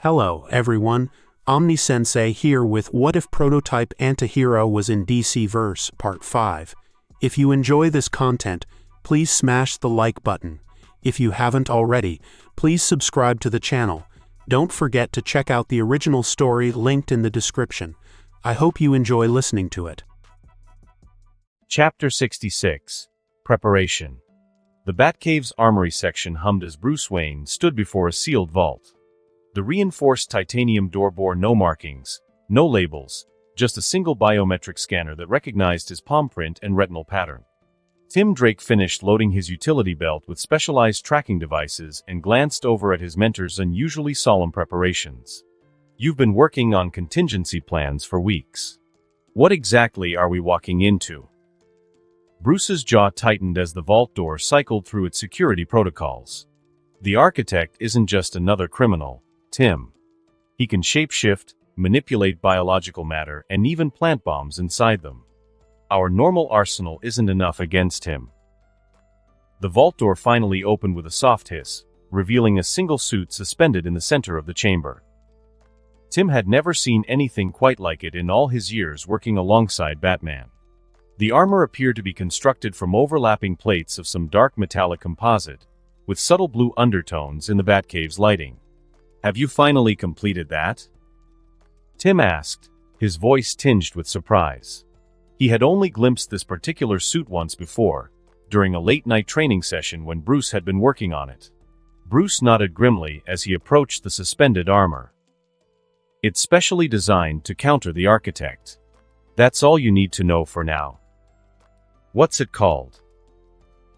Hello, everyone. Omni-sensei here with What If Prototype Antihero Was in DC Verse, Part 5. If you enjoy this content, please smash the like button. If you haven't already, please subscribe to the channel. Don't forget to check out the original story linked in the description. I hope you enjoy listening to it. Chapter 66. Preparation. The Batcave's armory section hummed as Bruce Wayne stood before a sealed vault. The reinforced titanium door bore no markings, no labels, just a single biometric scanner that recognized his palm print and retinal pattern. Tim Drake finished loading his utility belt with specialized tracking devices and glanced over at his mentor's unusually solemn preparations. "You've been working on contingency plans for weeks. What exactly are we walking into?" Bruce's jaw tightened as the vault door cycled through its security protocols. The architect isn't just another criminal, Tim. He can shapeshift, manipulate biological matter, and even plant bombs inside them. Our normal arsenal isn't enough against him. The vault door finally opened with a soft hiss, revealing a single suit suspended in the center of the chamber. Tim had never seen anything quite like it in all his years working alongside Batman. The armor appeared to be constructed from overlapping plates of some dark metallic composite, with subtle blue undertones in the Batcave's lighting. "Have you finally completed that?" Tim asked, his voice tinged with surprise. He had only glimpsed this particular suit once before, during a late-night training session when Bruce had been working on it. Bruce nodded grimly as he approached the suspended armor. "It's specially designed to counter the architect. That's all you need to know for now." "What's it called?"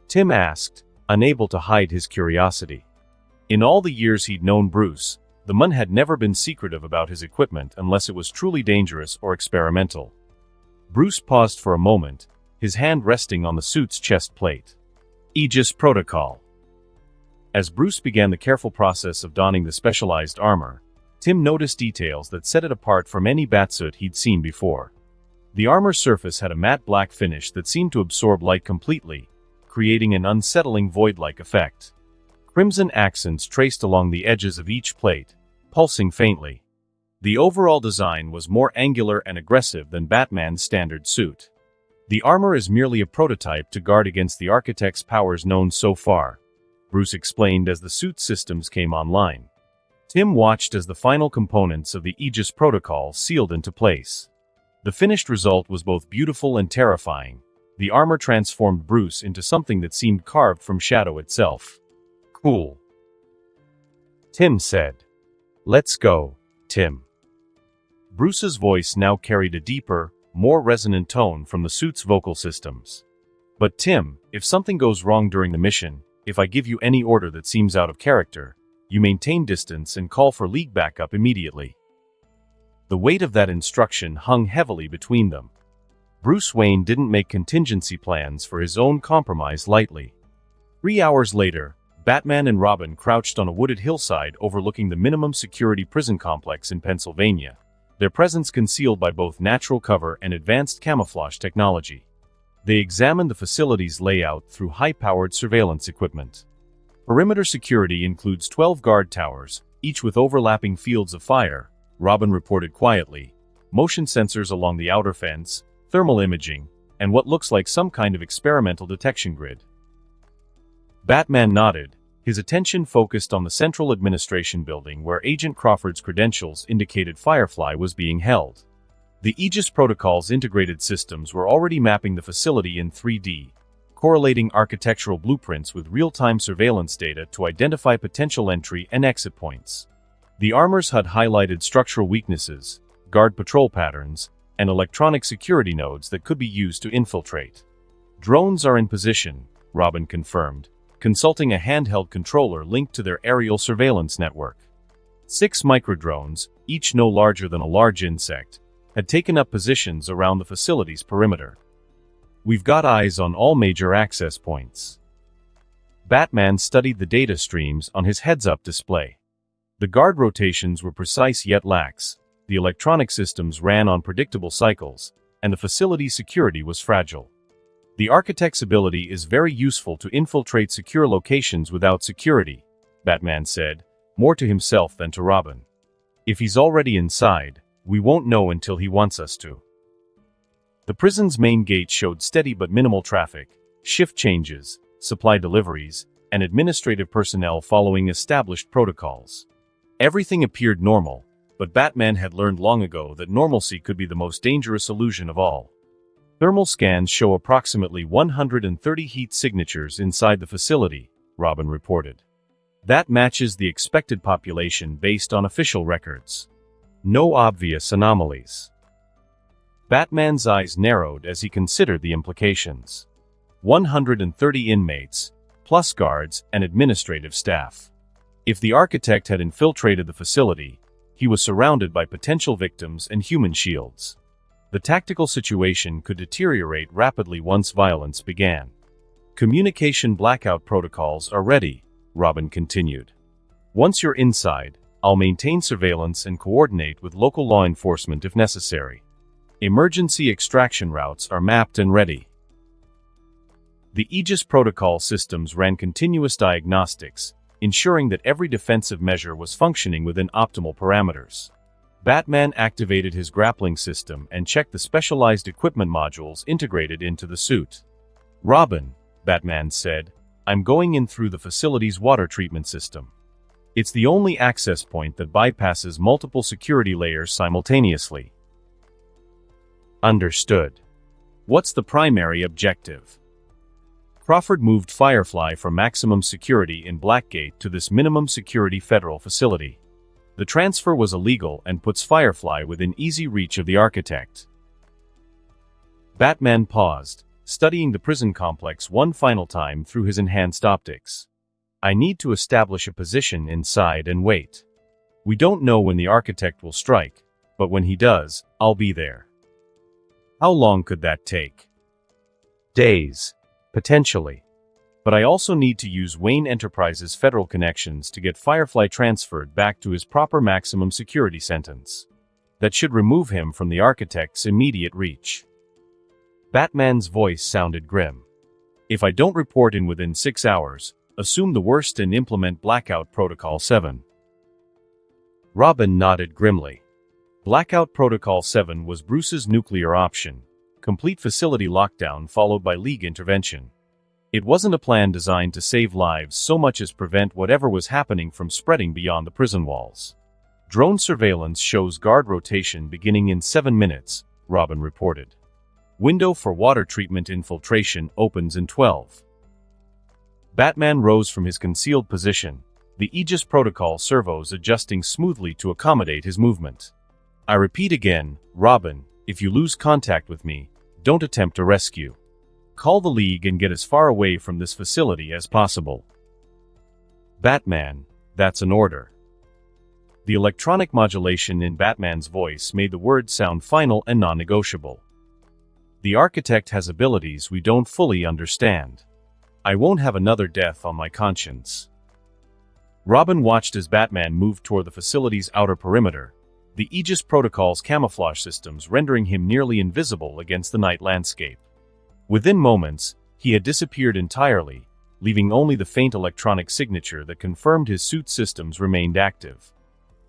Tim asked, unable to hide his curiosity. In all the years he'd known Bruce, the man had never been secretive about his equipment unless it was truly dangerous or experimental. Bruce paused for a moment, his hand resting on the suit's chest plate. "Aegis Protocol." As Bruce began the careful process of donning the specialized armor, Tim noticed details that set it apart from any batsuit he'd seen before. The armor's surface had a matte black finish that seemed to absorb light completely, creating an unsettling void-like effect. Crimson accents traced along the edges of each plate, pulsing faintly. The overall design was more angular and aggressive than Batman's standard suit. "The armor is merely a prototype to guard against the architect's powers known so far," Bruce explained as the suit systems came online. Tim watched as the final components of the Aegis Protocol sealed into place. The finished result was both beautiful and terrifying. The armor transformed Bruce into something that seemed carved from shadow itself. "Cool," Tim said. "Let's go, Tim." Bruce's voice now carried a deeper, more resonant tone from the suit's vocal systems. "But Tim, if something goes wrong during the mission, if I give you any order that seems out of character, you maintain distance and call for League backup immediately." The weight of that instruction hung heavily between them. Bruce Wayne didn't make contingency plans for his own compromise lightly. 3 hours later, Batman and Robin crouched on a wooded hillside overlooking the minimum security prison complex in Pennsylvania, their presence concealed by both natural cover and advanced camouflage technology. They examined the facility's layout through high-powered surveillance equipment. Perimeter security includes 12 guard towers, each with overlapping fields of fire, Robin reported quietly, motion sensors along the outer fence, thermal imaging, and what looks like some kind of experimental detection grid. Batman nodded, his attention focused on the Central Administration Building where Agent Crawford's credentials indicated Firefly was being held. The Aegis Protocol's integrated systems were already mapping the facility in 3D, correlating architectural blueprints with real-time surveillance data to identify potential entry and exit points. The armor's HUD highlighted structural weaknesses, guard patrol patterns, and electronic security nodes that could be used to infiltrate. "Drones are in position," Robin confirmed, consulting a handheld controller linked to their aerial surveillance network. 6 microdrones, each no larger than a large insect, had taken up positions around the facility's perimeter. "We've got eyes on all major access points." Batman studied the data streams on his heads-up display. The guard rotations were precise yet lax, the electronic systems ran on predictable cycles, and the facility's security was fragile. "The architect's ability is very useful to infiltrate secure locations without security," Batman said, more to himself than to Robin. If he's already inside, we won't know until he wants us to. The prison's main gate showed steady but minimal traffic, shift changes, supply deliveries, and administrative personnel following established protocols. Everything appeared normal, but Batman had learned long ago that normalcy could be the most dangerous illusion of all. Thermal scans show approximately 130 heat signatures inside the facility, Robin reported. That matches the expected population based on official records. No obvious anomalies. Batman's eyes narrowed as he considered the implications. 130 inmates, plus guards and administrative staff. If the architect had infiltrated the facility, he was surrounded by potential victims and human shields. The tactical situation could deteriorate rapidly once violence began. Communication blackout protocols are ready, Robin continued. Once you're inside, I'll maintain surveillance and coordinate with local law enforcement if necessary. Emergency extraction routes are mapped and ready. The Aegis protocol systems ran continuous diagnostics, ensuring that every defensive measure was functioning within optimal parameters. Batman activated his grappling system and checked the specialized equipment modules integrated into the suit. Robin, Batman said, I'm going in through the facility's water treatment system. It's the only access point that bypasses multiple security layers simultaneously. Understood. What's the primary objective? Crawford moved Firefly from maximum security in Blackgate to this minimum security federal facility. The transfer was illegal and puts Firefly within easy reach of the architect. Batman paused, studying the prison complex one final time through his enhanced optics. I need to establish a position inside and wait. We don't know when the architect will strike, but when he does, I'll be there. How long could that take? Days, potentially. But I also need to use Wayne Enterprises' federal connections to get Firefly transferred back to his proper maximum security sentence. That should remove him from the architect's immediate reach. Batman's voice sounded grim. If I don't report in within 6 hours, assume the worst and implement Blackout Protocol 7. Robin nodded grimly. Blackout Protocol 7 was Bruce's nuclear option. Complete facility lockdown followed by League intervention. It wasn't a plan designed to save lives so much as prevent whatever was happening from spreading beyond the prison walls. Drone surveillance shows guard rotation beginning in 7 minutes, Robin reported. Window for water treatment infiltration opens in 12. Batman rose from his concealed position, the Aegis protocol servos adjusting smoothly to accommodate his movement. I repeat again, Robin, if you lose contact with me, don't attempt a rescue. Call the League and get as far away from this facility as possible. Batman, that's an order. The electronic modulation in Batman's voice made the words sound final and non-negotiable. The architect has abilities we don't fully understand. I won't have another death on my conscience. Robin watched as Batman moved toward the facility's outer perimeter, the Aegis protocol's camouflage systems rendering him nearly invisible against the night landscape. Within moments, he had disappeared entirely, leaving only the faint electronic signature that confirmed his suit systems remained active.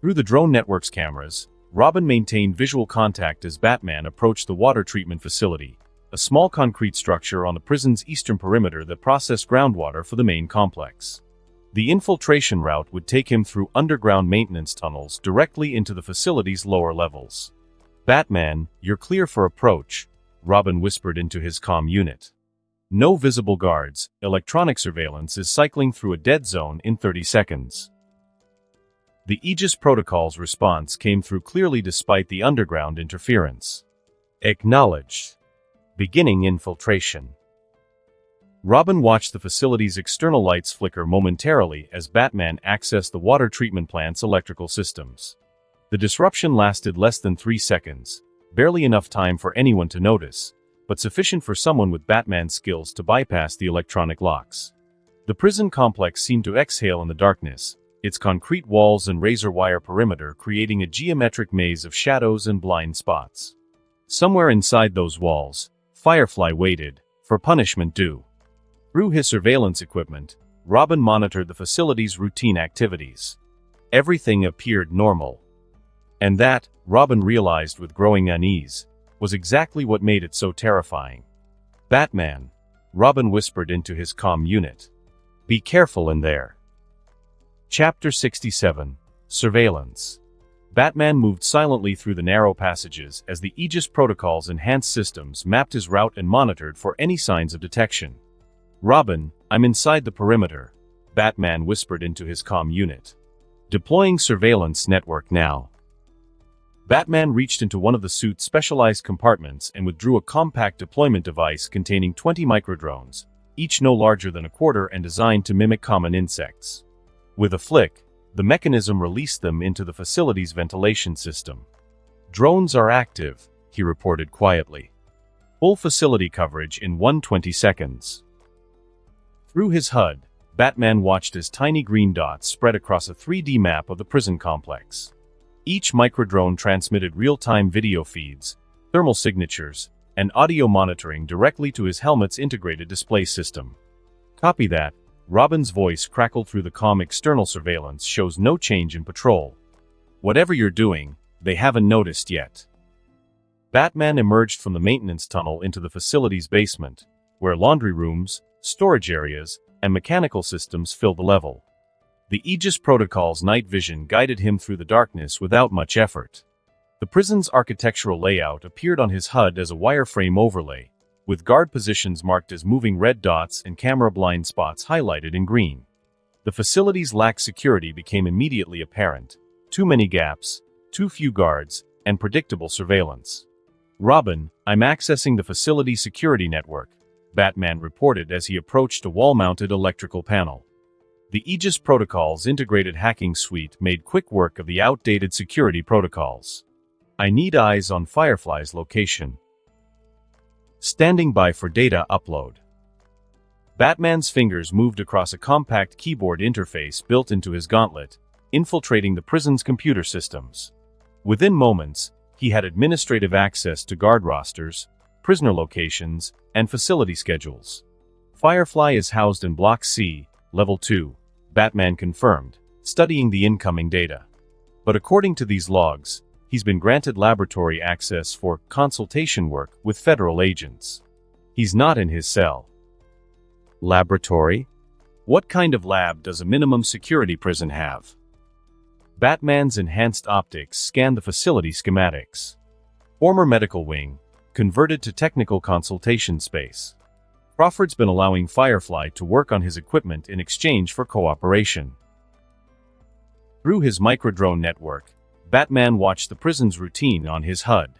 Through the drone network's cameras, Robin maintained visual contact as Batman approached the water treatment facility, a small concrete structure on the prison's eastern perimeter that processed groundwater for the main complex. The infiltration route would take him through underground maintenance tunnels directly into the facility's lower levels. Batman, you're clear for approach, Robin whispered into his comm unit. No visible guards, electronic surveillance is cycling through a dead zone in 30 seconds. The Aegis protocol's response came through clearly despite the underground interference. Acknowledged. Beginning infiltration. Robin watched the facility's external lights flicker momentarily as Batman accessed the water treatment plant's electrical systems. The disruption lasted less than 3 seconds, barely enough time for anyone to notice, but sufficient for someone with Batman's skills to bypass the electronic locks. The prison complex seemed to exhale in the darkness, its concrete walls and razor wire perimeter creating a geometric maze of shadows and blind spots. Somewhere inside those walls, Firefly waited, for punishment due. Through his surveillance equipment, Robin monitored the facility's routine activities. Everything appeared normal. And that, Robin realized with growing unease, was exactly what made it so terrifying. "Batman," Robin whispered into his comm unit. "Be careful in there." Chapter 67. Surveillance. Batman moved silently through the narrow passages as the Aegis Protocol's enhanced systems mapped his route and monitored for any signs of detection. "Robin, I'm inside the perimeter," Batman whispered into his comm unit. "Deploying surveillance network now." Batman reached into one of the suit's specialized compartments and withdrew a compact deployment device containing 20 microdrones, each no larger than a quarter and designed to mimic common insects. With a flick, the mechanism released them into the facility's ventilation system. "Drones are active," he reported quietly. "Full facility coverage in 120 seconds. Through his HUD, Batman watched as tiny green dots spread across a 3D map of the prison complex. Each microdrone transmitted real-time video feeds, thermal signatures, and audio monitoring directly to his helmet's integrated display system. "Copy that," Robin's voice crackled through the comm. "External surveillance shows no change in patrol. Whatever you're doing, they haven't noticed yet." Batman emerged from the maintenance tunnel into the facility's basement, where laundry rooms, storage areas, and mechanical systems filled the level. The Aegis Protocol's night vision guided him through the darkness without much effort. The prison's architectural layout appeared on his HUD as a wireframe overlay, with guard positions marked as moving red dots and camera blind spots highlighted in green. The facility's lack of security became immediately apparent: too many gaps, too few guards, and predictable surveillance. "Robin, I'm accessing the facility security network," Batman reported as he approached a wall-mounted electrical panel. The Aegis Protocol's integrated hacking suite made quick work of the outdated security protocols. "I need eyes on Firefly's location. Standing by for data upload." Batman's fingers moved across a compact keyboard interface built into his gauntlet, infiltrating the prison's computer systems. Within moments, he had administrative access to guard rosters, prisoner locations, and facility schedules. "Firefly is housed in Block C, Level 2, Batman confirmed, studying the incoming data. "But according to these logs, he's been granted laboratory access for consultation work with federal agents. He's not in his cell." "Laboratory? What kind of lab does a minimum security prison have?" Batman's enhanced optics scanned the facility schematics. "Former medical wing, converted to technical consultation space. Crawford's been allowing Firefly to work on his equipment in exchange for cooperation." Through his microdrone network, Batman watched the prison's routine on his HUD.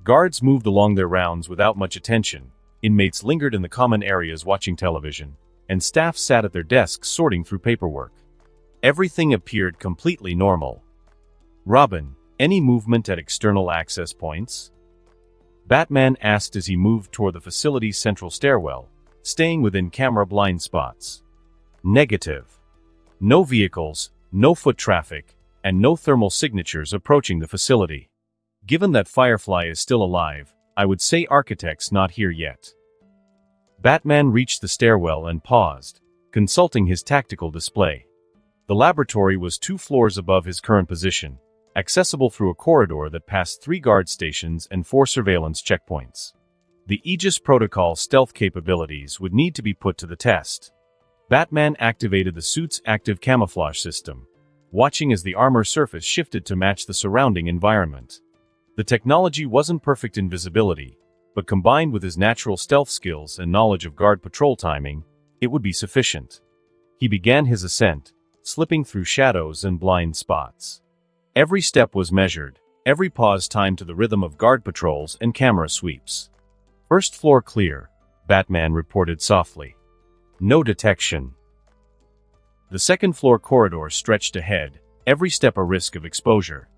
Guards moved along their rounds without much attention, inmates lingered in the common areas watching television, and staff sat at their desks sorting through paperwork. Everything appeared completely normal. "Robin, any movement at external access points?" Batman asked as he moved toward the facility's central stairwell, staying within camera blind spots. "Negative. No vehicles, no foot traffic, and no thermal signatures approaching the facility. Given that Firefly is still alive, I would say Architect's not here yet." Batman reached the stairwell and paused, consulting his tactical display. The laboratory was 2 floors above his current position, accessible through a corridor that passed 3 guard stations and 4 surveillance checkpoints. The Aegis Protocol stealth capabilities would need to be put to the test. Batman activated the suit's active camouflage system, watching as the armor surface shifted to match the surrounding environment. The technology wasn't perfect in visibility, but combined with his natural stealth skills and knowledge of guard patrol timing, it would be sufficient. He began his ascent, slipping through shadows and blind spots. Every step was measured, every pause timed to the rhythm of guard patrols and camera sweeps. "First floor clear," Batman reported softly. "No detection." The second floor corridor stretched ahead, every step a risk of exposure.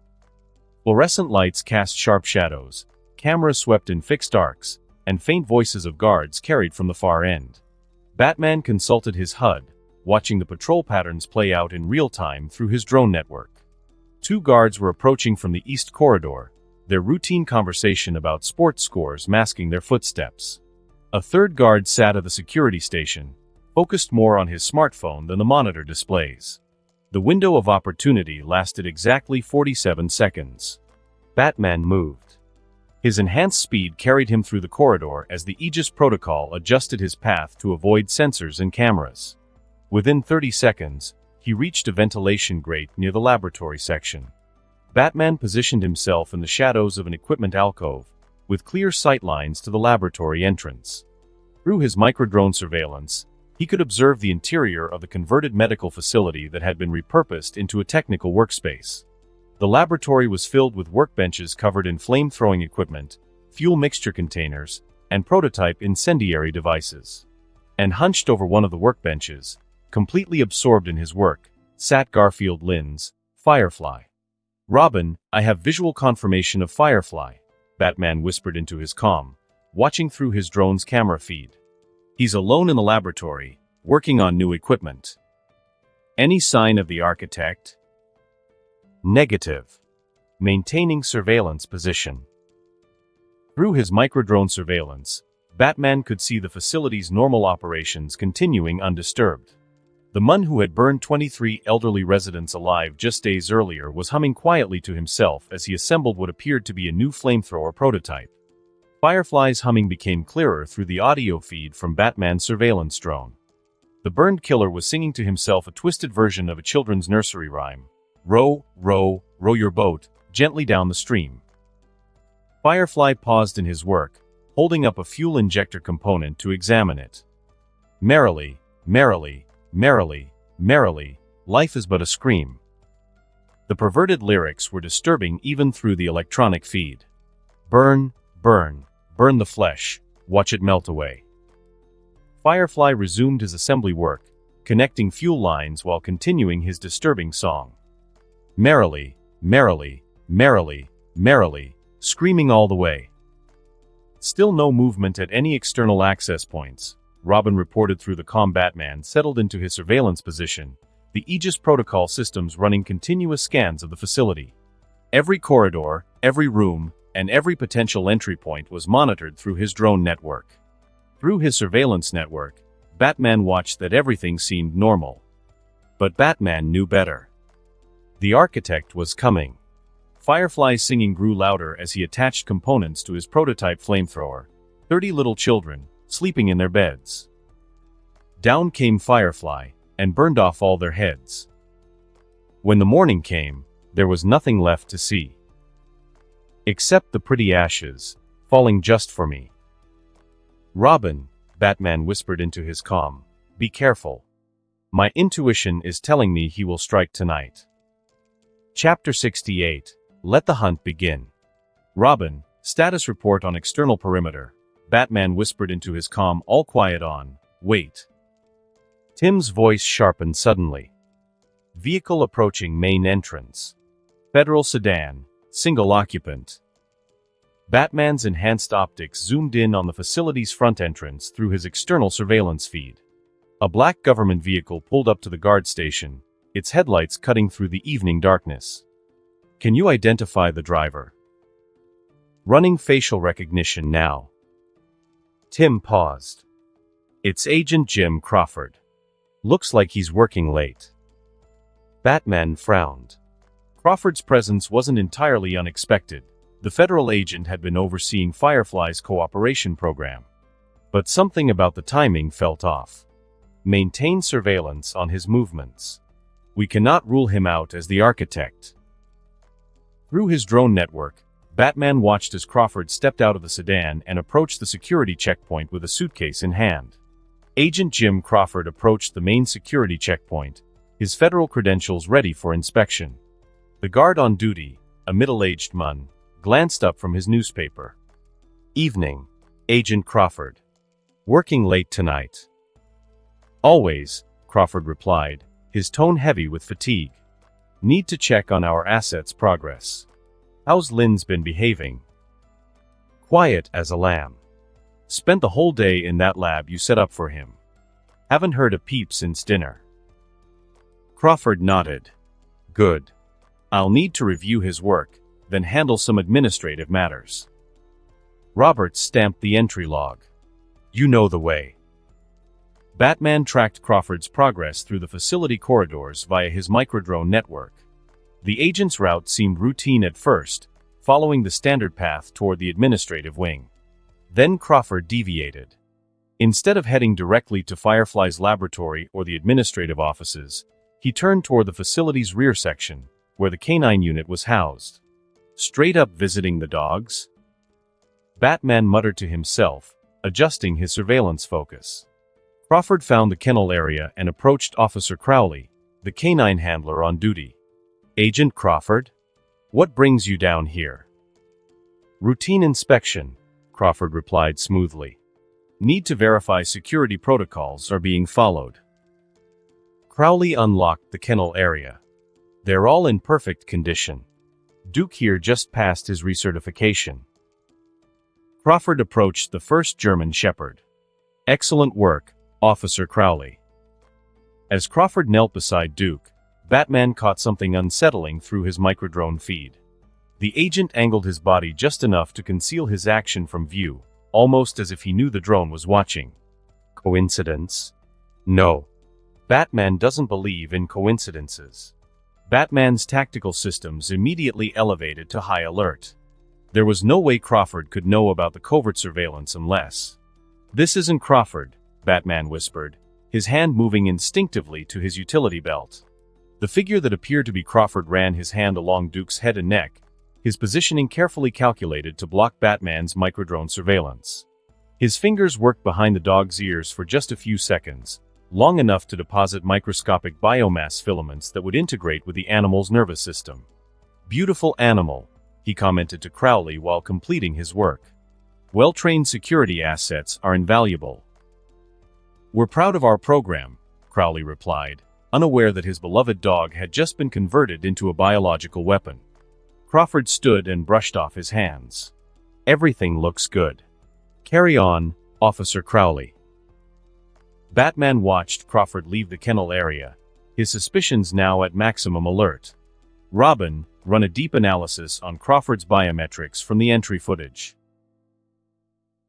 Fluorescent lights cast sharp shadows, cameras swept in fixed arcs, and faint voices of guards carried from the far end. Batman consulted his HUD, watching the patrol patterns play out in real time through his drone network. 2 guards were approaching from the east corridor, their routine conversation about sports scores masking their footsteps. A 3rd guard sat at the security station, focused more on his smartphone than the monitor displays. The window of opportunity lasted exactly 47 seconds. Batman moved. His enhanced speed carried him through the corridor as the Aegis protocol adjusted his path to avoid sensors and cameras. Within 30 seconds, he reached a ventilation grate near the laboratory section. Batman positioned himself in the shadows of an equipment alcove, with clear sightlines to the laboratory entrance. Through his microdrone surveillance, he could observe the interior of the converted medical facility that had been repurposed into a technical workspace. The laboratory was filled with workbenches covered in flame-throwing equipment, fuel mixture containers, and prototype incendiary devices. And hunched over one of the workbenches, completely absorbed in his work, sat Garfield Lynn's Firefly. "Robin, I have visual confirmation of Firefly," Batman whispered into his comm, watching through his drone's camera feed. "He's alone in the laboratory, working on new equipment." "Any sign of the architect?" "Negative. Maintaining surveillance position." Through his microdrone surveillance, Batman could see the facility's normal operations continuing undisturbed. The man who had burned 23 elderly residents alive just days earlier was humming quietly to himself as he assembled what appeared to be a new flamethrower prototype. Firefly's humming became clearer through the audio feed from Batman's surveillance drone. The burned killer was singing to himself a twisted version of a children's nursery rhyme. "Row, row, row your boat gently down the stream." Firefly paused in his work, holding up a fuel injector component to examine it. "Merrily, merrily, merrily, merrily, life is but a scream." The perverted lyrics were disturbing even through the electronic feed. "Burn, burn, burn the flesh, watch it melt away." Firefly resumed his assembly work, connecting fuel lines while continuing his disturbing song. "Merrily, merrily, merrily, merrily, screaming all the way." Still no movement at any external access points, Robin reported through the comm. Batman settled into his surveillance position, the Aegis protocol systems running continuous scans of the facility. Every corridor, every room, and every potential entry point was monitored through his drone network. Through his surveillance network, Batman watched that everything seemed normal. But Batman knew better. The architect was coming. Firefly's singing grew louder as he attached components to his prototype flamethrower. 30 little children, sleeping in their beds. Down came Firefly, and burned off all their heads. When the morning came, there was nothing left to see. Except the pretty ashes, falling just for me. "Robin," Batman whispered into his comm, "be careful. My intuition is telling me he will strike tonight." Chapter 68. Let the hunt begin. "Robin, status report on external perimeter," Batman whispered into his comm. "All quiet on, wait." Tim's voice sharpened suddenly. "Vehicle approaching main entrance. Federal sedan, single occupant." Batman's enhanced optics zoomed in on the facility's front entrance through his external surveillance feed. A black government vehicle pulled up to the guard station, its headlights cutting through the evening darkness. "Can you identify the driver?" "Running facial recognition now." Tim paused. "It's Agent Jim Crawford. Looks like he's working late." Batman frowned. Crawford's presence wasn't entirely unexpected. The federal agent had been overseeing Firefly's cooperation program. But something about the timing felt off. Maintain surveillance on his movements. We cannot rule him out as the architect. Through his drone network, Batman watched as Crawford stepped out of the sedan and approached the security checkpoint with a suitcase in hand. Agent Jim Crawford approached the main security checkpoint, his federal credentials ready for inspection. The guard on duty, a middle-aged man, glanced up from his newspaper. "Evening, Agent Crawford. Working late tonight?" "Always," Crawford replied, his tone heavy with fatigue. "Need to check on our assets' progress. How's Lynn's been behaving?" "Quiet as a lamb. Spent the whole day in that lab you set up for him. Haven't heard a peep since dinner." Crawford nodded. "Good. I'll need to review his work, then handle some administrative matters." Roberts stamped the entry log. "You know the way." Batman tracked Crawford's progress through the facility corridors via his microdrone network. The agent's route seemed routine at first, following the standard path toward the administrative wing. Then Crawford deviated. Instead of heading directly to Firefly's laboratory or the administrative offices, he turned toward the facility's rear section, where the canine unit was housed. Straight up visiting the dogs? Batman muttered to himself, adjusting his surveillance focus. Crawford found the kennel area and approached Officer Crowley, the canine handler on duty. "Agent Crawford? What brings you down here?" "Routine inspection," Crawford replied smoothly. "Need to verify security protocols are being followed." Crowley unlocked the kennel area. "They're all in perfect condition. Duke here just passed his recertification." Crawford approached the first German Shepherd. "Excellent work, Officer Crowley." As Crawford knelt beside Duke, Batman caught something unsettling through his microdrone feed. The agent angled his body just enough to conceal his action from view, almost as if he knew the drone was watching. Coincidence? No. Batman doesn't believe in coincidences. Batman's tactical systems immediately elevated to high alert. There was no way Crawford could know about the covert surveillance unless... "This isn't Crawford," Batman whispered, his hand moving instinctively to his utility belt. The figure that appeared to be Crawford ran his hand along Duke's head and neck, his positioning carefully calculated to block Batman's microdrone surveillance. His fingers worked behind the dog's ears for just a few seconds, long enough to deposit microscopic biomass filaments that would integrate with the animal's nervous system. "Beautiful animal," he commented to Crowley while completing his work. "Well-trained security assets are invaluable." "We're proud of our program," Crowley replied, unaware that his beloved dog had just been converted into a biological weapon. Crawford stood and brushed off his hands. "Everything looks good. Carry on, Officer Crowley." Batman watched Crawford leave the kennel area, his suspicions now at maximum alert. "Robin, run a deep analysis on Crawford's biometrics from the entry footage."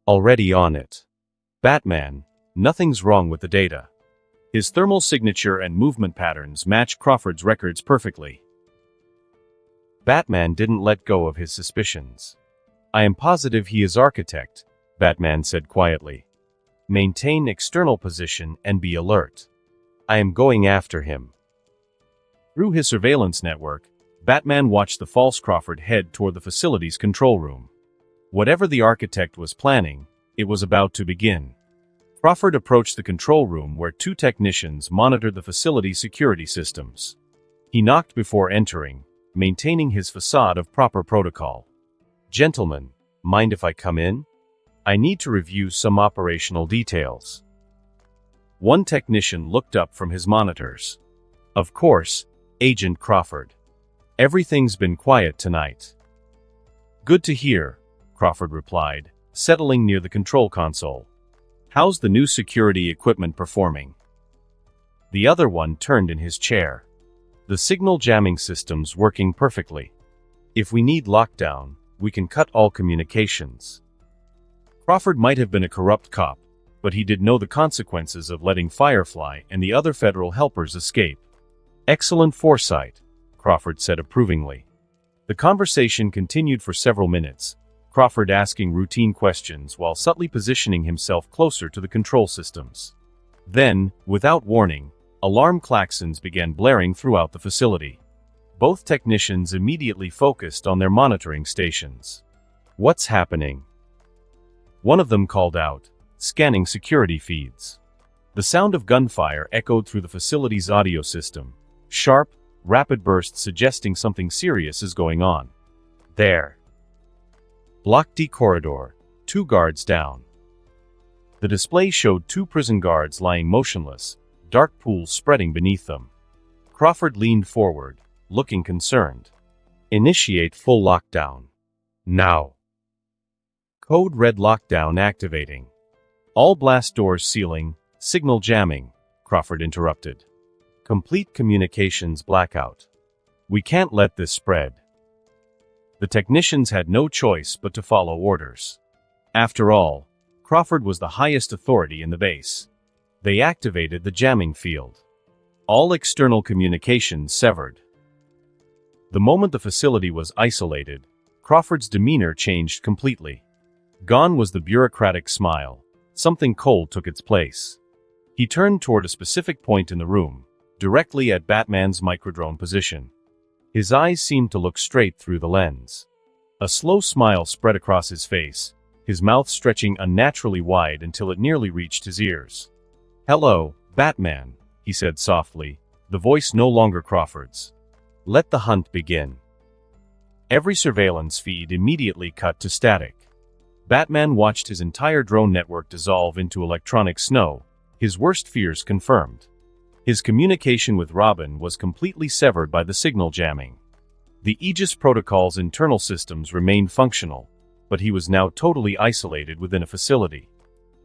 "Already on it. Batman, nothing's wrong with the data. His thermal signature and movement patterns match Crawford's records perfectly." Batman didn't let go of his suspicions. "I am positive he is architect," Batman said quietly. "Maintain external position and be alert. I am going after him." Through his surveillance network, Batman watched the false Crawford head toward the facility's control room. Whatever the architect was planning, it was about to begin. Crawford approached the control room where two technicians monitored the facility's security systems. He knocked before entering, maintaining his facade of proper protocol. "Gentlemen, mind if I come in? I need to review some operational details." One technician looked up from his monitors. "Of course, Agent Crawford. Everything's been quiet tonight." "Good to hear," Crawford replied, settling near the control console. "How's the new security equipment performing?" The other one turned in his chair. "The signal jamming system's working perfectly. If we need lockdown, we can cut all communications." Crawford might have been a corrupt cop, but he did know the consequences of letting Firefly and the other federal helpers escape. "Excellent foresight," Crawford said approvingly. The conversation continued for several minutes, Crawford asking routine questions while subtly positioning himself closer to the control systems. Then, without warning, alarm klaxons began blaring throughout the facility. Both technicians immediately focused on their monitoring stations. "What's happening?" One of them called out, scanning security feeds. The sound of gunfire echoed through the facility's audio system, sharp, rapid bursts suggesting something serious is going on. "There. Block D corridor, 2 guards down." The display showed 2 prison guards lying motionless, dark pools spreading beneath them. Crawford leaned forward, looking concerned. "Initiate full lockdown. Now." Code red lockdown activating. "All blast doors sealing, signal jamming," Crawford interrupted. "Complete communications blackout. We can't let this spread." The technicians had no choice but to follow orders. After all, Crawford was the highest authority in the base. They activated the jamming field. All external communications severed. The moment the facility was isolated, Crawford's demeanor changed completely. Gone was the bureaucratic smile. Something cold took its place. He turned toward a specific point in the room, directly at Batman's microdrone position. His eyes seemed to look straight through the lens. A slow smile spread across his face, his mouth stretching unnaturally wide until it nearly reached his ears. "Hello, Batman," he said softly, the voice no longer Crawford's. "Let the hunt begin." Every surveillance feed immediately cut to static. Batman watched his entire drone network dissolve into electronic snow, his worst fears confirmed. His communication with Robin was completely severed by the signal jamming. The Aegis protocol's internal systems remained functional, but he was now totally isolated within a facility.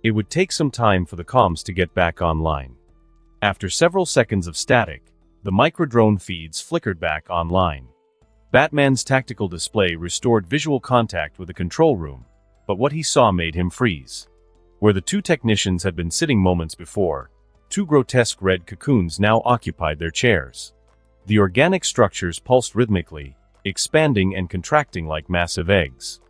It would take some time for the comms to get back online. After several seconds of static, the microdrone feeds flickered back online. Batman's tactical display restored visual contact with the control room, but what he saw made him freeze. Where the two technicians had been sitting moments before, two grotesque red cocoons now occupied their chairs. The organic structures pulsed rhythmically, expanding and contracting like massive eggs.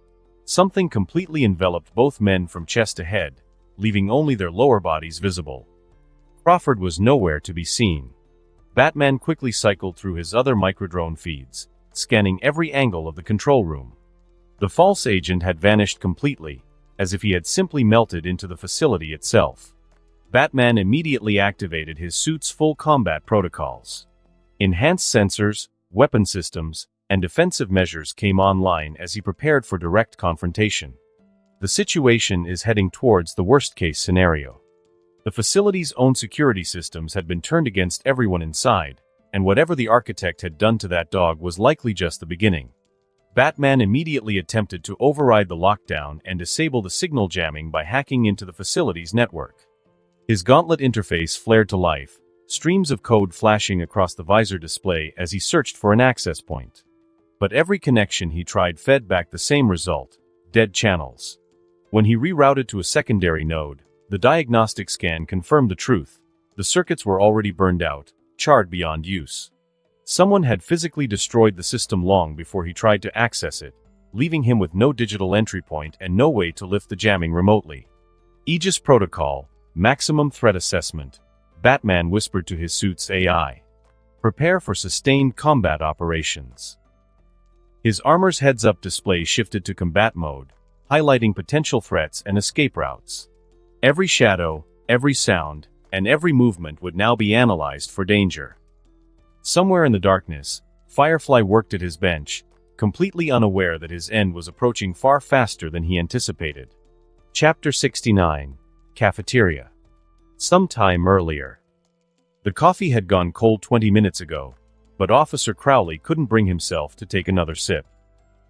Something completely enveloped both men from chest to head, leaving only their lower bodies visible. Crawford was nowhere to be seen. Batman quickly cycled through his other microdrone feeds, scanning every angle of the control room. The false agent had vanished completely, as if he had simply melted into the facility itself. Batman immediately activated his suit's full combat protocols. Enhanced sensors, weapon systems, and defensive measures came online as he prepared for direct confrontation. The situation is heading towards the worst-case scenario. The facility's own security systems had been turned against everyone inside, and whatever the architect had done to that dog was likely just the beginning. Batman immediately attempted to override the lockdown and disable the signal jamming by hacking into the facility's network. His gauntlet interface flared to life, streams of code flashing across the visor display as he searched for an access point. But every connection he tried fed back the same result: dead channels. When he rerouted to a secondary node, the diagnostic scan confirmed the truth. The circuits were already burned out, charred beyond use. Someone had physically destroyed the system long before he tried to access it, leaving him with no digital entry point and no way to lift the jamming remotely. Aegis Protocol, Maximum Threat Assessment, Batman whispered to his suit's AI. Prepare for sustained combat operations. His armor's heads-up display shifted to combat mode, highlighting potential threats and escape routes. Every shadow, every sound, and every movement would now be analyzed for danger. Somewhere in the darkness, Firefly worked at his bench, completely unaware that his end was approaching far faster than he anticipated. Chapter 69. Cafeteria. Sometime earlier. The coffee had gone cold 20 minutes ago, but Officer Crowley couldn't bring himself to take another sip.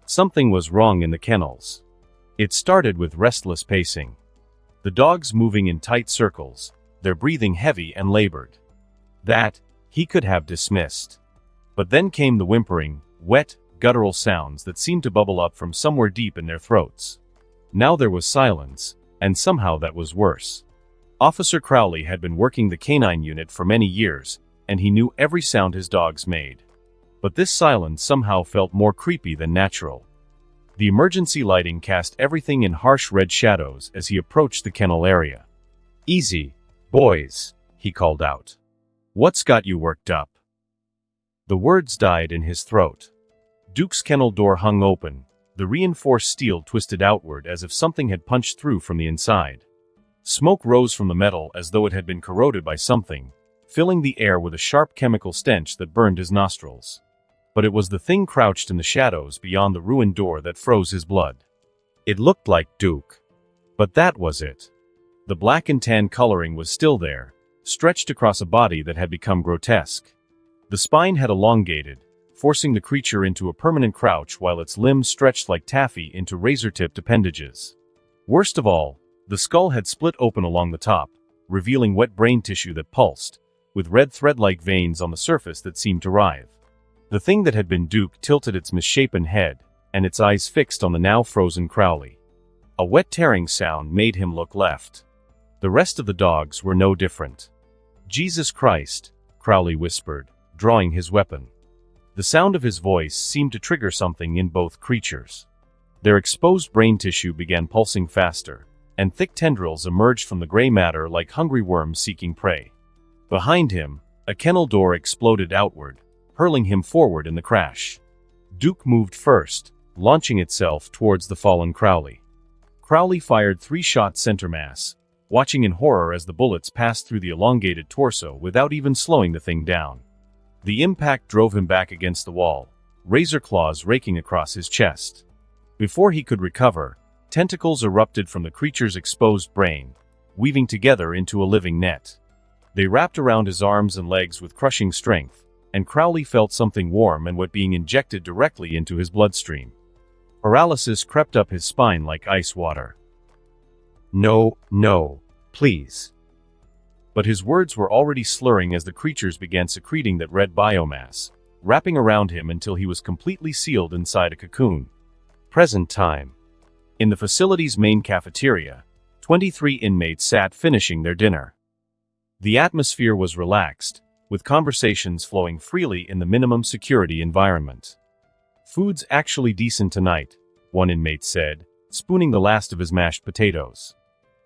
Something was wrong in the kennels. It started with restless pacing. The dogs moving in tight circles, their breathing heavy and labored. That, he could have dismissed. But then came the whimpering, wet, guttural sounds that seemed to bubble up from somewhere deep in their throats. Now there was silence, and somehow that was worse. Officer Crowley had been working the canine unit for many years, and he knew every sound his dogs made. But this silence somehow felt more creepy than natural. The emergency lighting cast everything in harsh red shadows as he approached the kennel area. "Easy, boys," he called out. "What's got you worked up?" The words died in his throat. Duke's kennel door hung open, the reinforced steel twisted outward as if something had punched through from the inside. Smoke rose from the metal as though it had been corroded by something, filling the air with a sharp chemical stench that burned his nostrils. But it was the thing crouched in the shadows beyond the ruined door that froze his blood. It looked like Duke. But that was it. The black and tan coloring was still there, stretched across a body that had become grotesque. The spine had elongated, forcing the creature into a permanent crouch while its limbs stretched like taffy into razor-tipped appendages. Worst of all, the skull had split open along the top, revealing wet brain tissue that pulsed, with red thread-like veins on the surface that seemed to writhe. The thing that had been Duke tilted its misshapen head, and its eyes fixed on the now frozen Crowley. A wet tearing sound made him look left. The rest of the dogs were no different. "Jesus Christ," Crowley whispered, drawing his weapon. The sound of his voice seemed to trigger something in both creatures. Their exposed brain tissue began pulsing faster, and thick tendrils emerged from the gray matter like hungry worms seeking prey. Behind him, a kennel door exploded outward, hurling him forward in the crash. Duke moved first, launching itself towards the fallen Crowley. Crowley fired 3 shots center mass, watching in horror as the bullets passed through the elongated torso without even slowing the thing down. The impact drove him back against the wall, razor claws raking across his chest. Before he could recover, tentacles erupted from the creature's exposed brain, weaving together into a living net. They wrapped around his arms and legs with crushing strength, and Crowley felt something warm and wet being injected directly into his bloodstream. Paralysis crept up his spine like ice water. "No, no, please." But his words were already slurring as the creatures began secreting that red biomass, wrapping around him until he was completely sealed inside a cocoon. Present time. In the facility's main cafeteria, 23 inmates sat finishing their dinner. The atmosphere was relaxed, with conversations flowing freely in the minimum security environment. "Food's actually decent tonight," one inmate said, spooning the last of his mashed potatoes.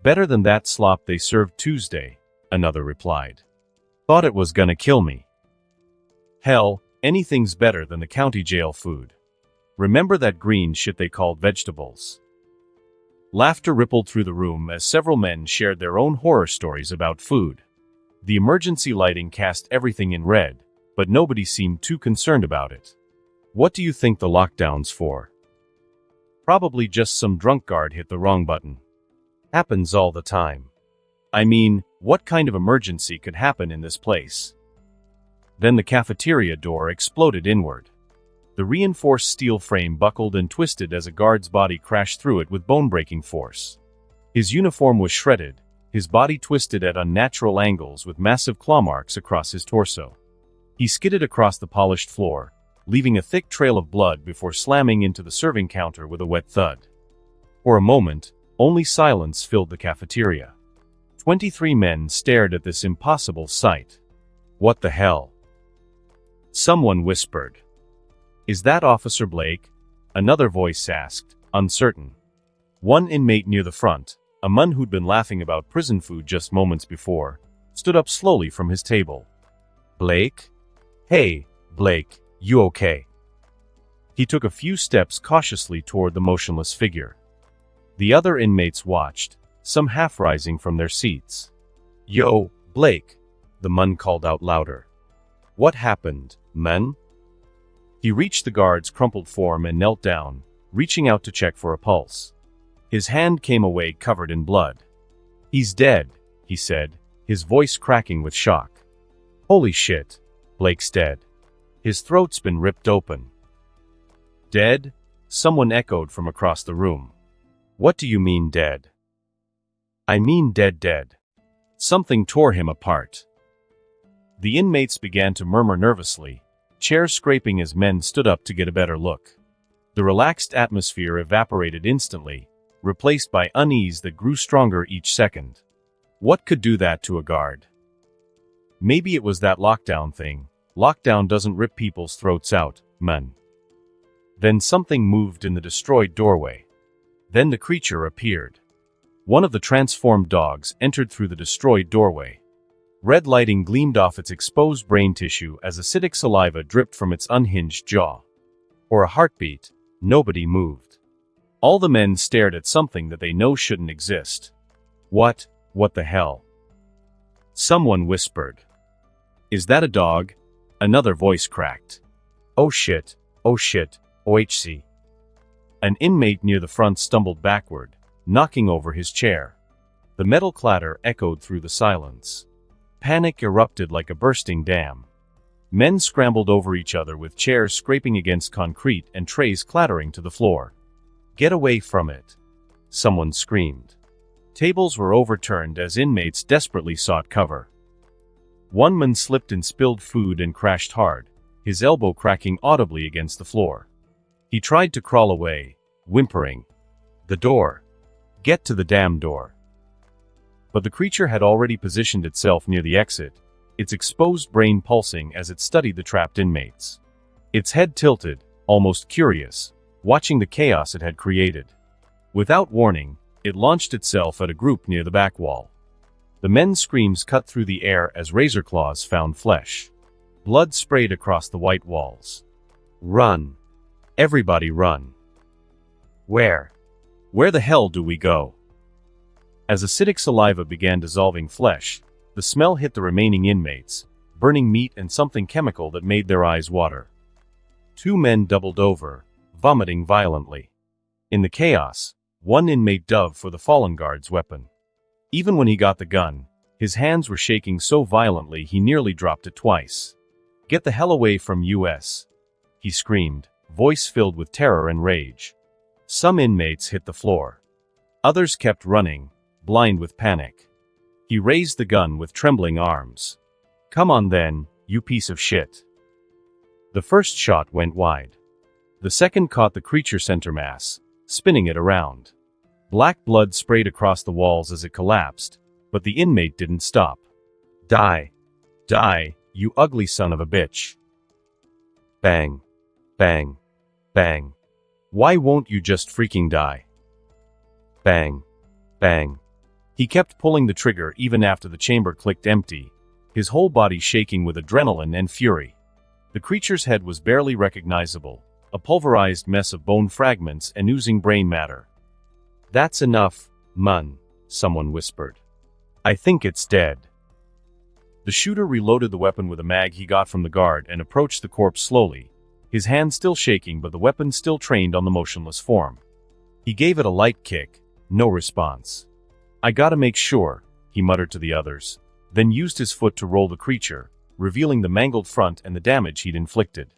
"Better than that slop they served Tuesday," another replied. "Thought it was gonna kill me." "Hell, anything's better than the county jail food. Remember that green shit they called vegetables?" Laughter rippled through the room as several men shared their own horror stories about food. The emergency lighting cast everything in red, but nobody seemed too concerned about it. "What do you think the lockdown's for?" "Probably just some drunk guard hit the wrong button. Happens all the time. I mean, what kind of emergency could happen in this place?" Then the cafeteria door exploded inward. The reinforced steel frame buckled and twisted as a guard's body crashed through it with bone-breaking force. His uniform was shredded, his body twisted at unnatural angles with massive claw marks across his torso. He skidded across the polished floor, leaving a thick trail of blood before slamming into the serving counter with a wet thud. For a moment, only silence filled the cafeteria. 23 men stared at this impossible sight. "What the hell?" someone whispered. "Is that Officer Blake?" another voice asked, uncertain. One inmate near the front, a man who'd been laughing about prison food just moments before, stood up slowly from his table. "Blake? Hey, Blake, you okay?" He took a few steps cautiously toward the motionless figure. The other inmates watched, some half rising from their seats. "Yo, Blake," the man called out louder. "What happened, man?" He reached the guard's crumpled form and knelt down, reaching out to check for a pulse. His hand came away covered in blood. "He's dead," he said, his voice cracking with shock. "Holy shit, Blake's dead. His throat's been ripped open." "Dead?" someone echoed from across the room. "What do you mean dead?" "I mean dead. Something tore him apart." The inmates began to murmur nervously, chairs scraping as men stood up to get a better look. The relaxed atmosphere evaporated instantly, replaced by unease that grew stronger each second. What could do that to a guard? Maybe it was that lockdown thing. Lockdown doesn't rip people's throats out, man. Then something moved in the destroyed doorway. Then the creature appeared. One of the transformed dogs entered through the destroyed doorway. Red lighting gleamed off its exposed brain tissue as acidic saliva dripped from its unhinged jaw. For a heartbeat, nobody moved. All the men stared at something that they know shouldn't exist. What the hell?" someone whispered. "Is that a dog?" another voice cracked. Oh shit, OHC. An inmate near the front stumbled backward, knocking over his chair. The metal clatter echoed through the silence. Panic erupted like a bursting dam. Men scrambled over each other with chairs scraping against concrete and trays clattering to the floor. "Get away from it," someone screamed. Tables were overturned as inmates desperately sought cover. One man slipped and spilled food and crashed hard, his elbow cracking audibly against the floor. He tried to crawl away, whimpering. "The door. Get to the damn door." But the creature had already positioned itself near the exit, its exposed brain pulsing as it studied the trapped inmates. Its head tilted, almost curious, watching the chaos it had created. Without warning, it launched itself at a group near the back wall. The men's screams cut through the air as razor claws found flesh. Blood sprayed across the white walls. "Run! Everybody run!" "Where? Where the hell do we go?" As acidic saliva began dissolving flesh, the smell hit the remaining inmates, burning meat and something chemical that made their eyes water. Two men doubled over, vomiting violently. In the chaos, one inmate dove for the fallen guard's weapon. Even when he got the gun, his hands were shaking so violently he nearly dropped it twice. "Get the hell away from us!" he screamed, voice filled with terror and rage. Some inmates hit the floor. Others kept running, blind with panic. He raised the gun with trembling arms. "Come on then, you piece of shit." The first shot went wide. The second caught the creature center mass, spinning it around. Black blood sprayed across the walls as it collapsed, but the inmate didn't stop. "Die! Die, you ugly son of a bitch!" Bang! Bang! Bang! "Why won't you just freaking die?" Bang! Bang! He kept pulling the trigger even after the chamber clicked empty, his whole body shaking with adrenaline and fury. The creature's head was barely recognizable, a pulverized mess of bone fragments and oozing brain matter. "That's enough, Mun," someone whispered. "I think it's dead." The shooter reloaded the weapon with a mag he got from the guard and approached the corpse slowly, his hand still shaking but the weapon still trained on the motionless form. He gave it a light kick, no response. "I gotta make sure," he muttered to the others, then used his foot to roll the creature, revealing the mangled front and the damage he'd inflicted.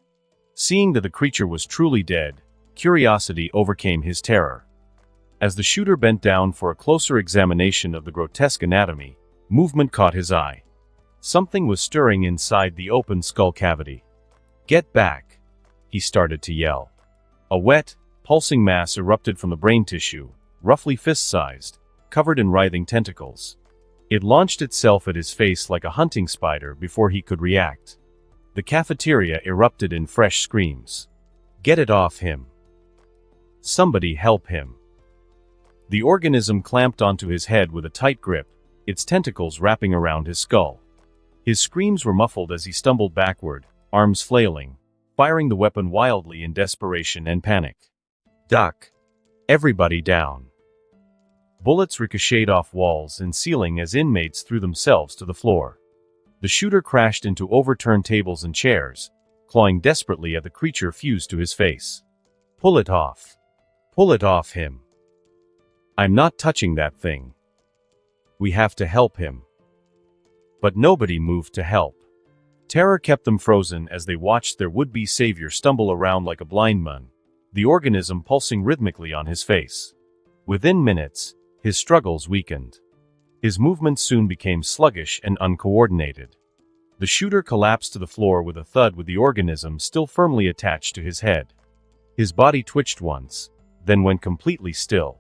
Seeing that the creature was truly dead, curiosity overcame his terror. As the shooter bent down for a closer examination of the grotesque anatomy, movement caught his eye. Something was stirring inside the open skull cavity. "Get back!" he started to yell. A wet, pulsing mass erupted from the brain tissue, roughly fist-sized, covered in writhing tentacles. It launched itself at his face like a hunting spider before he could react. The cafeteria erupted in fresh screams. "Get it off him! Somebody help him!" The organism clamped onto his head with a tight grip, its tentacles wrapping around his skull. His screams were muffled as he stumbled backward, arms flailing, firing the weapon wildly in desperation and panic. "Duck! Everybody down!" Bullets ricocheted off walls and ceiling as inmates threw themselves to the floor. The shooter crashed into overturned tables and chairs, clawing desperately at the creature fused to his face. "Pull it off! Pull it off him! I'm not touching that thing. We have to help him." But nobody moved to help. Terror kept them frozen as they watched their would-be savior stumble around like a blind man, the organism pulsing rhythmically on his face. Within minutes, his struggles weakened. His movements soon became sluggish and uncoordinated. The shooter collapsed to the floor with a thud with the organism still firmly attached to his head. His body twitched once, then went completely still.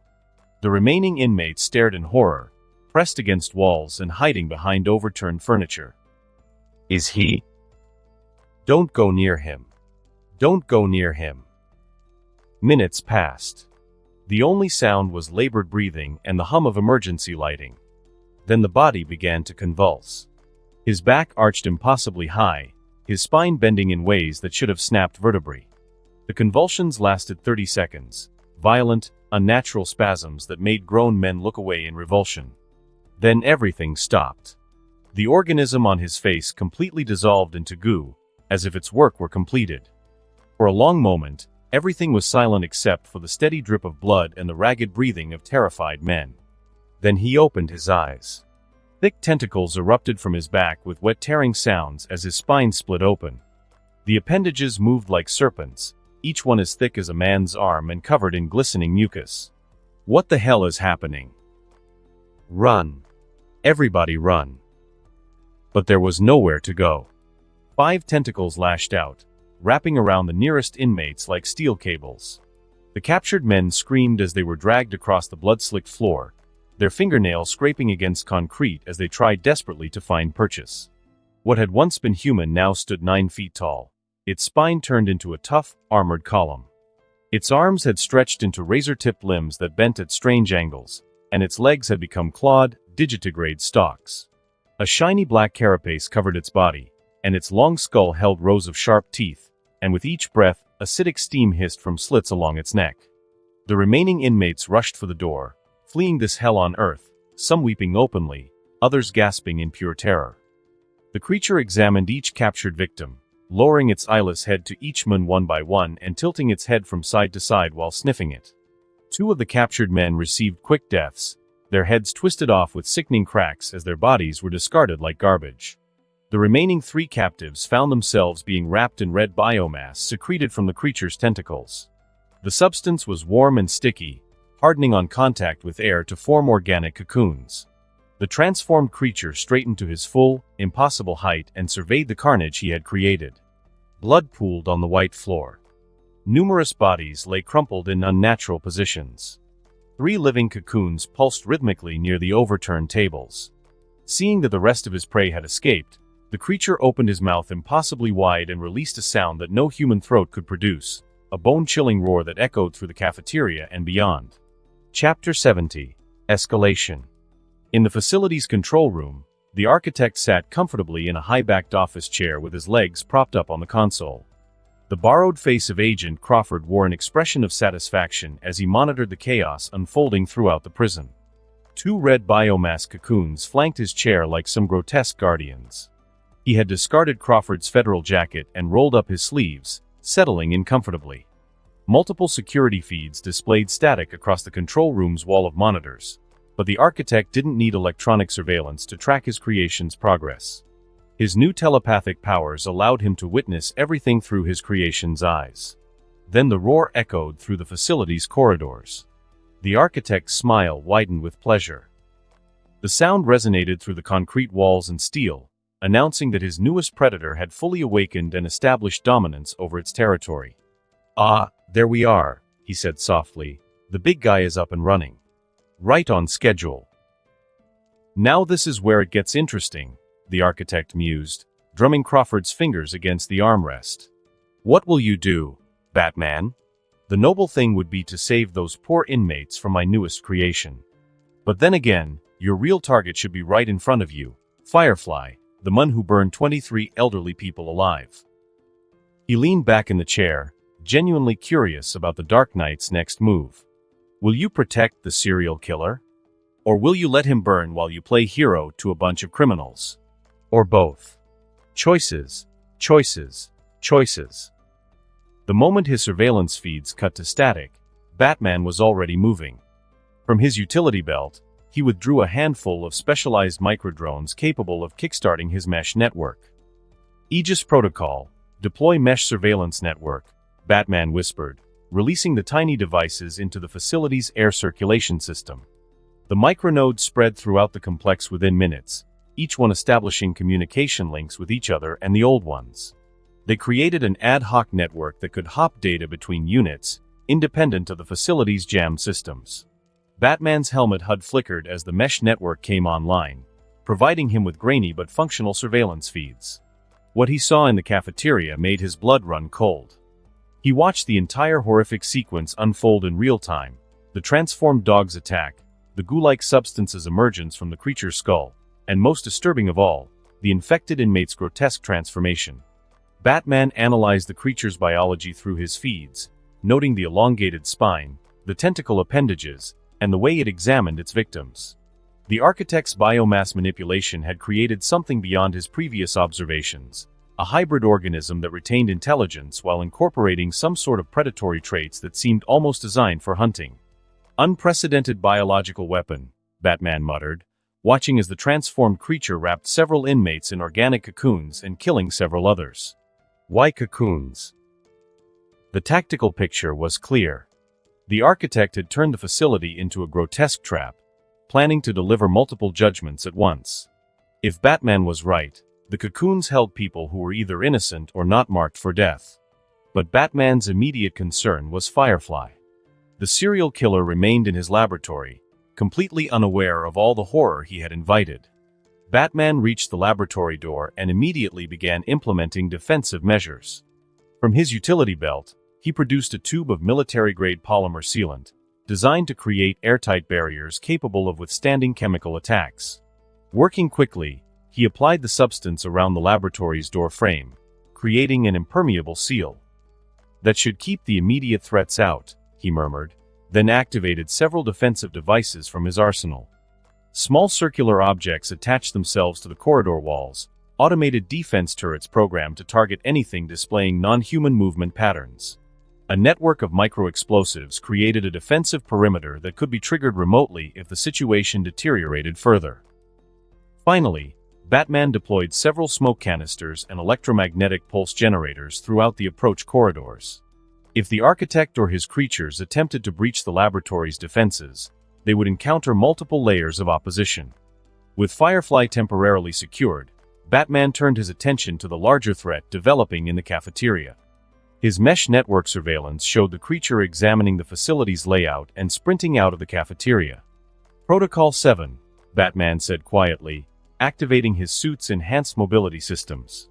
The remaining inmates stared in horror, pressed against walls and hiding behind overturned furniture. "Is he?" "Don't go near him. Don't go near him." Minutes passed. The only sound was labored breathing and the hum of emergency lighting. Then the body began to convulse. His back arched impossibly high, his spine bending in ways that should have snapped vertebrae. The convulsions lasted 30 seconds, violent, unnatural spasms that made grown men look away in revulsion. Then everything stopped. The organism on his face completely dissolved into goo, as if its work were completed. For a long moment, everything was silent except for the steady drip of blood and the ragged breathing of terrified men. Then he opened his eyes. Thick tentacles erupted from his back with wet tearing sounds as his spine split open. The appendages moved like serpents, each one as thick as a man's arm and covered in glistening mucus. "What the hell is happening? Run! Everybody run!" But there was nowhere to go. 5 tentacles lashed out, wrapping around the nearest inmates like steel cables. The captured men screamed as they were dragged across the blood-slicked floor, their fingernails scraping against concrete as they tried desperately to find purchase. What had once been human now stood 9 feet tall, its spine turned into a tough, armored column. Its arms had stretched into razor-tipped limbs that bent at strange angles, and its legs had become clawed, digitigrade stalks. A shiny black carapace covered its body, and its long skull held rows of sharp teeth, and with each breath, acidic steam hissed from slits along its neck. The remaining inmates rushed for the door, fleeing this hell on earth, some weeping openly, others gasping in pure terror. The creature examined each captured victim, lowering its eyeless head to each man one by one and tilting its head from side to side while sniffing it. 2 of the captured men received quick deaths, their heads twisted off with sickening cracks as their bodies were discarded like garbage. The remaining 3 captives found themselves being wrapped in red biomass secreted from the creature's tentacles. The substance was warm and sticky, hardening on contact with air to form organic cocoons. The transformed creature straightened to his full, impossible height and surveyed the carnage he had created. Blood pooled on the white floor. Numerous bodies lay crumpled in unnatural positions. 3 living cocoons pulsed rhythmically near the overturned tables. Seeing that the rest of his prey had escaped, the creature opened his mouth impossibly wide and released a sound that no human throat could produce, a bone-chilling roar that echoed through the cafeteria and beyond. Chapter 70. Escalation. In the facility's control room, the architect sat comfortably in a high-backed office chair with his legs propped up on the console. The borrowed face of Agent Crawford wore an expression of satisfaction as he monitored the chaos unfolding throughout the prison. 2 red biomass cocoons flanked his chair like some grotesque guardians. He had discarded Crawford's federal jacket and rolled up his sleeves, settling in comfortably. Multiple security feeds displayed static across the control room's wall of monitors, but the architect didn't need electronic surveillance to track his creation's progress. His new telepathic powers allowed him to witness everything through his creation's eyes. Then the roar echoed through the facility's corridors. The architect's smile widened with pleasure. The sound resonated through the concrete walls and steel, announcing that his newest predator had fully awakened and established dominance over its territory. "Ah, there we are," he said softly. "The big guy is up and running. Right on schedule." "Now this is where it gets interesting," the architect mused, drumming Crawford's fingers against the armrest. "What will you do, Batman? The noble thing would be to save those poor inmates from my newest creation. But then again, your real target should be right in front of you, Firefly, the man who burned 23 elderly people alive." He leaned back in the chair, genuinely curious about the Dark Knight's next move. "Will you protect the serial killer? Or will you let him burn while you play hero to a bunch of criminals? Or both? Choices, choices, choices." The moment his surveillance feeds cut to static, Batman was already moving. From his utility belt, he withdrew a handful of specialized microdrones capable of kickstarting his mesh network. "Aegis Protocol, deploy mesh surveillance network," Batman whispered, releasing the tiny devices into the facility's air circulation system. The micronodes spread throughout the complex within minutes, each one establishing communication links with each other and the old ones. They created an ad hoc network that could hop data between units, independent of the facility's jammed systems. Batman's helmet HUD flickered as the mesh network came online, providing him with grainy but functional surveillance feeds. What he saw in the cafeteria made his blood run cold. He watched the entire horrific sequence unfold in real time: the transformed dog's attack, the goo-like substance's emergence from the creature's skull, and most disturbing of all, the infected inmate's grotesque transformation. Batman analyzed the creature's biology through his feeds, noting the elongated spine, the tentacle appendages, and the way it examined its victims. The architect's biomass manipulation had created something beyond his previous observations, a hybrid organism that retained intelligence while incorporating some sort of predatory traits that seemed almost designed for hunting. "Unprecedented biological weapon," Batman muttered, watching as the transformed creature wrapped several inmates in organic cocoons and killing several others. Why cocoons? The tactical picture was clear. The architect had turned the facility into a grotesque trap, planning to deliver multiple judgments at once. If Batman was right, the cocoons held people who were either innocent or not marked for death. But Batman's immediate concern was Firefly. The serial killer remained in his laboratory, completely unaware of all the horror he had invited. Batman reached the laboratory door and immediately began implementing defensive measures. From his utility belt, he produced a tube of military-grade polymer sealant, designed to create airtight barriers capable of withstanding chemical attacks. Working quickly, he applied the substance around the laboratory's door frame, creating an impermeable seal. "That should keep the immediate threats out," he murmured, then activated several defensive devices from his arsenal. Small circular objects attached themselves to the corridor walls, automated defense turrets programmed to target anything displaying non-human movement patterns. A network of micro-explosives created a defensive perimeter that could be triggered remotely if the situation deteriorated further. Finally, Batman deployed several smoke canisters and electromagnetic pulse generators throughout the approach corridors. If the architect or his creatures attempted to breach the laboratory's defenses, they would encounter multiple layers of opposition. With Firefly temporarily secured, Batman turned his attention to the larger threat developing in the cafeteria. His mesh network surveillance showed the creature examining the facility's layout and sprinting out of the cafeteria. "Protocol 7, Batman said quietly, activating his suit's enhanced mobility systems.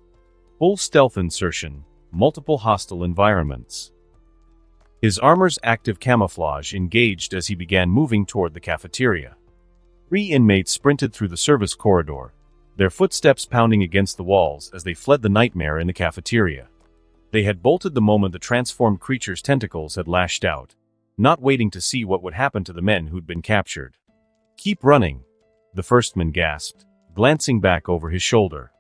"Full stealth insertion, multiple hostile environments." His armor's active camouflage engaged as he began moving toward the cafeteria. 3 inmates sprinted through the service corridor, their footsteps pounding against the walls as they fled the nightmare in the cafeteria. They had bolted the moment the transformed creature's tentacles had lashed out, not waiting to see what would happen to the men who'd been captured. "Keep running," the first man gasped, glancing back over his shoulder.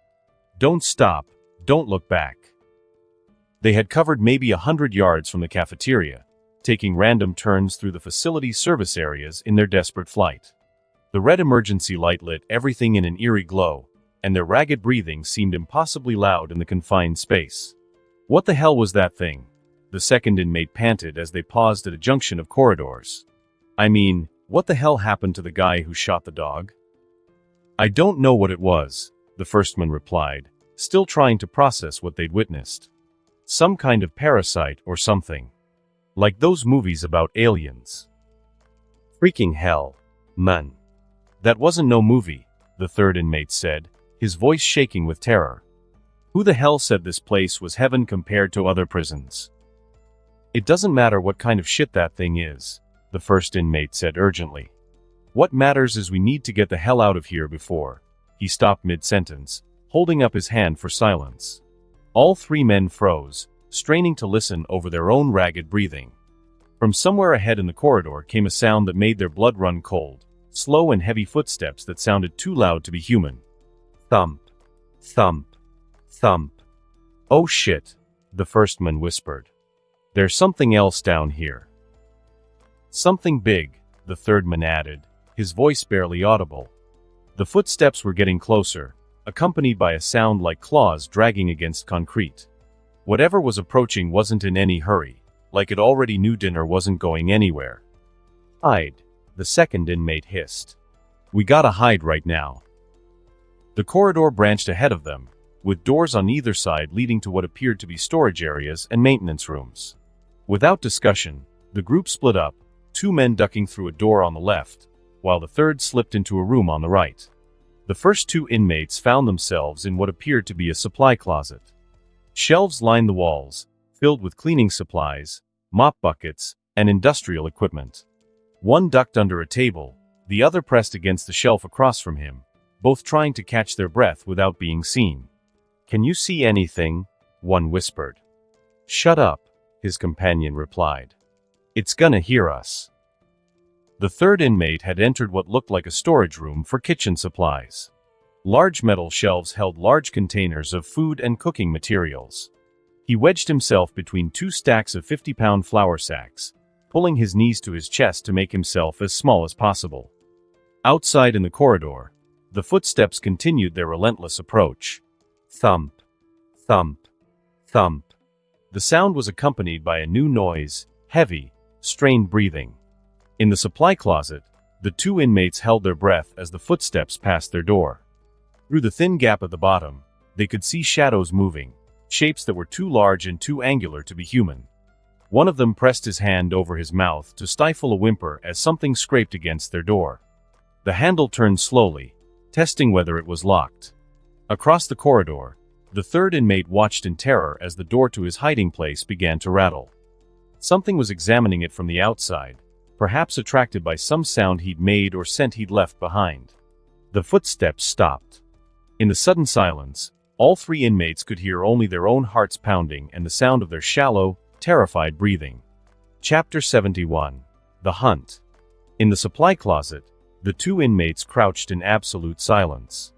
"Don't stop, don't look back." They had covered maybe 100 yards from the cafeteria, taking random turns through the facility's service areas in their desperate flight. The red emergency light lit everything in an eerie glow, and their ragged breathing seemed impossibly loud in the confined space. "What the hell was that thing?" the second inmate panted as they paused at a junction of corridors. "I mean, what the hell happened to the guy who shot the dog?" "I don't know what it was," the first man replied, still trying to process what they'd witnessed. "Some kind of parasite or something. Like those movies about aliens." "Freaking hell, man. That wasn't no movie," the third inmate said, his voice shaking with terror. "Who the hell said this place was heaven compared to other prisons?" "It doesn't matter what kind of shit that thing is," the first inmate said urgently. "What matters is we need to get the hell out of here before—" He stopped mid-sentence, holding up his hand for silence. All 3 men froze, straining to listen over their own ragged breathing. From somewhere ahead in the corridor came a sound that made their blood run cold, slow and heavy footsteps that sounded too loud to be human. Thump, thump, thump. "Oh shit," the first man whispered. "There's something else down here." "Something big," the third man added, his voice barely audible. The footsteps were getting closer, accompanied by a sound like claws dragging against concrete. Whatever was approaching wasn't in any hurry, like it already knew dinner wasn't going anywhere. "Hide," the second inmate hissed. "We gotta hide right now." The corridor branched ahead of them, with doors on either side leading to what appeared to be storage areas and maintenance rooms. Without discussion, the group split up, 2 men ducking through a door on the left, while the third slipped into a room on the right. The first 2 inmates found themselves in what appeared to be a supply closet. Shelves lined the walls, filled with cleaning supplies, mop buckets, and industrial equipment. One ducked under a table, the other pressed against the shelf across from him, both trying to catch their breath without being seen. "Can you see anything?" one whispered. "Shut up," his companion replied. "It's gonna hear us." The third inmate had entered what looked like a storage room for kitchen supplies. Large metal shelves held large containers of food and cooking materials. He wedged himself between 2 stacks of 50-pound flour sacks, pulling his knees to his chest to make himself as small as possible. Outside in the corridor, the footsteps continued their relentless approach. Thump, thump, thump. The sound was accompanied by a new noise, heavy, strained breathing. In the supply closet, the 2 inmates held their breath as the footsteps passed their door. Through the thin gap at the bottom, they could see shadows moving, shapes that were too large and too angular to be human. One of them pressed his hand over his mouth to stifle a whimper as something scraped against their door. The handle turned slowly, testing whether it was locked. Across the corridor, the third inmate watched in terror as the door to his hiding place began to rattle. Something was examining it from the outside, perhaps attracted by some sound he'd made or scent he'd left behind. The footsteps stopped. In the sudden silence, all three inmates could hear only their own hearts pounding and the sound of their shallow, terrified breathing. Chapter 71. The Hunt. In the supply closet, the two inmates crouched in absolute silence.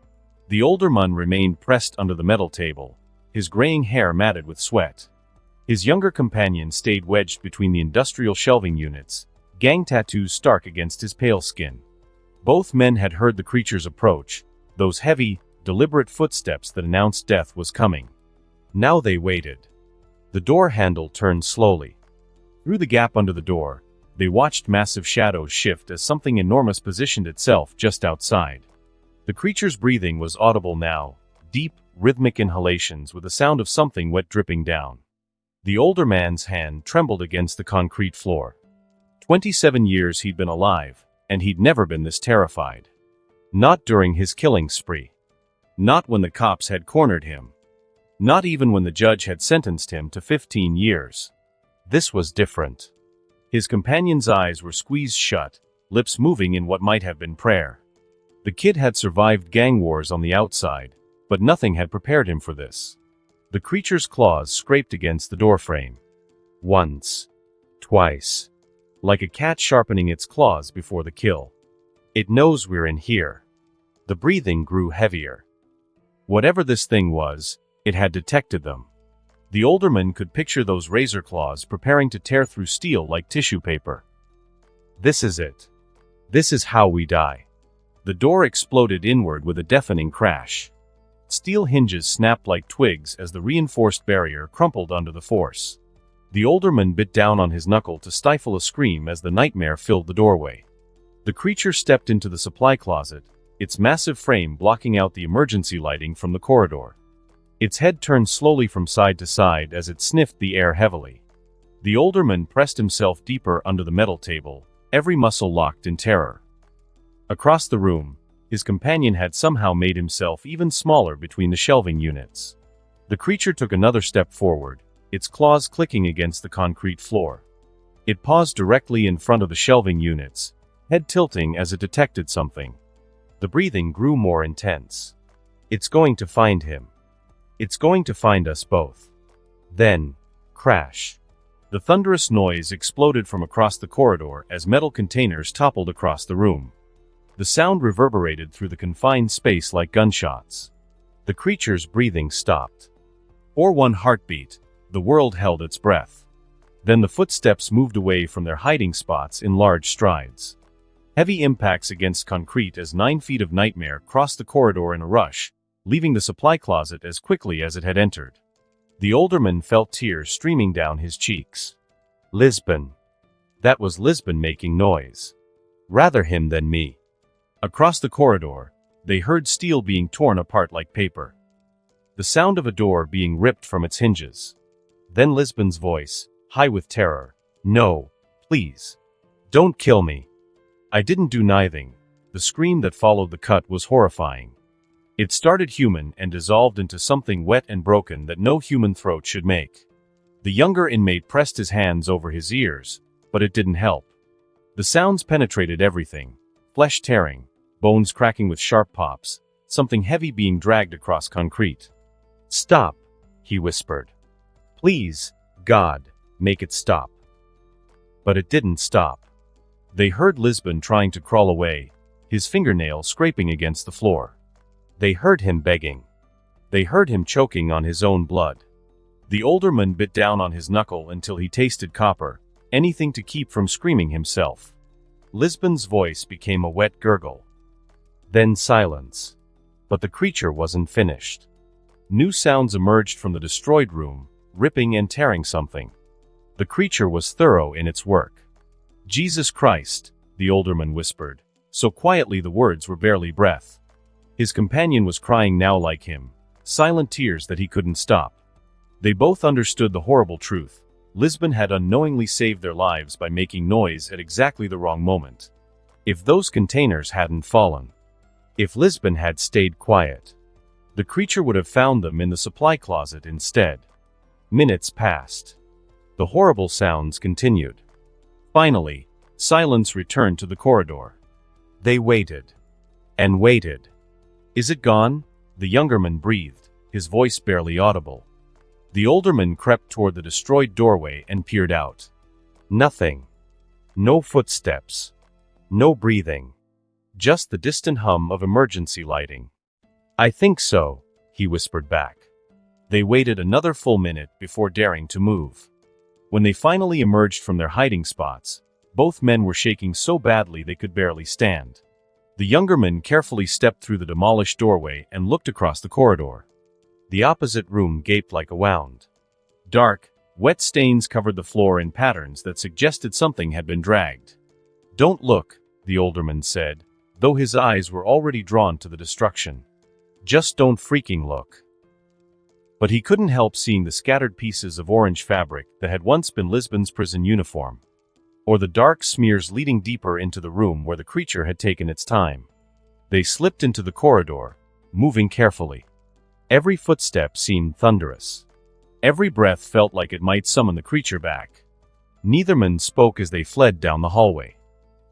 The older man remained pressed under the metal table, his graying hair matted with sweat. His younger companion stayed wedged between the industrial shelving units, gang tattoos stark against his pale skin. Both men had heard the creature's approach, those heavy, deliberate footsteps that announced death was coming. Now they waited. The door handle turned slowly. Through the gap under the door, they watched massive shadows shift as something enormous positioned itself just outside. The creature's breathing was audible now, deep, rhythmic inhalations with the sound of something wet dripping down. The older man's hand trembled against the concrete floor. 27 years he'd been alive, and he'd never been this terrified. Not during his killing spree. Not when the cops had cornered him. Not even when the judge had sentenced him to 15 years. This was different. His companion's eyes were squeezed shut, lips moving in what might have been prayer. The kid had survived gang wars on the outside, but nothing had prepared him for this. The creature's claws scraped against the doorframe. Once. Twice. Like a cat sharpening its claws before the kill. It knows we're in here. The breathing grew heavier. Whatever this thing was, it had detected them. The older man could picture those razor claws preparing to tear through steel like tissue paper. This is it. This is how we die. The door exploded inward with a deafening crash. Steel hinges snapped like twigs as the reinforced barrier crumpled under the force. The older man bit down on his knuckle to stifle a scream as the nightmare filled the doorway. The creature stepped into the supply closet, its massive frame blocking out the emergency lighting from the corridor. Its head turned slowly from side to side as it sniffed the air heavily. The older man pressed himself deeper under the metal table, every muscle locked in terror. Across the room, his companion had somehow made himself even smaller between the shelving units. The creature took another step forward, its claws clicking against the concrete floor. It paused directly in front of the shelving units, head tilting as it detected something. The breathing grew more intense. It's going to find him. It's going to find us both. Then, crash. The thunderous noise exploded from across the corridor as metal containers toppled across the room. The sound reverberated through the confined space like gunshots. The creature's breathing stopped. For one heartbeat, the world held its breath. Then the footsteps moved away from their hiding spots in large strides. Heavy impacts against concrete as 9 feet of nightmare crossed the corridor in a rush, leaving the supply closet as quickly as it had entered. The older man felt tears streaming down his cheeks. Lisbon. That was Lisbon making noise. Rather him than me. Across the corridor, they heard steel being torn apart like paper. The sound of a door being ripped from its hinges. Then Lisbon's voice, high with terror. No, please. Don't kill me. I didn't do nothing. The scream that followed the cut was horrifying. It started human and dissolved into something wet and broken that no human throat should make. The younger inmate pressed his hands over his ears, but it didn't help. The sounds penetrated everything, flesh tearing, bones cracking with sharp pops, something heavy being dragged across concrete. Stop, he whispered. Please, God, make it stop. But it didn't stop. They heard Lisbon trying to crawl away, his fingernails scraping against the floor. They heard him begging. They heard him choking on his own blood. The older man bit down on his knuckle until he tasted copper, anything to keep from screaming himself. Lisbon's voice became a wet gurgle. Then silence. But the creature wasn't finished. New sounds emerged from the destroyed room, ripping and tearing something. The creature was thorough in its work. Jesus Christ, the older man whispered, so quietly the words were barely breath. His companion was crying now like him, silent tears that he couldn't stop. They both understood the horrible truth. Lisbon had unknowingly saved their lives by making noise at exactly the wrong moment. If those containers hadn't fallen, if Lisbon had stayed quiet, the creature would have found them in the supply closet instead. Minutes passed. The horrible sounds continued. Finally, silence returned to the corridor. They waited. And waited. "Is it gone?" The younger man breathed, his voice barely audible. The older man crept toward the destroyed doorway and peered out. Nothing. No footsteps. No breathing. Just the distant hum of emergency lighting. "I think so," he whispered back. They waited another full minute before daring to move. When they finally emerged from their hiding spots, both men were shaking so badly they could barely stand. The younger man carefully stepped through the demolished doorway and looked across the corridor. The opposite room gaped like a wound. Dark, wet stains covered the floor in patterns that suggested something had been dragged. "Don't look," the older man said, though his eyes were already drawn to the destruction. "Just don't freaking look." But he couldn't help seeing the scattered pieces of orange fabric that had once been Lisbon's prison uniform, or the dark smears leading deeper into the room where the creature had taken its time. They slipped into the corridor, moving carefully. Every footstep seemed thunderous. Every breath felt like it might summon the creature back. Neither man spoke as they fled down the hallway.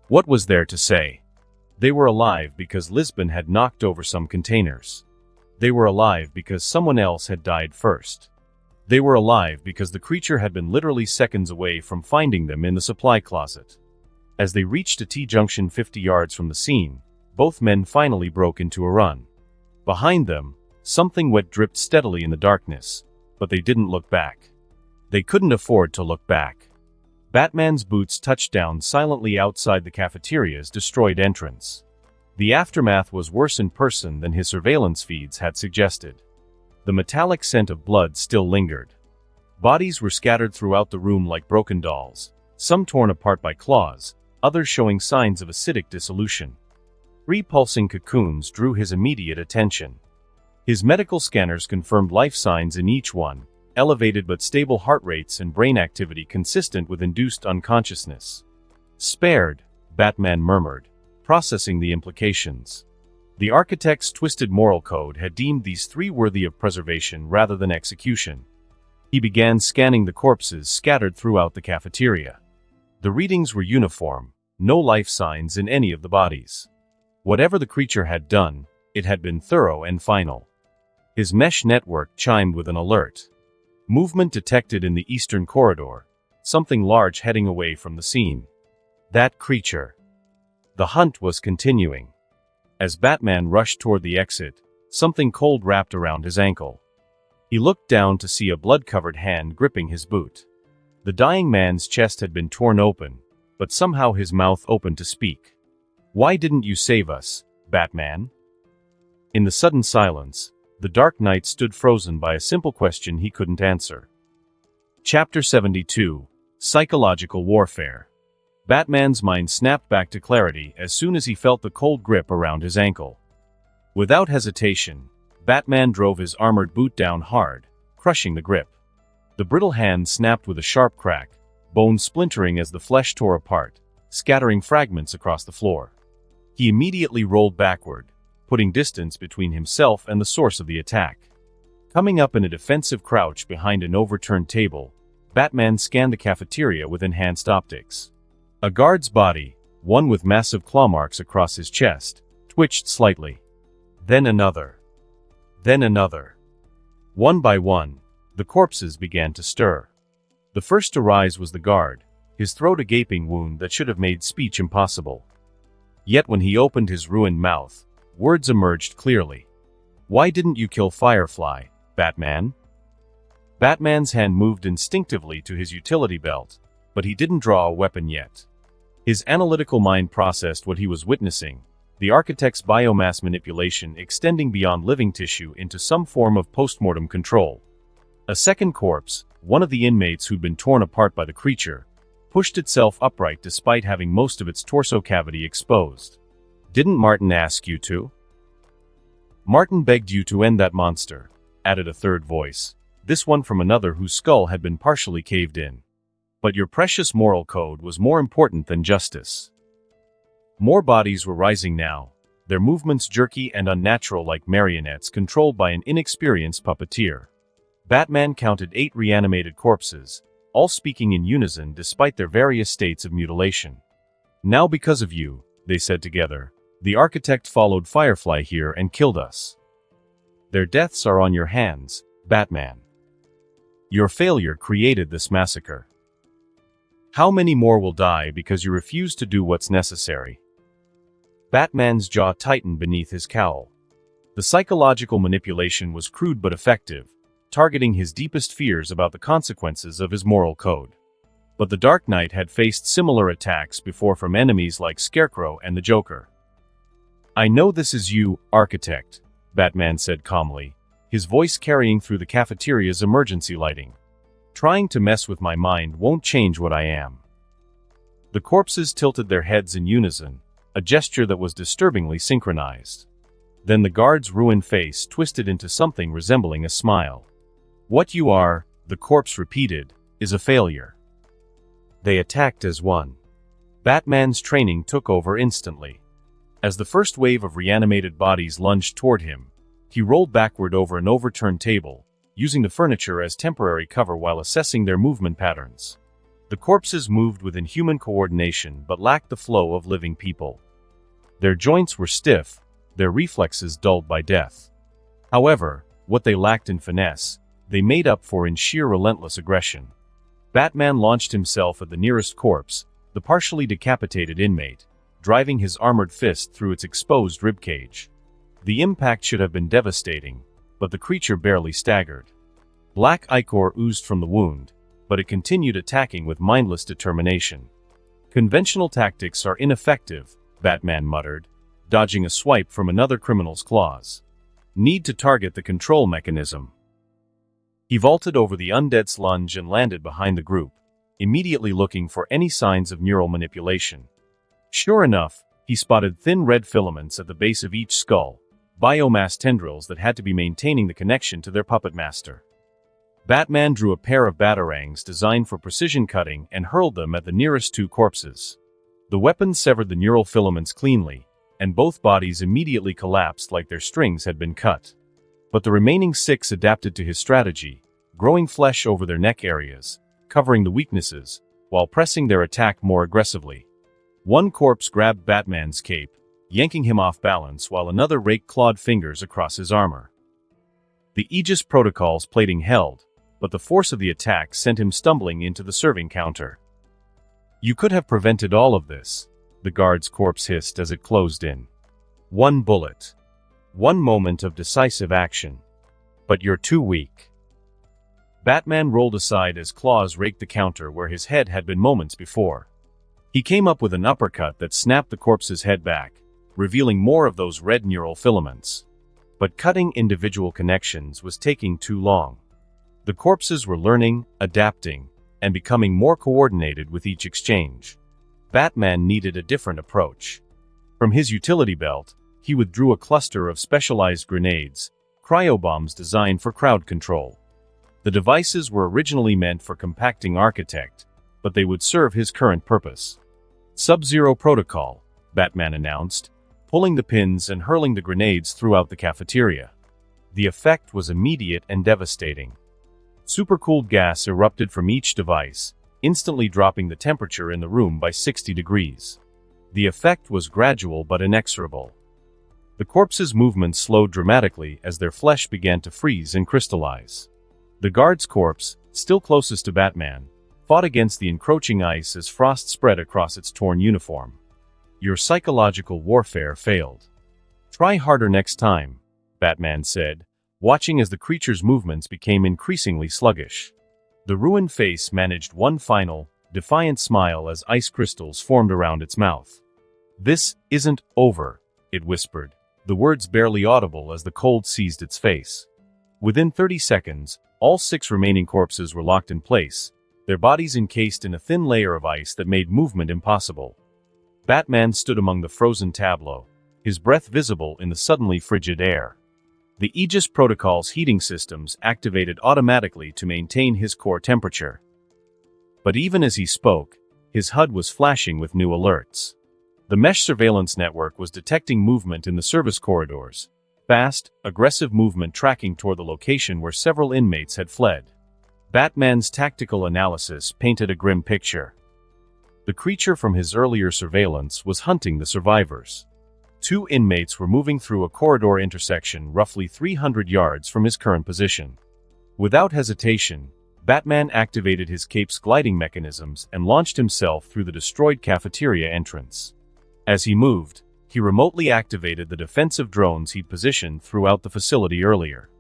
What was there to say? They were alive because Lisbon had knocked over some containers. They were alive because someone else had died first. They were alive because the creature had been literally seconds away from finding them in the supply closet. As they reached a T-junction 50 yards from the scene, both men finally broke into a run. Behind them, something wet dripped steadily in the darkness, but they didn't look back. They couldn't afford to look back. Batman's boots touched down silently outside the cafeteria's destroyed entrance. The aftermath was worse in person than his surveillance feeds had suggested. The metallic scent of blood still lingered. Bodies were scattered throughout the room like broken dolls, some torn apart by claws, others showing signs of acidic dissolution. 3 pulsing cocoons drew his immediate attention. His medical scanners confirmed life signs in each one, elevated but stable heart rates and brain activity consistent with induced unconsciousness. "Spared," Batman murmured, processing the implications. The architect's twisted moral code had deemed these 3 worthy of preservation rather than execution. He began scanning the corpses scattered throughout the cafeteria. The readings were uniform, no life signs in any of the bodies. Whatever the creature had done, it had been thorough and final. His mesh network chimed with an alert. Movement detected in the eastern corridor, something large heading away from the scene. That creature. The hunt was continuing. As Batman rushed toward the exit, something cold wrapped around his ankle. He looked down to see a blood-covered hand gripping his boot. The dying man's chest had been torn open, but somehow his mouth opened to speak. "Why didn't you save us, Batman?" In the sudden silence, the Dark Knight stood frozen by a simple question he couldn't answer. Chapter 72: Psychological Warfare. Batman's mind snapped back to clarity as soon as he felt the cold grip around his ankle. Without hesitation, Batman drove his armored boot down hard, crushing the grip. The brittle hand snapped with a sharp crack, bones splintering as the flesh tore apart, scattering fragments across the floor. He immediately rolled backward, putting distance between himself and the source of the attack. Coming up in a defensive crouch behind an overturned table, Batman scanned the cafeteria with enhanced optics. A guard's body, one with massive claw marks across his chest, twitched slightly. Then another. Then another. One by one, the corpses began to stir. The first to rise was the guard, his throat a gaping wound that should have made speech impossible. Yet when he opened his ruined mouth, words emerged clearly. "Why didn't you kill Firefly, Batman?" Batman's hand moved instinctively to his utility belt, but he didn't draw a weapon yet. His analytical mind processed what he was witnessing, the architect's biomass manipulation extending beyond living tissue into some form of postmortem control. A second corpse, one of the inmates who'd been torn apart by the creature, pushed itself upright despite having most of its torso cavity exposed. "Didn't Martin ask you to?" "Martin begged you to end that monster," added a third voice, this one from another whose skull had been partially caved in. But your precious moral code was more important than justice. More bodies were rising now, their movements jerky and unnatural like marionettes controlled by an inexperienced puppeteer. Batman counted 8 reanimated corpses, all speaking in unison despite their various states of mutilation. Now because of you, they said together, the architect followed Firefly here and killed us. Their deaths are on your hands, Batman. Your failure created this massacre. How many more will die because you refuse to do what's necessary? Batman's jaw tightened beneath his cowl. The psychological manipulation was crude but effective, targeting his deepest fears about the consequences of his moral code. But the Dark Knight had faced similar attacks before from enemies like Scarecrow and the Joker. I know this is you, Architect, Batman said calmly, his voice carrying through the cafeteria's emergency lighting. Trying to mess with my mind won't change what I am. The corpses tilted their heads in unison, a gesture that was disturbingly synchronized. Then the guard's ruined face twisted into something resembling a smile. What you are, the corpse repeated, is a failure. They attacked as one. Batman's training took over instantly. As the first wave of reanimated bodies lunged toward him, he rolled backward over an overturned table, using the furniture as temporary cover while assessing their movement patterns. The corpses moved with inhuman coordination but lacked the flow of living people. Their joints were stiff, their reflexes dulled by death. However, what they lacked in finesse, they made up for in sheer relentless aggression. Batman launched himself at the nearest corpse, the partially decapitated inmate, driving his armored fist through its exposed ribcage. The impact should have been devastating, but the creature barely staggered. Black ichor oozed from the wound, but it continued attacking with mindless determination. Conventional tactics are ineffective, Batman muttered, dodging a swipe from another criminal's claws. Need to target the control mechanism. He vaulted over the undead's lunge and landed behind the group, immediately looking for any signs of neural manipulation. Sure enough, he spotted thin red filaments at the base of each skull, biomass tendrils that had to be maintaining the connection to their puppet master. Batman drew a pair of batarangs designed for precision cutting and hurled them at the nearest 2 corpses. The weapon severed the neural filaments cleanly, and both bodies immediately collapsed like their strings had been cut. But the remaining 6 adapted to his strategy, growing flesh over their neck areas, covering the weaknesses, while pressing their attack more aggressively. One corpse grabbed Batman's cape, yanking him off balance while another raked clawed fingers across his armor. The Aegis protocol's plating held, but the force of the attack sent him stumbling into the serving counter. You could have prevented all of this, the guard's corpse hissed as it closed in. One bullet. One moment of decisive action. But you're too weak. Batman rolled aside as claws raked the counter where his head had been moments before. He came up with an uppercut that snapped the corpse's head back, revealing more of those red neural filaments. But cutting individual connections was taking too long. The corpses were learning, adapting, and becoming more coordinated with each exchange. Batman needed a different approach. From his utility belt, he withdrew a cluster of specialized grenades, cryobombs designed for crowd control. The devices were originally meant for compacting Architect, but they would serve his current purpose. Sub-Zero Protocol, Batman announced, pulling the pins and hurling the grenades throughout the cafeteria. The effect was immediate and devastating. Supercooled gas erupted from each device, instantly dropping the temperature in the room by 60 degrees. The effect was gradual but inexorable. The corpses' movements slowed dramatically as their flesh began to freeze and crystallize. The guard's corpse, still closest to Batman, fought against the encroaching ice as frost spread across its torn uniform. Your psychological warfare failed. Try harder next time, Batman said, watching as the creature's movements became increasingly sluggish. The ruined face managed one final, defiant smile as ice crystals formed around its mouth. This isn't over, it whispered, the words barely audible as the cold seized its face. Within 30 seconds, all 6 remaining corpses were locked in place, their bodies encased in a thin layer of ice that made movement impossible. Batman stood among the frozen tableau, his breath visible in the suddenly frigid air. The Aegis protocol's heating systems activated automatically to maintain his core temperature. But even as he spoke, his HUD was flashing with new alerts. The mesh surveillance network was detecting movement in the service corridors. Fast, aggressive movement tracking toward the location where several inmates had fled. Batman's tactical analysis painted a grim picture. The creature from his earlier surveillance was hunting the survivors. 2 inmates were moving through a corridor intersection roughly 300 yards from his current position. Without hesitation, Batman activated his cape's gliding mechanisms and launched himself through the destroyed cafeteria entrance. As he moved, he remotely activated the defensive drones he'd positioned throughout the facility earlier.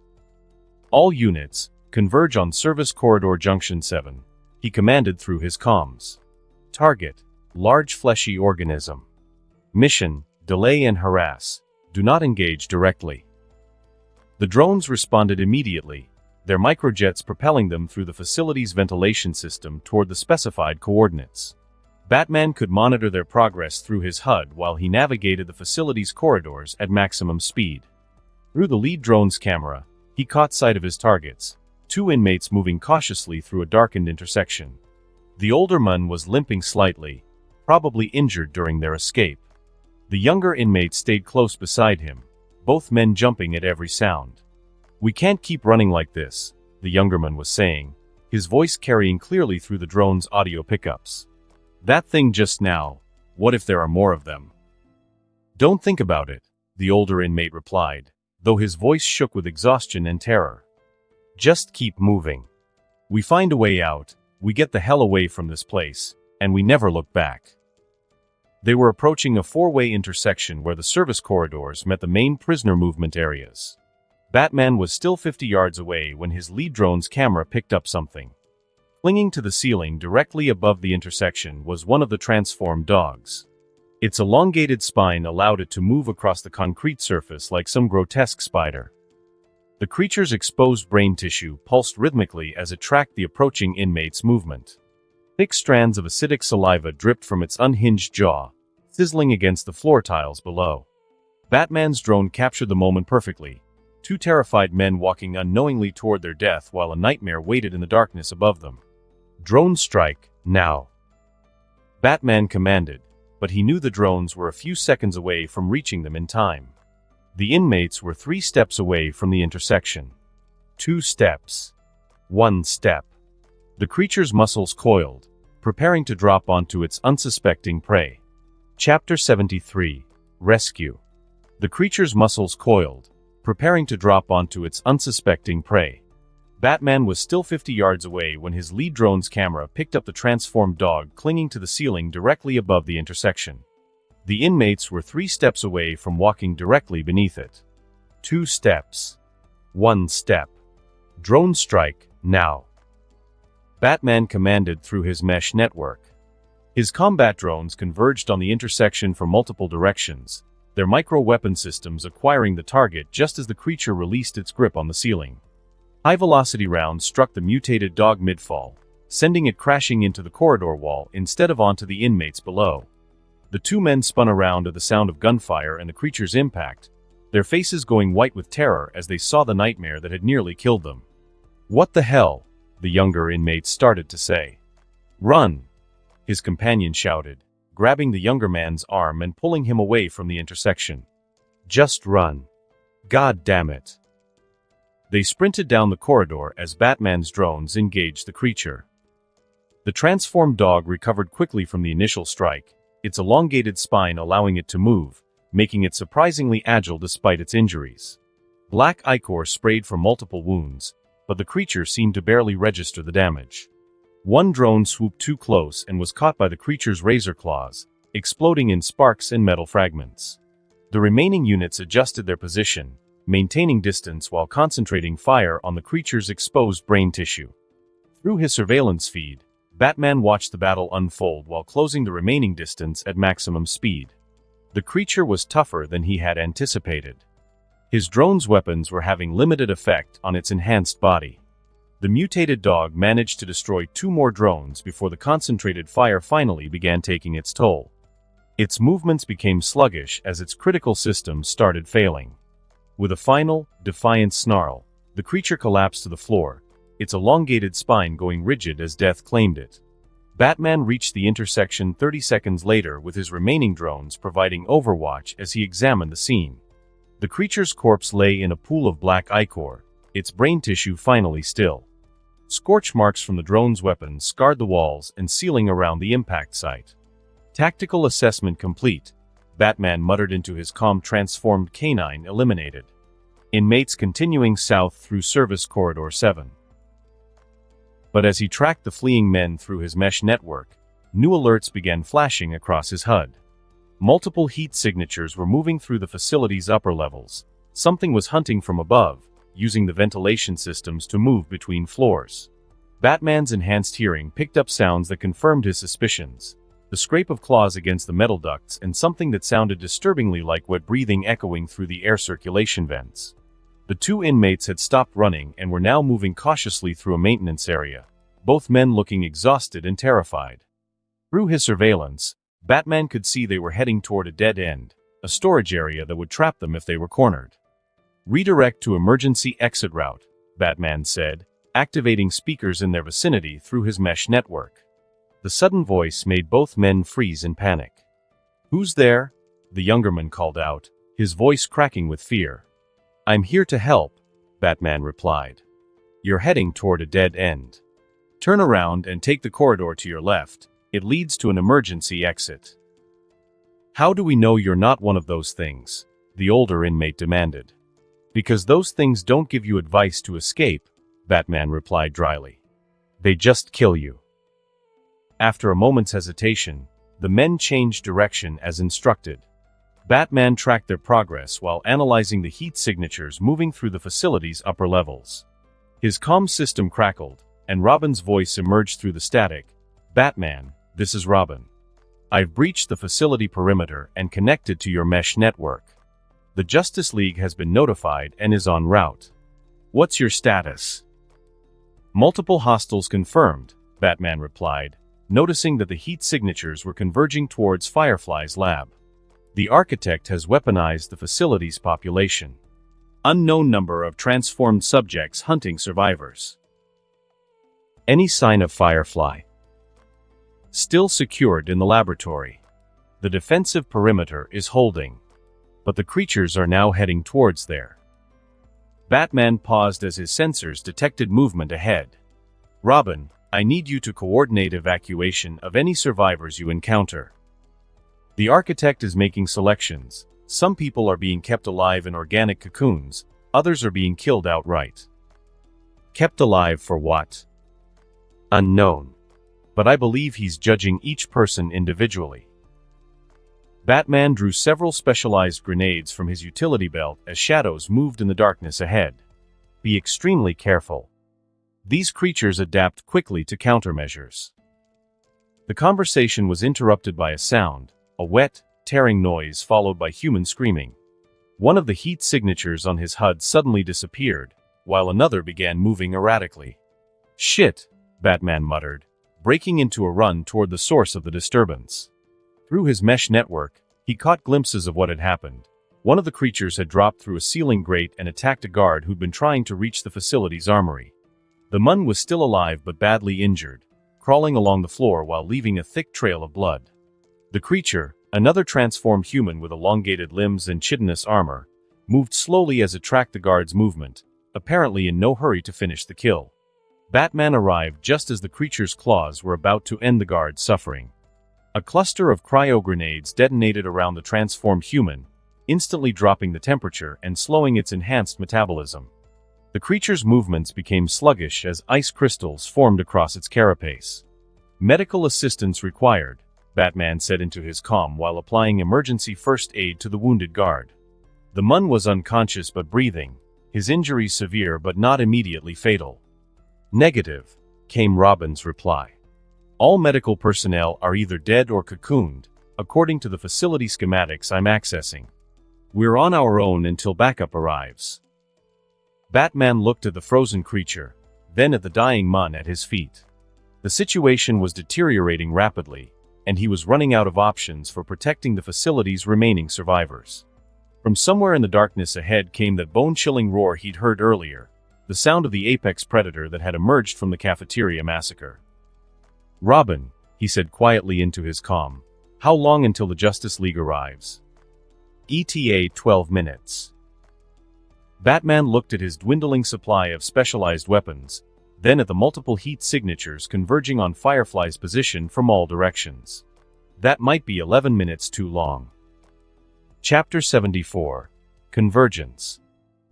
All units, converge on Service Corridor Junction 7, he commanded through his comms. Target, large fleshy organism. Mission, delay and harass. Do not engage directly. The drones responded immediately, their microjets propelling them through the facility's ventilation system toward the specified coordinates. Batman could monitor their progress through his HUD while he navigated the facility's corridors at maximum speed. Through the lead drone's camera, he caught sight of his targets, 2 inmates moving cautiously through a darkened intersection. The older man was limping slightly, probably injured during their escape. The younger inmate stayed close beside him, both men jumping at every sound. "We can't keep running like this," the younger man was saying, his voice carrying clearly through the drone's audio pickups. "That thing just now, what if there are more of them?" "Don't think about it," the older inmate replied, though his voice shook with exhaustion and terror. "Just keep moving. We find a way out, we get the hell away from this place, and we never look back." They were approaching a 4-way intersection where the service corridors met the main prisoner movement areas. Batman was still 50 yards away when his lead drone's camera picked up something. Clinging to the ceiling directly above the intersection was one of the transformed dogs. Its elongated spine allowed it to move across the concrete surface like some grotesque spider. The creature's exposed brain tissue pulsed rhythmically as it tracked the approaching inmate's movement. Thick strands of acidic saliva dripped from its unhinged jaw, sizzling against the floor tiles below. Batman's drone captured the moment perfectly. 2 terrified men walking unknowingly toward their death while a nightmare waited in the darkness above them. "Drone strike, now!" Batman commanded, but he knew the drones were a few seconds away from reaching them in time. The inmates were 3 steps away from the intersection. 2 steps. 1 step. The creature's muscles coiled, preparing to drop onto its unsuspecting prey. Chapter 73. Rescue. The creature's muscles coiled, preparing to drop onto its unsuspecting prey. Batman was still 50 yards away when his lead drone's camera picked up the transformed dog clinging to the ceiling directly above the intersection. The inmates were 3 steps away from walking directly beneath it. 2 steps. 1 step. Drone strike, now! Batman commanded through his mesh network. His combat drones converged on the intersection from multiple directions, their micro-weapon systems acquiring the target just as the creature released its grip on the ceiling. High-velocity rounds struck the mutated dog mid-fall, sending it crashing into the corridor wall instead of onto the inmates below. The 2 men spun around at the sound of gunfire and the creature's impact, their faces going white with terror as they saw the nightmare that had nearly killed them. "What the hell?" the younger inmate started to say. "Run!" his companion shouted, grabbing the younger man's arm and pulling him away from the intersection. "Just run. God damn it." They sprinted down the corridor as Batman's drones engaged the creature. The transformed dog recovered quickly from the initial strike, its elongated spine allowing it to move, making it surprisingly agile despite its injuries. Black ichor sprayed for multiple wounds, but the creature seemed to barely register the damage. One drone swooped too close and was caught by the creature's razor claws, exploding in sparks and metal fragments. The remaining units adjusted their position, maintaining distance while concentrating fire on the creature's exposed brain tissue. Through his surveillance feed, Batman watched the battle unfold while closing the remaining distance at maximum speed. The creature was tougher than he had anticipated. His drone's weapons were having limited effect on its enhanced body. The mutated dog managed to destroy 2 more drones before the concentrated fire finally began taking its toll. Its movements became sluggish as its critical systems started failing. With a final, defiant snarl, the creature collapsed to the floor, its elongated spine going rigid as death claimed it. Batman reached the intersection 30 seconds later with his remaining drones providing overwatch as he examined the scene. The creature's corpse lay in a pool of black ichor, its brain tissue finally still. Scorch marks from the drone's weapons scarred the walls and ceiling around the impact site. Tactical assessment complete, Batman muttered into his calm. Transformed canine eliminated. Inmates continuing south through Service Corridor 7. But as he tracked the fleeing men through his mesh network, new alerts began flashing across his HUD. Multiple heat signatures were moving through the facility's upper levels. Something was hunting from above, using the ventilation systems to move between floors. Batman's enhanced hearing picked up sounds that confirmed his suspicions. The scrape of claws against the metal ducts and something that sounded disturbingly like wet breathing echoing through the air circulation vents. The two inmates had stopped running and were now moving cautiously through a maintenance area, both men looking exhausted and terrified. Through his surveillance, Batman could see they were heading toward a dead end, a storage area that would trap them if they were cornered. "Redirect to emergency exit route," Batman said, activating speakers in their vicinity through his mesh network. The sudden voice made both men freeze in panic. "Who's there?" the younger man called out, his voice cracking with fear. "I'm here to help," Batman replied. "You're heading toward a dead end. Turn around and take the corridor to your left. It leads to an emergency exit." "How do we know you're not one of those things?" the older inmate demanded. "Because those things don't give you advice to escape," Batman replied dryly. "They just kill you." After a moment's hesitation, the men changed direction as instructed. Batman tracked their progress while analyzing the heat signatures moving through the facility's upper levels. His comm system crackled, and Robin's voice emerged through the static. "Batman, this is Robin. I've breached the facility perimeter and connected to your mesh network. The Justice League has been notified and is en route. What's your status?" "Multiple hostiles confirmed," Batman replied, noticing that the heat signatures were converging towards Firefly's lab. "The architect has weaponized the facility's population. Unknown number of transformed subjects hunting survivors." "Any sign of Firefly?" "Still secured in the laboratory. The defensive perimeter is holding. But the creatures are now heading towards there." Batman paused as his sensors detected movement ahead. "Robin, I need you to coordinate evacuation of any survivors you encounter. The architect is making selections. Some people are being kept alive in organic cocoons, others are being killed outright." "Kept alive for what?" "Unknown. But I believe he's judging each person individually." Batman drew several specialized grenades from his utility belt as shadows moved in the darkness ahead. "Be extremely careful. These creatures adapt quickly to countermeasures." The conversation was interrupted by a sound, a wet, tearing noise followed by human screaming. One of the heat signatures on his HUD suddenly disappeared, while another began moving erratically. "Shit," Batman muttered, breaking into a run toward the source of the disturbance. Through his mesh network, he caught glimpses of what had happened. One of the creatures had dropped through a ceiling grate and attacked a guard who'd been trying to reach the facility's armory. The Mun was still alive but badly injured, crawling along the floor while leaving a thick trail of blood. The creature, another transformed human with elongated limbs and chitinous armor, moved slowly as it tracked the guard's movement, apparently in no hurry to finish the kill. Batman arrived just as the creature's claws were about to end the guard's suffering. A cluster of cryo-grenades detonated around the transformed human, instantly dropping the temperature and slowing its enhanced metabolism. The creature's movements became sluggish as ice crystals formed across its carapace. "Medical assistance required," Batman said into his comm while applying emergency first aid to the wounded guard. The Mun was unconscious but breathing, his injuries severe but not immediately fatal. "Negative," came Robin's reply. "All medical personnel are either dead or cocooned, according to the facility schematics I'm accessing. We're on our own until backup arrives." Batman looked at the frozen creature, then at the dying Mun at his feet. The situation was deteriorating rapidly, and he was running out of options for protecting the facility's remaining survivors. From somewhere in the darkness ahead came that bone-chilling roar he'd heard earlier, the sound of the apex predator that had emerged from the cafeteria massacre. "Robin, he said quietly into his comm. How long until the Justice League arrives? ETA 12 minutes. Batman looked at his dwindling supply of specialized weapons, then at the multiple heat signatures converging on Firefly's position from all directions. That might be 11 minutes too long. Chapter 74. Convergence.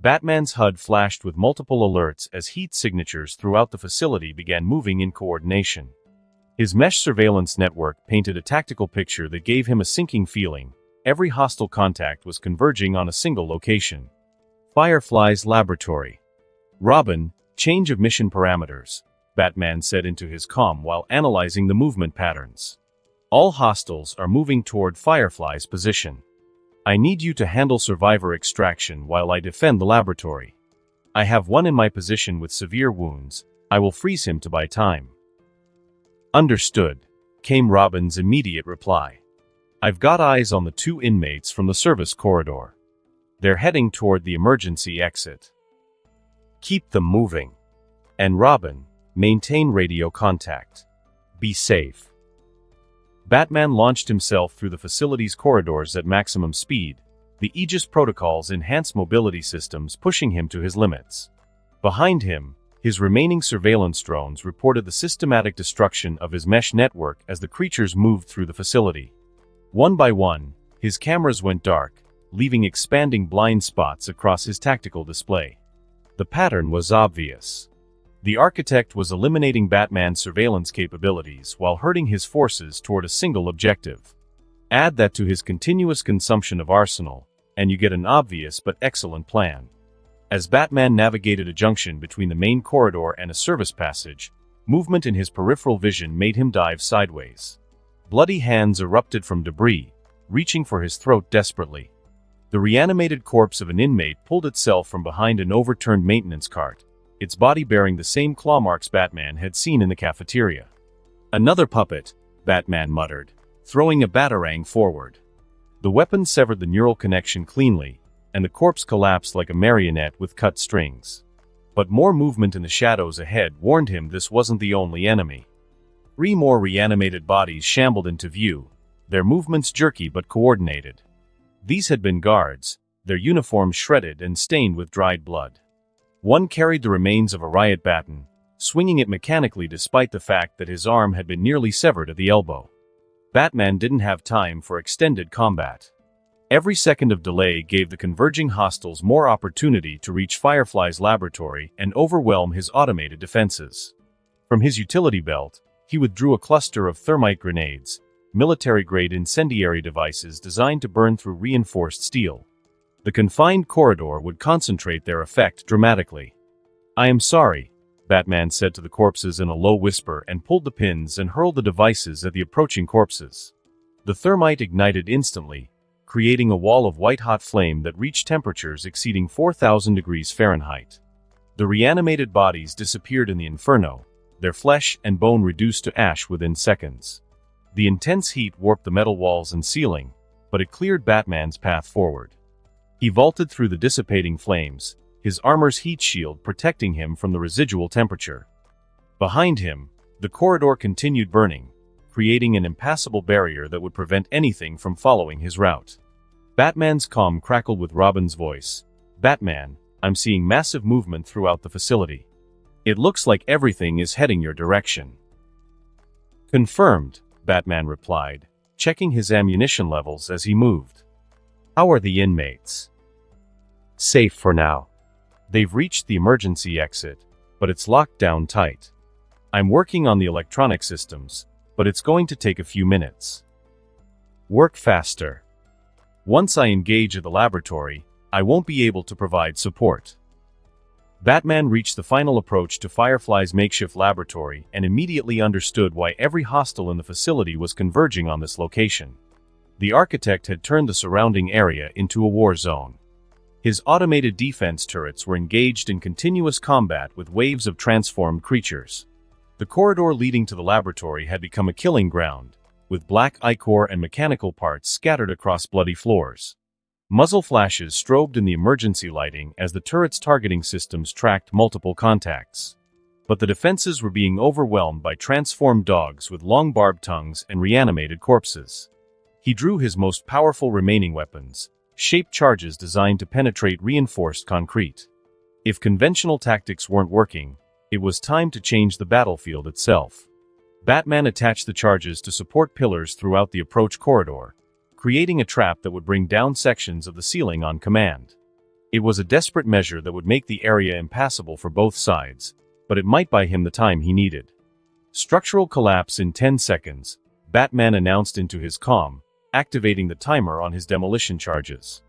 Batman's HUD flashed with multiple alerts as heat signatures throughout the facility began moving in coordination. His mesh surveillance network painted a tactical picture that gave him a sinking feeling. Every hostile contact was converging on a single location. Firefly's laboratory. Robin, change of mission parameters, Batman said into his comm while analyzing the movement patterns. All hostiles are moving toward Firefly's position. I need you to handle survivor extraction while I defend the laboratory. I have one in my position with severe wounds. I will freeze him to buy time. Understood, came Robin's immediate reply. I've got eyes on the 2 inmates from the service corridor. They're heading toward the emergency exit. Keep them moving. And Robin, maintain radio contact. Be safe. Batman launched himself through the facility's corridors at maximum speed, the Aegis protocol's enhanced mobility systems pushing him to his limits. Behind him, his remaining surveillance drones reported the systematic destruction of his mesh network as the creatures moved through the facility. One by one, his cameras went dark, leaving expanding blind spots across his tactical display. The pattern was obvious. The architect was eliminating Batman's surveillance capabilities while herding his forces toward a single objective. Add that to his continuous consumption of arsenal, and you get an obvious but excellent plan. As Batman navigated a junction between the main corridor and a service passage, movement in his peripheral vision made him dive sideways. Bloody hands erupted from debris, reaching for his throat desperately. The reanimated corpse of an inmate pulled itself from behind an overturned maintenance cart, its body bearing the same claw marks Batman had seen in the cafeteria. Another puppet, Batman muttered, throwing a batarang forward. The weapon severed the neural connection cleanly, and the corpse collapsed like a marionette with cut strings. But more movement in the shadows ahead warned him this wasn't the only enemy. 3 more reanimated bodies shambled into view, their movements jerky but coordinated. These had been guards, their uniforms shredded and stained with dried blood. One carried the remains of a riot baton, swinging it mechanically despite the fact that his arm had been nearly severed at the elbow. Batman didn't have time for extended combat. Every second of delay gave the converging hostiles more opportunity to reach Firefly's laboratory and overwhelm his automated defenses. From his utility belt, he withdrew a cluster of thermite grenades, military-grade incendiary devices designed to burn through reinforced steel. The confined corridor would concentrate their effect dramatically. I am sorry, Batman said to the corpses in a low whisper and pulled the pins and hurled the devices at the approaching corpses. The thermite ignited instantly, creating a wall of white-hot flame that reached temperatures exceeding 4,000 degrees Fahrenheit. The reanimated bodies disappeared in the inferno, their flesh and bone reduced to ash within seconds. The intense heat warped the metal walls and ceiling, but it cleared Batman's path forward. He vaulted through the dissipating flames, his armor's heat shield protecting him from the residual temperature. Behind him, the corridor continued burning, creating an impassable barrier that would prevent anything from following his route. Batman's comm crackled with Robin's voice. Batman, I'm seeing massive movement throughout the facility. It looks like everything is heading your direction. Confirmed, Batman replied, checking his ammunition levels as he moved. How are the inmates? Safe for now. They've reached the emergency exit, but it's locked down tight. I'm working on the electronic systems, but it's going to take a few minutes. Work faster. Once I engage at the laboratory, I won't be able to provide support. Batman reached the final approach to Firefly's makeshift laboratory and immediately understood why every hostile in the facility was converging on this location. The architect had turned the surrounding area into a war zone. His automated defense turrets were engaged in continuous combat with waves of transformed creatures. The corridor leading to the laboratory had become a killing ground, with black ichor and mechanical parts scattered across bloody floors. Muzzle flashes strobed in the emergency lighting as the turret's targeting systems tracked multiple contacts. but the defenses were being overwhelmed by transformed dogs with long barbed tongues and reanimated corpses. He drew his most powerful remaining weapons, shaped charges designed to penetrate reinforced concrete. If conventional tactics weren't working, it was time to change the battlefield itself. Batman attached the charges to support pillars throughout the approach corridor, creating a trap that would bring down sections of the ceiling on command. It was a desperate measure that would make the area impassable for both sides, but it might buy him the time he needed. Structural collapse in 10 seconds, Batman announced into his comm, activating the timer on his demolition charges.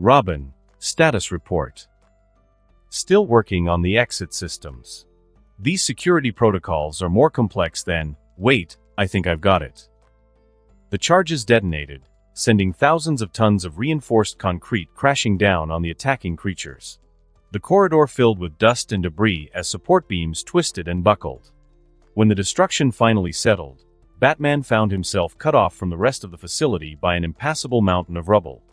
Robin, status report. Still working on the exit systems. These security protocols are more complex than, wait, I think I've got it. The charges detonated, sending thousands of tons of reinforced concrete crashing down on the attacking creatures. The corridor filled with dust and debris as support beams twisted and buckled. When the destruction finally settled, Batman found himself cut off from the rest of the facility by an impassable mountain of rubble.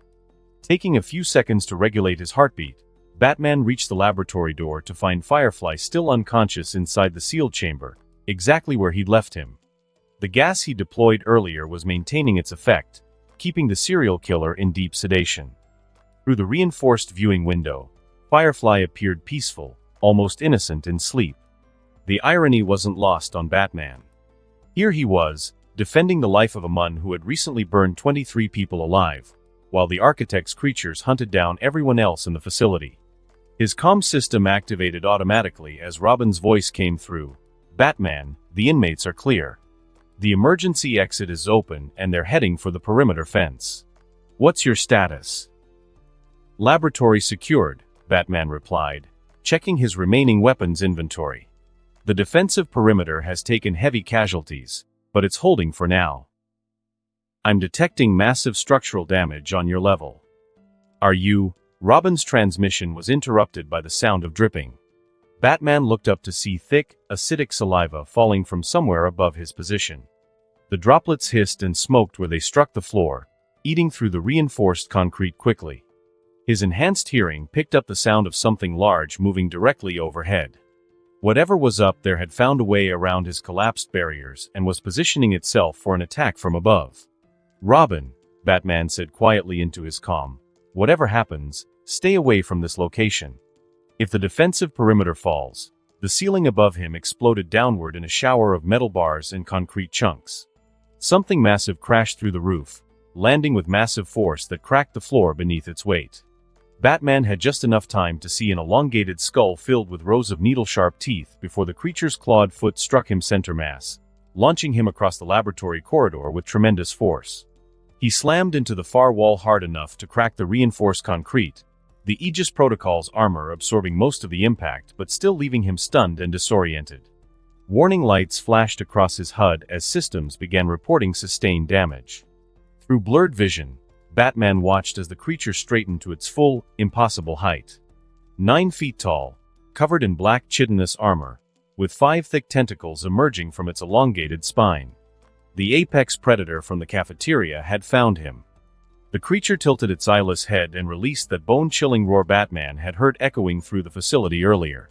Taking a few seconds to regulate his heartbeat, Batman reached the laboratory door to find Firefly still unconscious inside the sealed chamber, exactly where he'd left him. The gas he deployed earlier was maintaining its effect, keeping the serial killer in deep sedation. Through the reinforced viewing window, Firefly appeared peaceful, almost innocent in sleep. The irony wasn't lost on Batman. Here he was, defending the life of a man who had recently burned 23 people alive, while the Architect's creatures hunted down everyone else in the facility. His comm system activated automatically as Robin's voice came through. Batman, the inmates are clear. The emergency exit is open and they're heading for the perimeter fence. What's your status? Laboratory secured, Batman replied, checking his remaining weapons inventory. The defensive perimeter has taken heavy casualties, but it's holding for now. I'm detecting massive structural damage on your level. Are you? Robin's transmission was interrupted by the sound of dripping. Batman looked up to see thick, acidic saliva falling from somewhere above his position. The droplets hissed and smoked where they struck the floor, eating through the reinforced concrete quickly. His enhanced hearing picked up the sound of something large moving directly overhead. Whatever was up there had found a way around his collapsed barriers and was positioning itself for an attack from above. Robin, Batman said quietly into his comm, whatever happens, stay away from this location. If the defensive perimeter falls, the ceiling above him exploded downward in a shower of metal bars and concrete chunks. Something massive crashed through the roof, landing with massive force that cracked the floor beneath its weight. Batman had just enough time to see an elongated skull filled with rows of needle-sharp teeth before the creature's clawed foot struck him center mass, launching him across the laboratory corridor with tremendous force. He slammed into the far wall hard enough to crack the reinforced concrete, the Aegis Protocol's armor absorbing most of the impact but still leaving him stunned and disoriented. Warning lights flashed across his HUD as systems began reporting sustained damage. Through blurred vision, Batman watched as the creature straightened to its full, impossible height. 9 feet tall, covered in black chitinous armor, with 5 thick tentacles emerging from its elongated spine. The apex predator from the cafeteria had found him. The creature tilted its eyeless head and released that bone-chilling roar Batman had heard echoing through the facility earlier.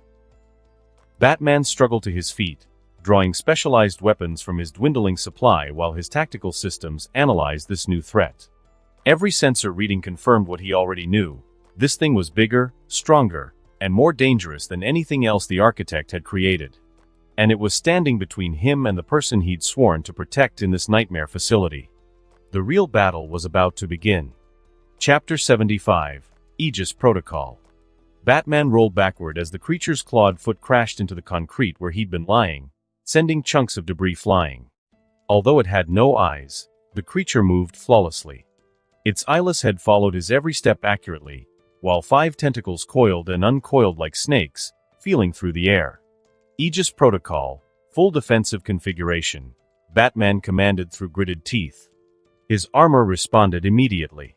Batman struggled to his feet, drawing specialized weapons from his dwindling supply while his tactical systems analyzed this new threat. Every sensor reading confirmed what he already knew. This thing was bigger, stronger, and more dangerous than anything else the Architect had created. And it was standing between him and the person he'd sworn to protect in this nightmare facility. The real battle was about to begin. Chapter 75, Aegis Protocol. Batman rolled backward as the creature's clawed foot crashed into the concrete where he'd been lying, sending chunks of debris flying. Although it had no eyes, the creature moved flawlessly. Its eyeless head followed his every step accurately, while 5 tentacles coiled and uncoiled like snakes, feeling through the air. Aegis Protocol, full defensive configuration, Batman commanded through gritted teeth. His armor responded immediately.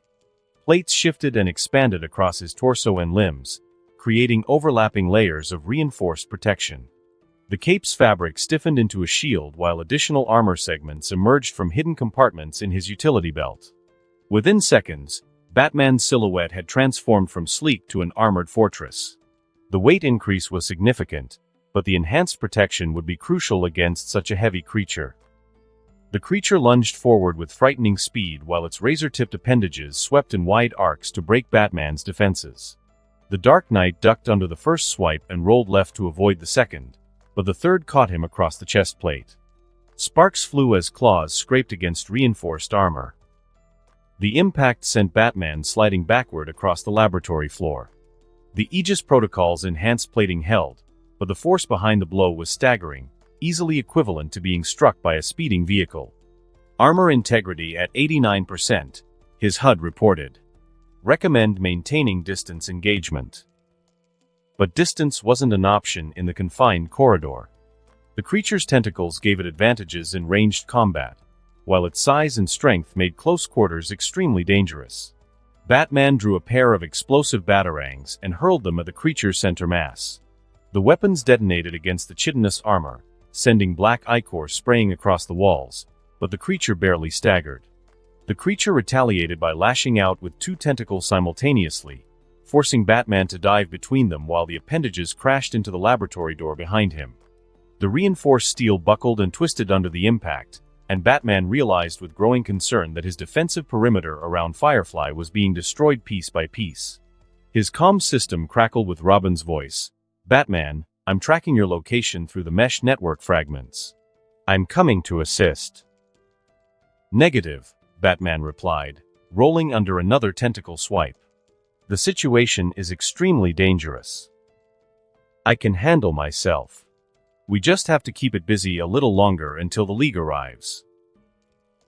Plates shifted and expanded across his torso and limbs, creating overlapping layers of reinforced protection. The cape's fabric stiffened into a shield while additional armor segments emerged from hidden compartments in his utility belt. Within seconds, Batman's silhouette had transformed from sleek to an armored fortress. The weight increase was significant, but the enhanced protection would be crucial against such a heavy creature. The creature lunged forward with frightening speed while its razor-tipped appendages swept in wide arcs to break Batman's defenses. The Dark Knight ducked under the first swipe and rolled left to avoid the second, but the third caught him across the chest plate. Sparks flew as claws scraped against reinforced armor. The impact sent Batman sliding backward across the laboratory floor. The Aegis Protocol's enhanced plating held, but the force behind the blow was staggering, easily equivalent to being struck by a speeding vehicle. Armor integrity at 89%, his HUD reported. Recommend maintaining distance engagement. But distance wasn't an option in the confined corridor. The creature's tentacles gave it advantages in ranged combat, while its size and strength made close quarters extremely dangerous. Batman drew a pair of explosive batarangs and hurled them at the creature's center mass. The weapons detonated against the chitinous armor, sending black ichor spraying across the walls, but the creature barely staggered. The creature retaliated by lashing out with two tentacles simultaneously, forcing Batman to dive between them while the appendages crashed into the laboratory door behind him. The reinforced steel buckled and twisted under the impact, and Batman realized with growing concern that his defensive perimeter around Firefly was being destroyed piece by piece. His comms system crackled with Robin's voice. "Batman, I'm tracking your location through the mesh network fragments. I'm coming to assist." "Negative," Batman replied, rolling under another tentacle swipe. "The situation is extremely dangerous. I can handle myself. We just have to keep it busy a little longer until the League arrives."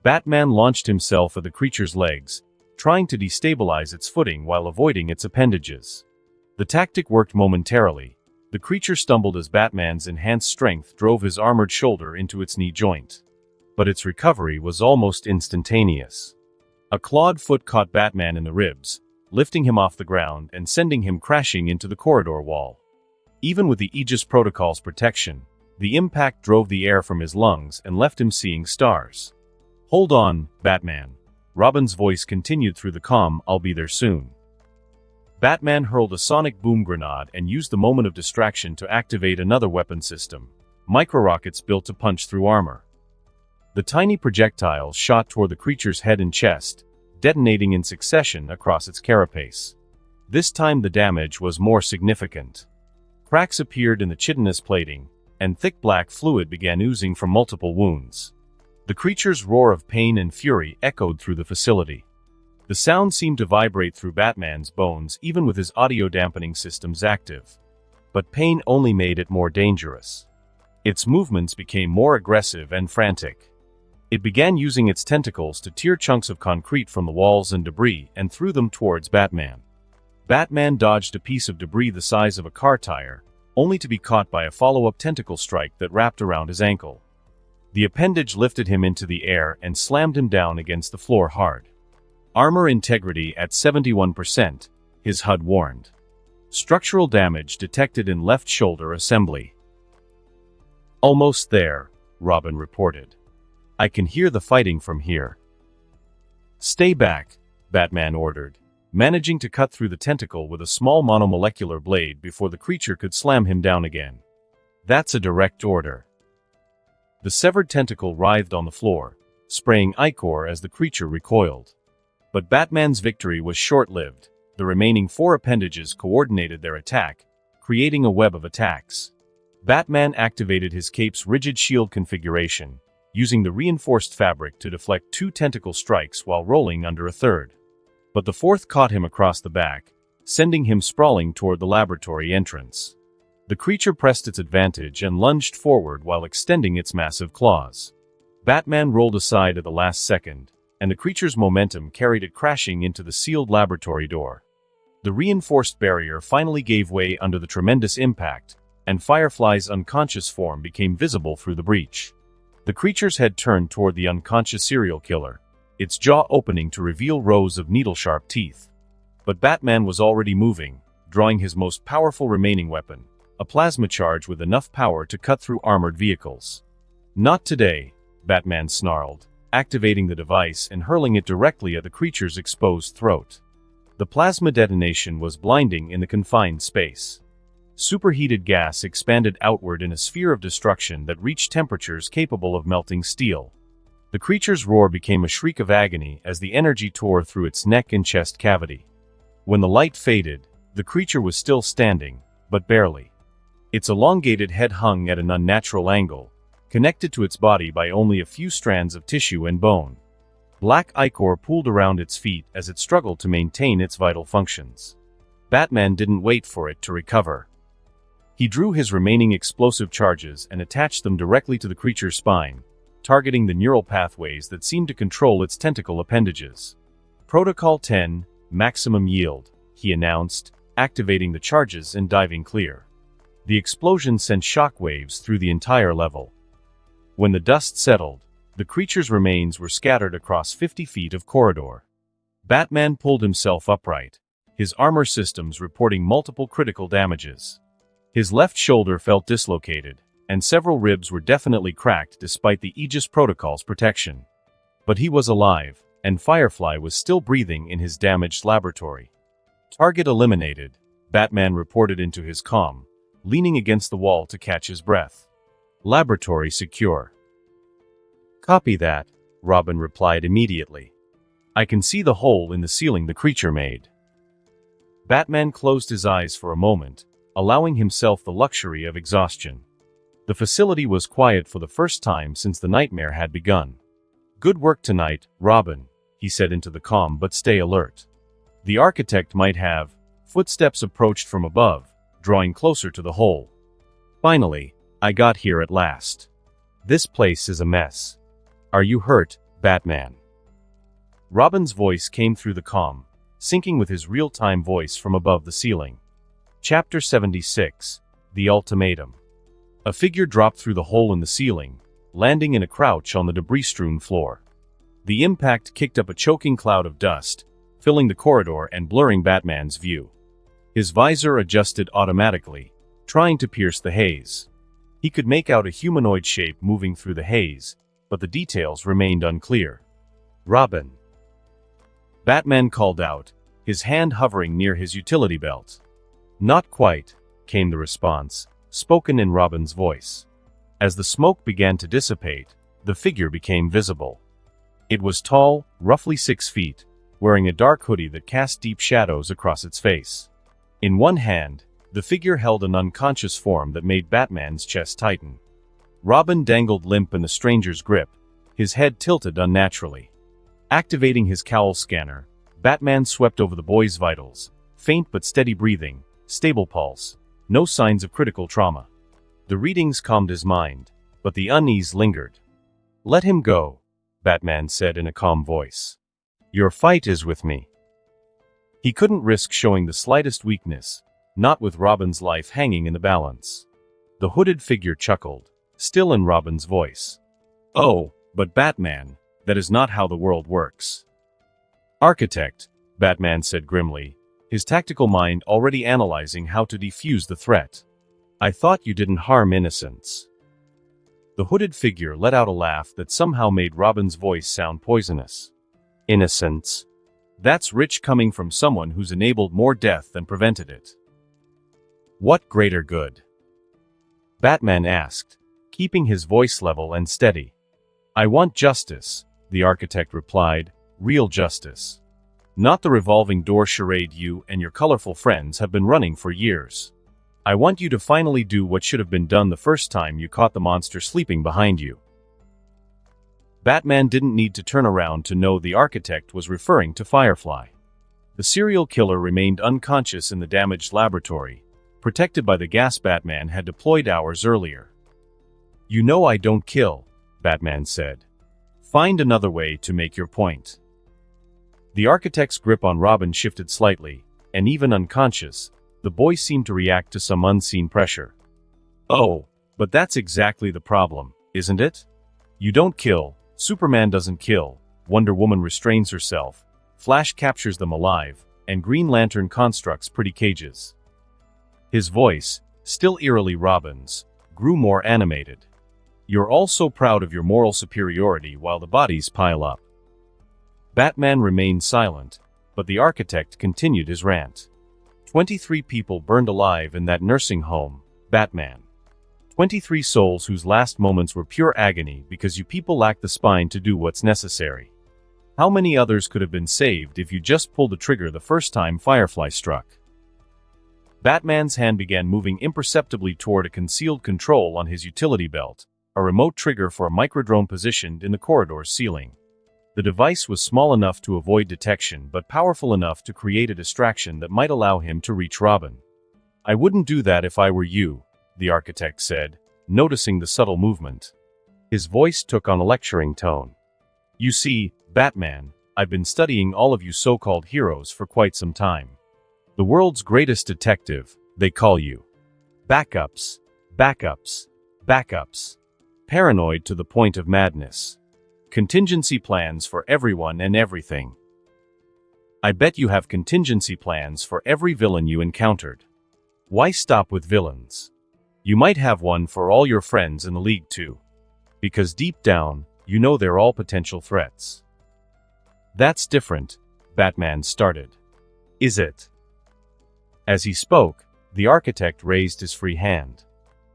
Batman launched himself at the creature's legs, trying to destabilize its footing while avoiding its appendages. The tactic worked momentarily. The creature stumbled as Batman's enhanced strength drove his armored shoulder into its knee joint. But its recovery was almost instantaneous. A clawed foot caught Batman in the ribs, lifting him off the ground and sending him crashing into the corridor wall. Even with the Aegis Protocol's protection, the impact drove the air from his lungs and left him seeing stars. "Hold on, Batman." Robin's voice continued through the comm, "I'll be there soon." Batman hurled a sonic boom grenade and used the moment of distraction to activate another weapon system, micro-rockets built to punch through armor. The tiny projectiles shot toward the creature's head and chest, detonating in succession across its carapace. This time the damage was more significant. Cracks appeared in the chitinous plating, and thick black fluid began oozing from multiple wounds. The creature's roar of pain and fury echoed through the facility. The sound seemed to vibrate through Batman's bones even with his audio-dampening systems active. But pain only made it more dangerous. Its movements became more aggressive and frantic. It began using its tentacles to tear chunks of concrete from the walls and debris and threw them towards Batman. Batman dodged a piece of debris the size of a car tire, only to be caught by a follow-up tentacle strike that wrapped around his ankle. The appendage lifted him into the air and slammed him down against the floor hard. Armor integrity at 71%, his HUD warned. Structural damage detected in left shoulder assembly. "Almost there," Robin reported. "I can hear the fighting from here." "Stay back," Batman ordered, managing to cut through the tentacle with a small monomolecular blade before the creature could slam him down again. "That's a direct order." The severed tentacle writhed on the floor, spraying ichor as the creature recoiled. But Batman's victory was short-lived. The remaining four appendages coordinated their attack, creating a web of attacks. Batman activated his cape's rigid shield configuration, using the reinforced fabric to deflect two tentacle strikes while rolling under a third. But the fourth caught him across the back, sending him sprawling toward the laboratory entrance. The creature pressed its advantage and lunged forward while extending its massive claws. Batman rolled aside at the last second, and the creature's momentum carried it crashing into the sealed laboratory door. The reinforced barrier finally gave way under the tremendous impact, and Firefly's unconscious form became visible through the breach. The creature's head turned toward the unconscious serial killer, its jaw opening to reveal rows of needle-sharp teeth. But Batman was already moving, drawing his most powerful remaining weapon, a plasma charge with enough power to cut through armored vehicles. "Not today," Batman snarled, activating the device and hurling it directly at the creature's exposed throat. The plasma detonation was blinding in the confined space. Superheated gas expanded outward in a sphere of destruction that reached temperatures capable of melting steel. The creature's roar became a shriek of agony as the energy tore through its neck and chest cavity. When the light faded, the creature was still standing, but barely. Its elongated head hung at an unnatural angle, connected to its body by only a few strands of tissue and bone. Black ichor pooled around its feet as it struggled to maintain its vital functions. Batman didn't wait for it to recover. He drew his remaining explosive charges and attached them directly to the creature's spine, targeting the neural pathways that seemed to control its tentacle appendages. Protocol 10, maximum yield, he announced, activating the charges and diving clear. The explosion sent shockwaves through the entire level. When the dust settled, the creature's remains were scattered across 50 feet of corridor. Batman pulled himself upright, his armor systems reporting multiple critical damages. His left shoulder felt dislocated, and several ribs were definitely cracked despite the Aegis Protocol's protection. But he was alive, and Firefly was still breathing in his damaged laboratory. Target eliminated, Batman reported into his comm, leaning against the wall to catch his breath. Laboratory secure. Copy that, Robin replied immediately. I can see the hole in the ceiling the creature made. Batman closed his eyes for a moment, allowing himself the luxury of exhaustion. The facility was quiet for the first time since the nightmare had begun. Good work tonight, Robin, he said into the comm, but stay alert. The architect might have. Footsteps approached from above, drawing closer to the hole. Finally, I got here at last. This place is a mess. Are you hurt, Batman? Robin's voice came through the comm, syncing with his real-time voice from above the ceiling. Chapter 76, The Ultimatum. A figure dropped through the hole in the ceiling, landing in a crouch on the debris-strewn floor. The impact kicked up a choking cloud of dust, filling the corridor and blurring Batman's view. His visor adjusted automatically, trying to pierce the haze. He could make out a humanoid shape moving through the haze, but the details remained unclear. Robin. Batman called out, his hand hovering near his utility belt. Not quite, came the response, spoken in Robin's voice. As the smoke began to dissipate, the figure became visible. It was tall, roughly 6 feet, wearing a dark hoodie that cast deep shadows across its face. In one hand, the figure held an unconscious form that made Batman's chest tighten. Robin dangled limp in the stranger's grip, his head tilted unnaturally. Activating his cowl scanner, Batman swept over the boy's vitals, faint but steady breathing, stable pulse, no signs of critical trauma. The readings calmed his mind, but the unease lingered. Let him go, Batman said in a calm voice. Your fight is with me. He couldn't risk showing the slightest weakness, not with Robin's life hanging in the balance. The hooded figure chuckled, still in Robin's voice. Oh, but Batman, that is not how the world works. Architect, Batman said grimly, his tactical mind already analyzing how to defuse the threat. I thought you didn't harm innocents. The hooded figure let out a laugh that somehow made Robin's voice sound poisonous. Innocents? That's rich coming from someone who's enabled more death than prevented it. What greater good? Batman asked, keeping his voice level and steady. I want justice, the architect replied, real justice. Not the revolving door charade you and your colorful friends have been running for years. I want you to finally do what should have been done the first time you caught the monster sleeping behind you. Batman didn't need to turn around to know the architect was referring to Firefly. The serial killer remained unconscious in the damaged laboratory, protected by the gas Batman had deployed hours earlier. You know I don't kill, Batman said. Find another way to make your point. The architect's grip on Robin shifted slightly, and even unconscious, the boy seemed to react to some unseen pressure. Oh, but that's exactly the problem, isn't it? You don't kill, Superman doesn't kill, Wonder Woman restrains herself, Flash captures them alive, and Green Lantern constructs pretty cages. His voice, still eerily Robin's, grew more animated. You're all so proud of your moral superiority while the bodies pile up. Batman remained silent, but the architect continued his rant. 23 people burned alive in that nursing home, Batman. 23 souls whose last moments were pure agony because you people lack the spine to do what's necessary. How many others could have been saved if you just pulled the trigger the first time Firefly struck? Batman's hand began moving imperceptibly toward a concealed control on his utility belt, a remote trigger for a microdrone positioned in the corridor's ceiling. The device was small enough to avoid detection but powerful enough to create a distraction that might allow him to reach Robin. "I wouldn't do that if I were you," the architect said, noticing the subtle movement. His voice took on a lecturing tone. "You see, Batman, I've been studying all of you so-called heroes for quite some time. The world's greatest detective, they call you. Backups, backups, backups. Paranoid to the point of madness. Contingency plans for everyone and everything. I bet you have contingency plans for every villain you encountered. Why stop with villains? You might have one for all your friends in the league too. Because deep down, you know they're all potential threats." "That's different," Batman started. "Is it?" As he spoke, the architect raised his free hand.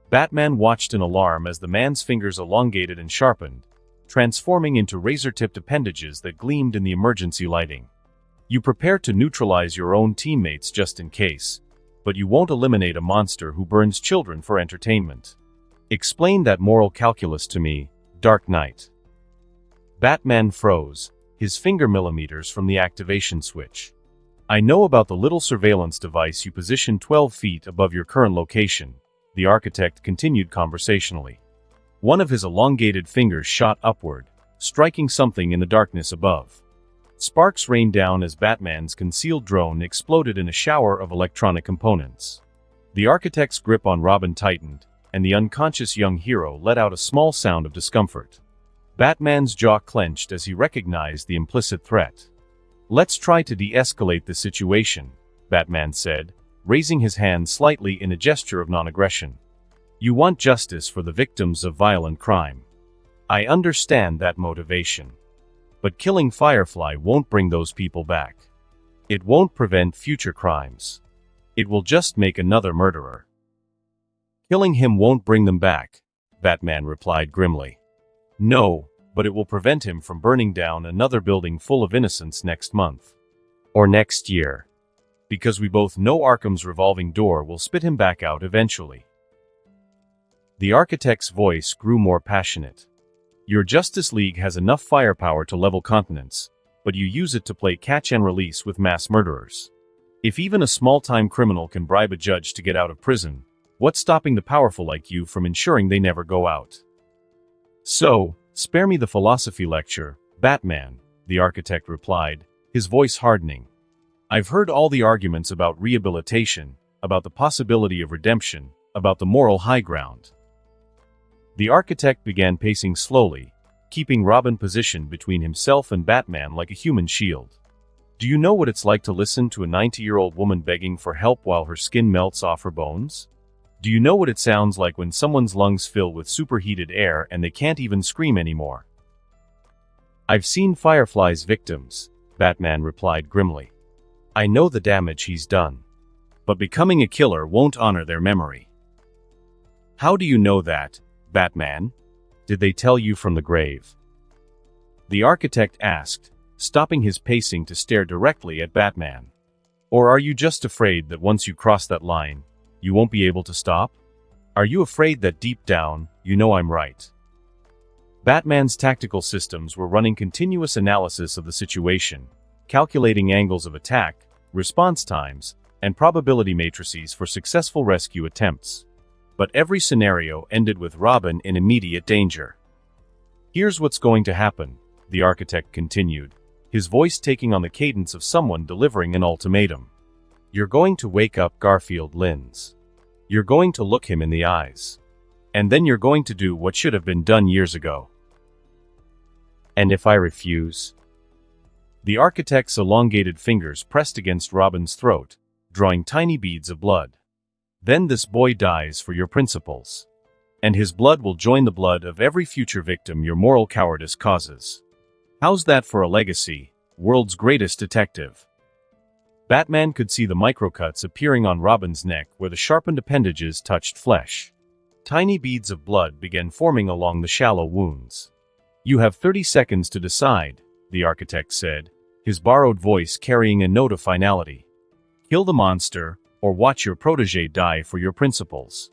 Batman watched in alarm as the man's fingers elongated and sharpened, transforming into razor-tipped appendages that gleamed in the emergency lighting. "You prepare to neutralize your own teammates just in case, but you won't eliminate a monster who burns children for entertainment. Explain that moral calculus to me, Dark Knight." Batman froze, his finger millimeters from the activation switch. "I know about the little surveillance device you positioned 12 feet above your current location," the architect continued conversationally. One of his elongated fingers shot upward, striking something in the darkness above. Sparks rained down as Batman's concealed drone exploded in a shower of electronic components. The architect's grip on Robin tightened, and the unconscious young hero let out a small sound of discomfort. Batman's jaw clenched as he recognized the implicit threat. "Let's try to de-escalate the situation," Batman said, raising his hand slightly in a gesture of non-aggression. "You want justice for the victims of violent crime. I understand that motivation. But killing Firefly won't bring those people back. It won't prevent future crimes. It will just make another murderer." "Killing him won't bring them back," Batman replied grimly. "No, but it will prevent him from burning down another building full of innocents next month. Or next year. Because we both know Arkham's revolving door will spit him back out eventually." The architect's voice grew more passionate. "Your Justice League has enough firepower to level continents, but you use it to play catch and release with mass murderers. If even a small-time criminal can bribe a judge to get out of prison, what's stopping the powerful like you from ensuring they never go out? So, spare me the philosophy lecture, Batman," the architect replied, his voice hardening. "I've heard all the arguments about rehabilitation, about the possibility of redemption, about the moral high ground." The architect began pacing slowly, keeping Robin positioned between himself and Batman like a human shield. "Do you know what it's like to listen to a 90-year-old woman begging for help while her skin melts off her bones? Do you know what it sounds like when someone's lungs fill with superheated air and they can't even scream anymore?" "I've seen Firefly's victims," Batman replied grimly. "I know the damage he's done. But becoming a killer won't honor their memory." "How do you know that, Batman? Did they tell you from the grave?" the architect asked, stopping his pacing to stare directly at Batman. "Or are you just afraid that once you cross that line, you won't be able to stop? Are you afraid that deep down, you know I'm right?" Batman's tactical systems were running continuous analysis of the situation, calculating angles of attack, response times, and probability matrices for successful rescue attempts. But every scenario ended with Robin in immediate danger. "Here's what's going to happen," the architect continued, his voice taking on the cadence of someone delivering an ultimatum. "You're going to wake up Garfield Lynns. You're going to look him in the eyes. And then you're going to do what should have been done years ago." "And if I refuse?" The architect's elongated fingers pressed against Robin's throat, drawing tiny beads of blood. "Then this boy dies for your principles. And his blood will join the blood of every future victim your moral cowardice causes. How's that for a legacy, world's greatest detective?" Batman could see the microcuts appearing on Robin's neck where the sharpened appendages touched flesh. Tiny beads of blood began forming along the shallow wounds. "You have 30 seconds to decide," the architect said, his borrowed voice carrying a note of finality. "Kill the monster, or watch your protege die for your principles."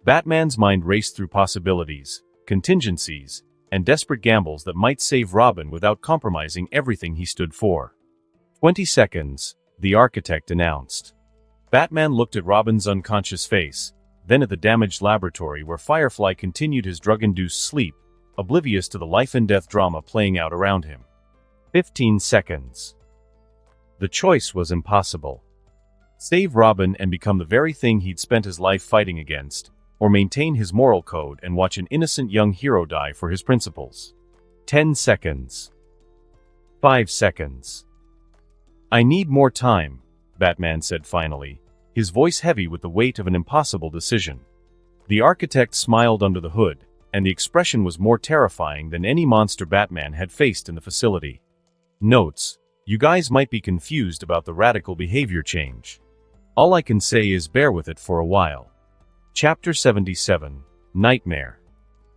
Batman's mind raced through possibilities, contingencies, and desperate gambles that might save Robin without compromising everything he stood for. 20 seconds, the architect announced. Batman looked at Robin's unconscious face, then at the damaged laboratory where Firefly continued his drug-induced sleep, oblivious to the life-and-death drama playing out around him. 15 seconds. The choice was impossible. Save Robin and become the very thing he'd spent his life fighting against, or maintain his moral code and watch an innocent young hero die for his principles. 10 seconds. 5 seconds. "I need more time," Batman said finally, his voice heavy with the weight of an impossible decision. The architect smiled under the hood, and the expression was more terrifying than any monster Batman had faced in the facility. Notes: you guys might be confused about the radical behavior change. All I can say is bear with it for a while. Chapter 77, Nightmare.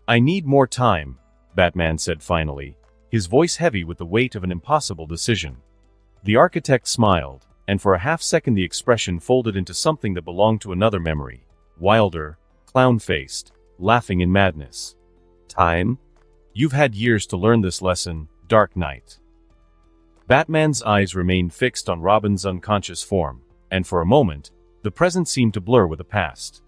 "I need more time," Batman said finally, his voice heavy with the weight of an impossible decision. The architect smiled, and for a half-second the expression folded into something that belonged to another memory, wilder, clown-faced, laughing in madness. "Time? You've had years to learn this lesson, Dark Knight." Batman's eyes remained fixed on Robin's unconscious form, and for a moment, the present seemed to blur with the past.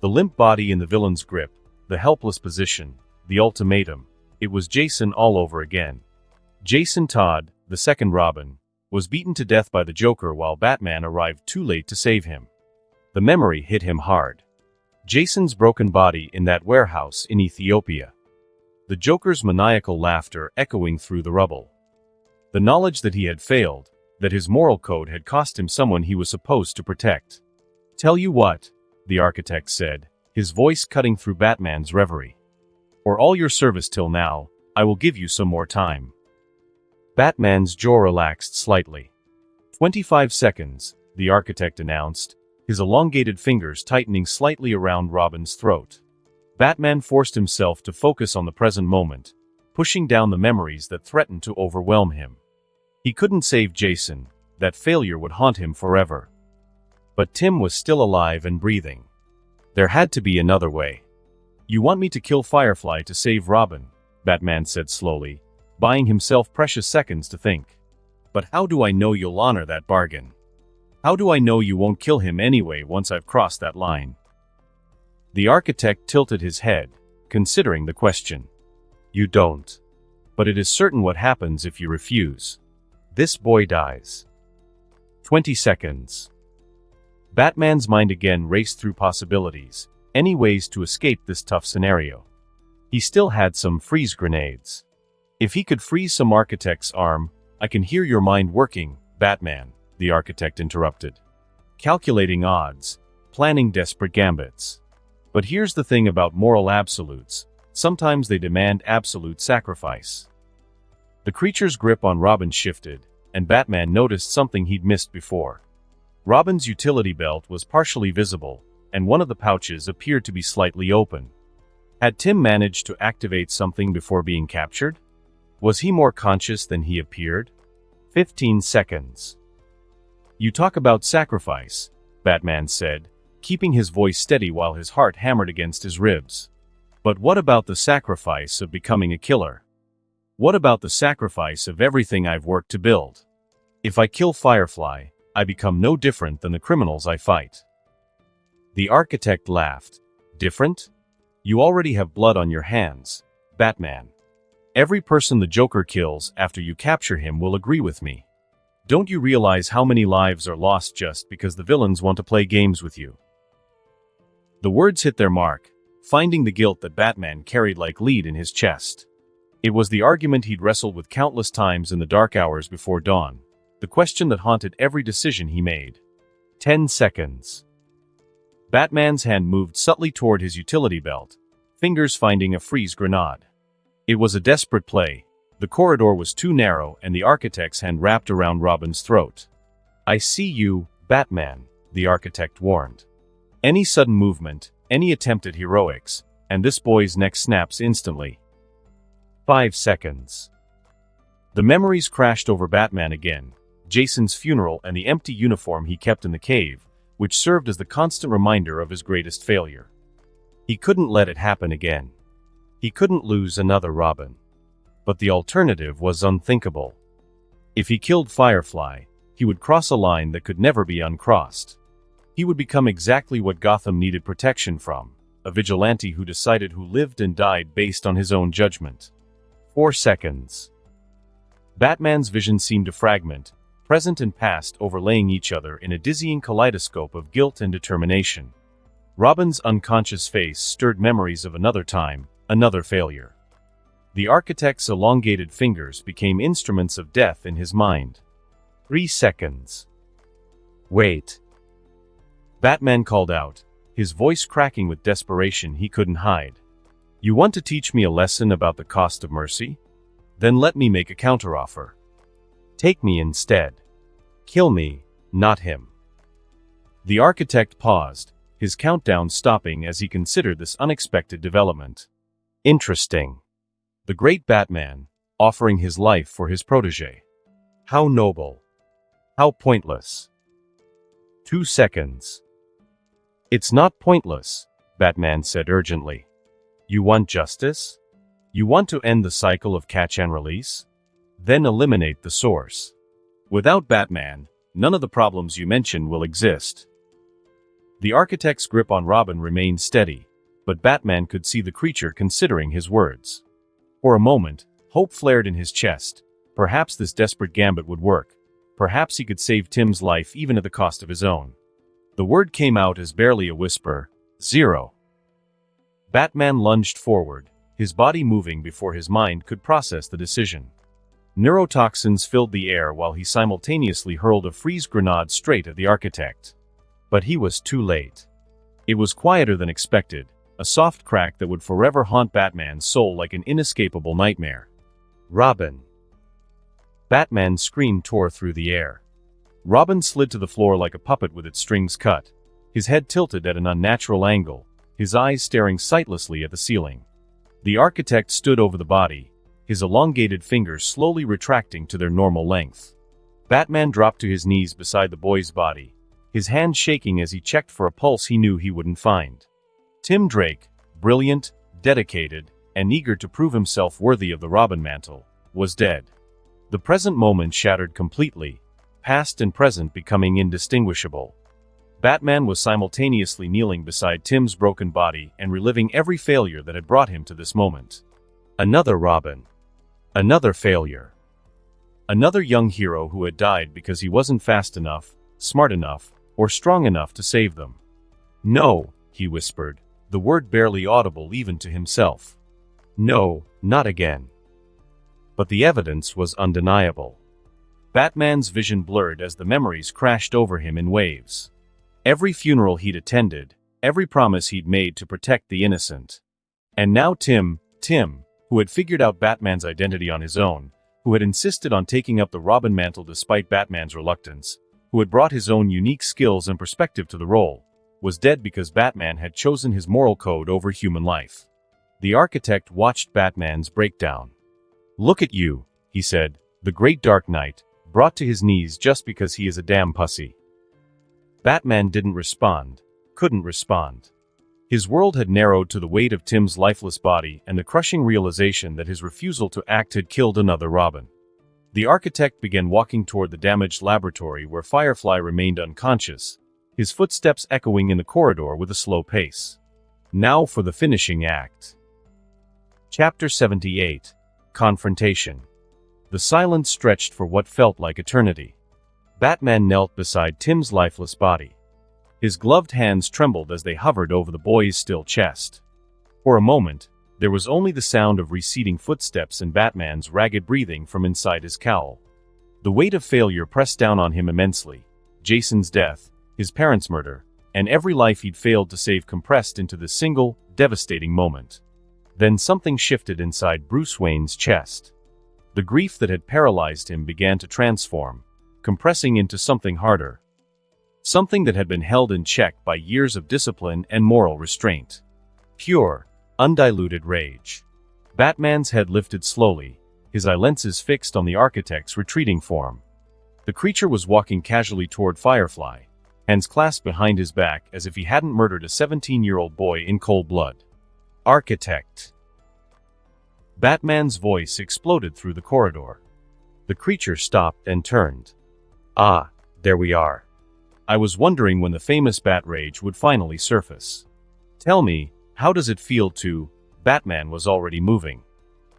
The limp body in the villain's grip, the helpless position, the ultimatum. It was Jason all over again. Jason Todd, the second Robin, was beaten to death by the Joker while Batman arrived too late to save him. The memory hit him hard. Jason's broken body in that warehouse in Ethiopia. The Joker's maniacal laughter echoing through the rubble. The knowledge that he had failed, that his moral code had cost him someone he was supposed to protect. "Tell you what," the architect said, his voice cutting through Batman's reverie. "For all your service till now, I will give you some more time." Batman's jaw relaxed slightly. 25 seconds, the architect announced, his elongated fingers tightening slightly around Robin's throat. Batman forced himself to focus on the present moment, pushing down the memories that threatened to overwhelm him. He couldn't save Jason, that failure would haunt him forever. But Tim was still alive and breathing. There had to be another way. "You want me to kill Firefly to save Robin," Batman said slowly, buying himself precious seconds to think. "But how do I know you'll honor that bargain? How do I know you won't kill him anyway once I've crossed that line?" The architect tilted his head, considering the question. "You don't. But it is certain what happens if you refuse. This boy dies." 20 seconds. Batman's mind again raced through possibilities, any ways to escape this tough scenario. He still had some freeze grenades. If he could freeze some architect's arm— "I can hear your mind working, Batman," the architect interrupted. "Calculating odds, planning desperate gambits. But here's the thing about moral absolutes, sometimes they demand absolute sacrifice." The creature's grip on Robin shifted, and Batman noticed something he'd missed before. Robin's utility belt was partially visible, and one of the pouches appeared to be slightly open. Had Tim managed to activate something before being captured? Was he more conscious than he appeared? 15 seconds. "You talk about sacrifice," Batman said, keeping his voice steady while his heart hammered against his ribs. "But what about the sacrifice of becoming a killer? What about the sacrifice of everything I've worked to build? If I kill Firefly, I become no different than the criminals I fight." The architect laughed. "Different? You already have blood on your hands, Batman. Every person the Joker kills after you capture him will agree with me. Don't you realize how many lives are lost just because the villains want to play games with you?" The words hit their mark, finding the guilt that Batman carried like lead in his chest. It was the argument he'd wrestled with countless times in the dark hours before dawn, the question that haunted every decision he made. 10 seconds. Batman's hand moved subtly toward his utility belt, fingers finding a freeze grenade. It was a desperate play. The corridor was too narrow and the architect's hand wrapped around Robin's throat. "I see you, Batman," the architect warned. "Any sudden movement, any attempt at heroics, and this boy's neck snaps instantly." 5 seconds. The memories crashed over Batman again, Jason's funeral and the empty uniform he kept in the cave, which served as the constant reminder of his greatest failure. He couldn't let it happen again. He couldn't lose another Robin. But the alternative was unthinkable. If he killed Firefly, he would cross a line that could never be uncrossed. He would become exactly what Gotham needed protection from, a vigilante who decided who lived and died based on his own judgment. 4 seconds. Batman's vision seemed to fragment, present and past overlaying each other in a dizzying kaleidoscope of guilt and determination. Robin's unconscious face stirred memories of another time, another failure. The architect's elongated fingers became instruments of death in his mind. 3 seconds. "Wait." Batman called out, his voice cracking with desperation he couldn't hide. "You want to teach me a lesson about the cost of mercy? Then let me make a counteroffer. Take me instead. Kill me, not him." The architect paused, his countdown stopping as he considered this unexpected development. Interesting. The great Batman, offering his life for his protege. How noble. How pointless. 2 seconds. "It's not pointless," Batman said urgently. "You want justice? You want to end the cycle of catch and release? Then eliminate the source. Without Batman, none of the problems you mentioned will exist." The architect's grip on Robin remained steady, but Batman could see the creature considering his words. For a moment, hope flared in his chest. Perhaps this desperate gambit would work. Perhaps he could save Tim's life even at the cost of his own. The word came out as barely a whisper: 0. Batman lunged forward, his body moving before his mind could process the decision. Neurotoxins filled the air while he simultaneously hurled a freeze grenade straight at the architect. But he was too late. It was quieter than expected, a soft crack that would forever haunt Batman's soul like an inescapable nightmare. "Robin!" Batman's scream tore through the air. Robin slid to the floor like a puppet with its strings cut, his head tilted at an unnatural angle, his eyes staring sightlessly at the ceiling. The architect stood over the body, his elongated fingers slowly retracting to their normal length. Batman dropped to his knees beside the boy's body, his hand shaking as he checked for a pulse he knew he wouldn't find. Tim Drake, brilliant, dedicated, and eager to prove himself worthy of the Robin mantle, was dead. The present moment shattered completely, past and present becoming indistinguishable. Batman was simultaneously kneeling beside Tim's broken body and reliving every failure that had brought him to this moment. Another Robin. Another failure. Another young hero who had died because he wasn't fast enough, smart enough, or strong enough to save them. "No," he whispered, the word barely audible even to himself. "No, not again." But the evidence was undeniable. Batman's vision blurred as the memories crashed over him in waves. Every funeral he'd attended, every promise he'd made to protect the innocent. And now Tim, who had figured out Batman's identity on his own, who had insisted on taking up the Robin mantle despite Batman's reluctance, who had brought his own unique skills and perspective to the role, was dead because Batman had chosen his moral code over human life. The architect watched Batman's breakdown. "Look at you," he said, "the great Dark Knight, brought to his knees just because he is a damn pussy." Batman didn't respond, couldn't respond. His world had narrowed to the weight of Tim's lifeless body and the crushing realization that his refusal to act had killed another Robin. The architect began walking toward the damaged laboratory where Firefly remained unconscious, his footsteps echoing in the corridor with a slow pace. Now for the finishing act. Chapter 78. Confrontation. The silence stretched for what felt like eternity. Batman knelt beside Tim's lifeless body. His gloved hands trembled as they hovered over the boy's still chest. For a moment, there was only the sound of receding footsteps and Batman's ragged breathing from inside his cowl. The weight of failure pressed down on him immensely. Jason's death, his parents' murder, and every life he'd failed to save compressed into this single, devastating moment. Then something shifted inside Bruce Wayne's chest. The grief that had paralyzed him began to transform. compressing into something harder. Something that had been held in check by years of discipline and moral restraint. Pure, undiluted rage. Batman's head lifted slowly, his eye lenses fixed on the architect's retreating form. The creature was walking casually toward Firefly, hands clasped behind his back as if he hadn't murdered a 17-year-old boy in cold blood. Architect. Batman's voice exploded through the corridor. The creature stopped and turned. Ah, there we are. I was wondering when the famous Bat Rage would finally surface. Tell me, how does it feel to... Batman was already moving.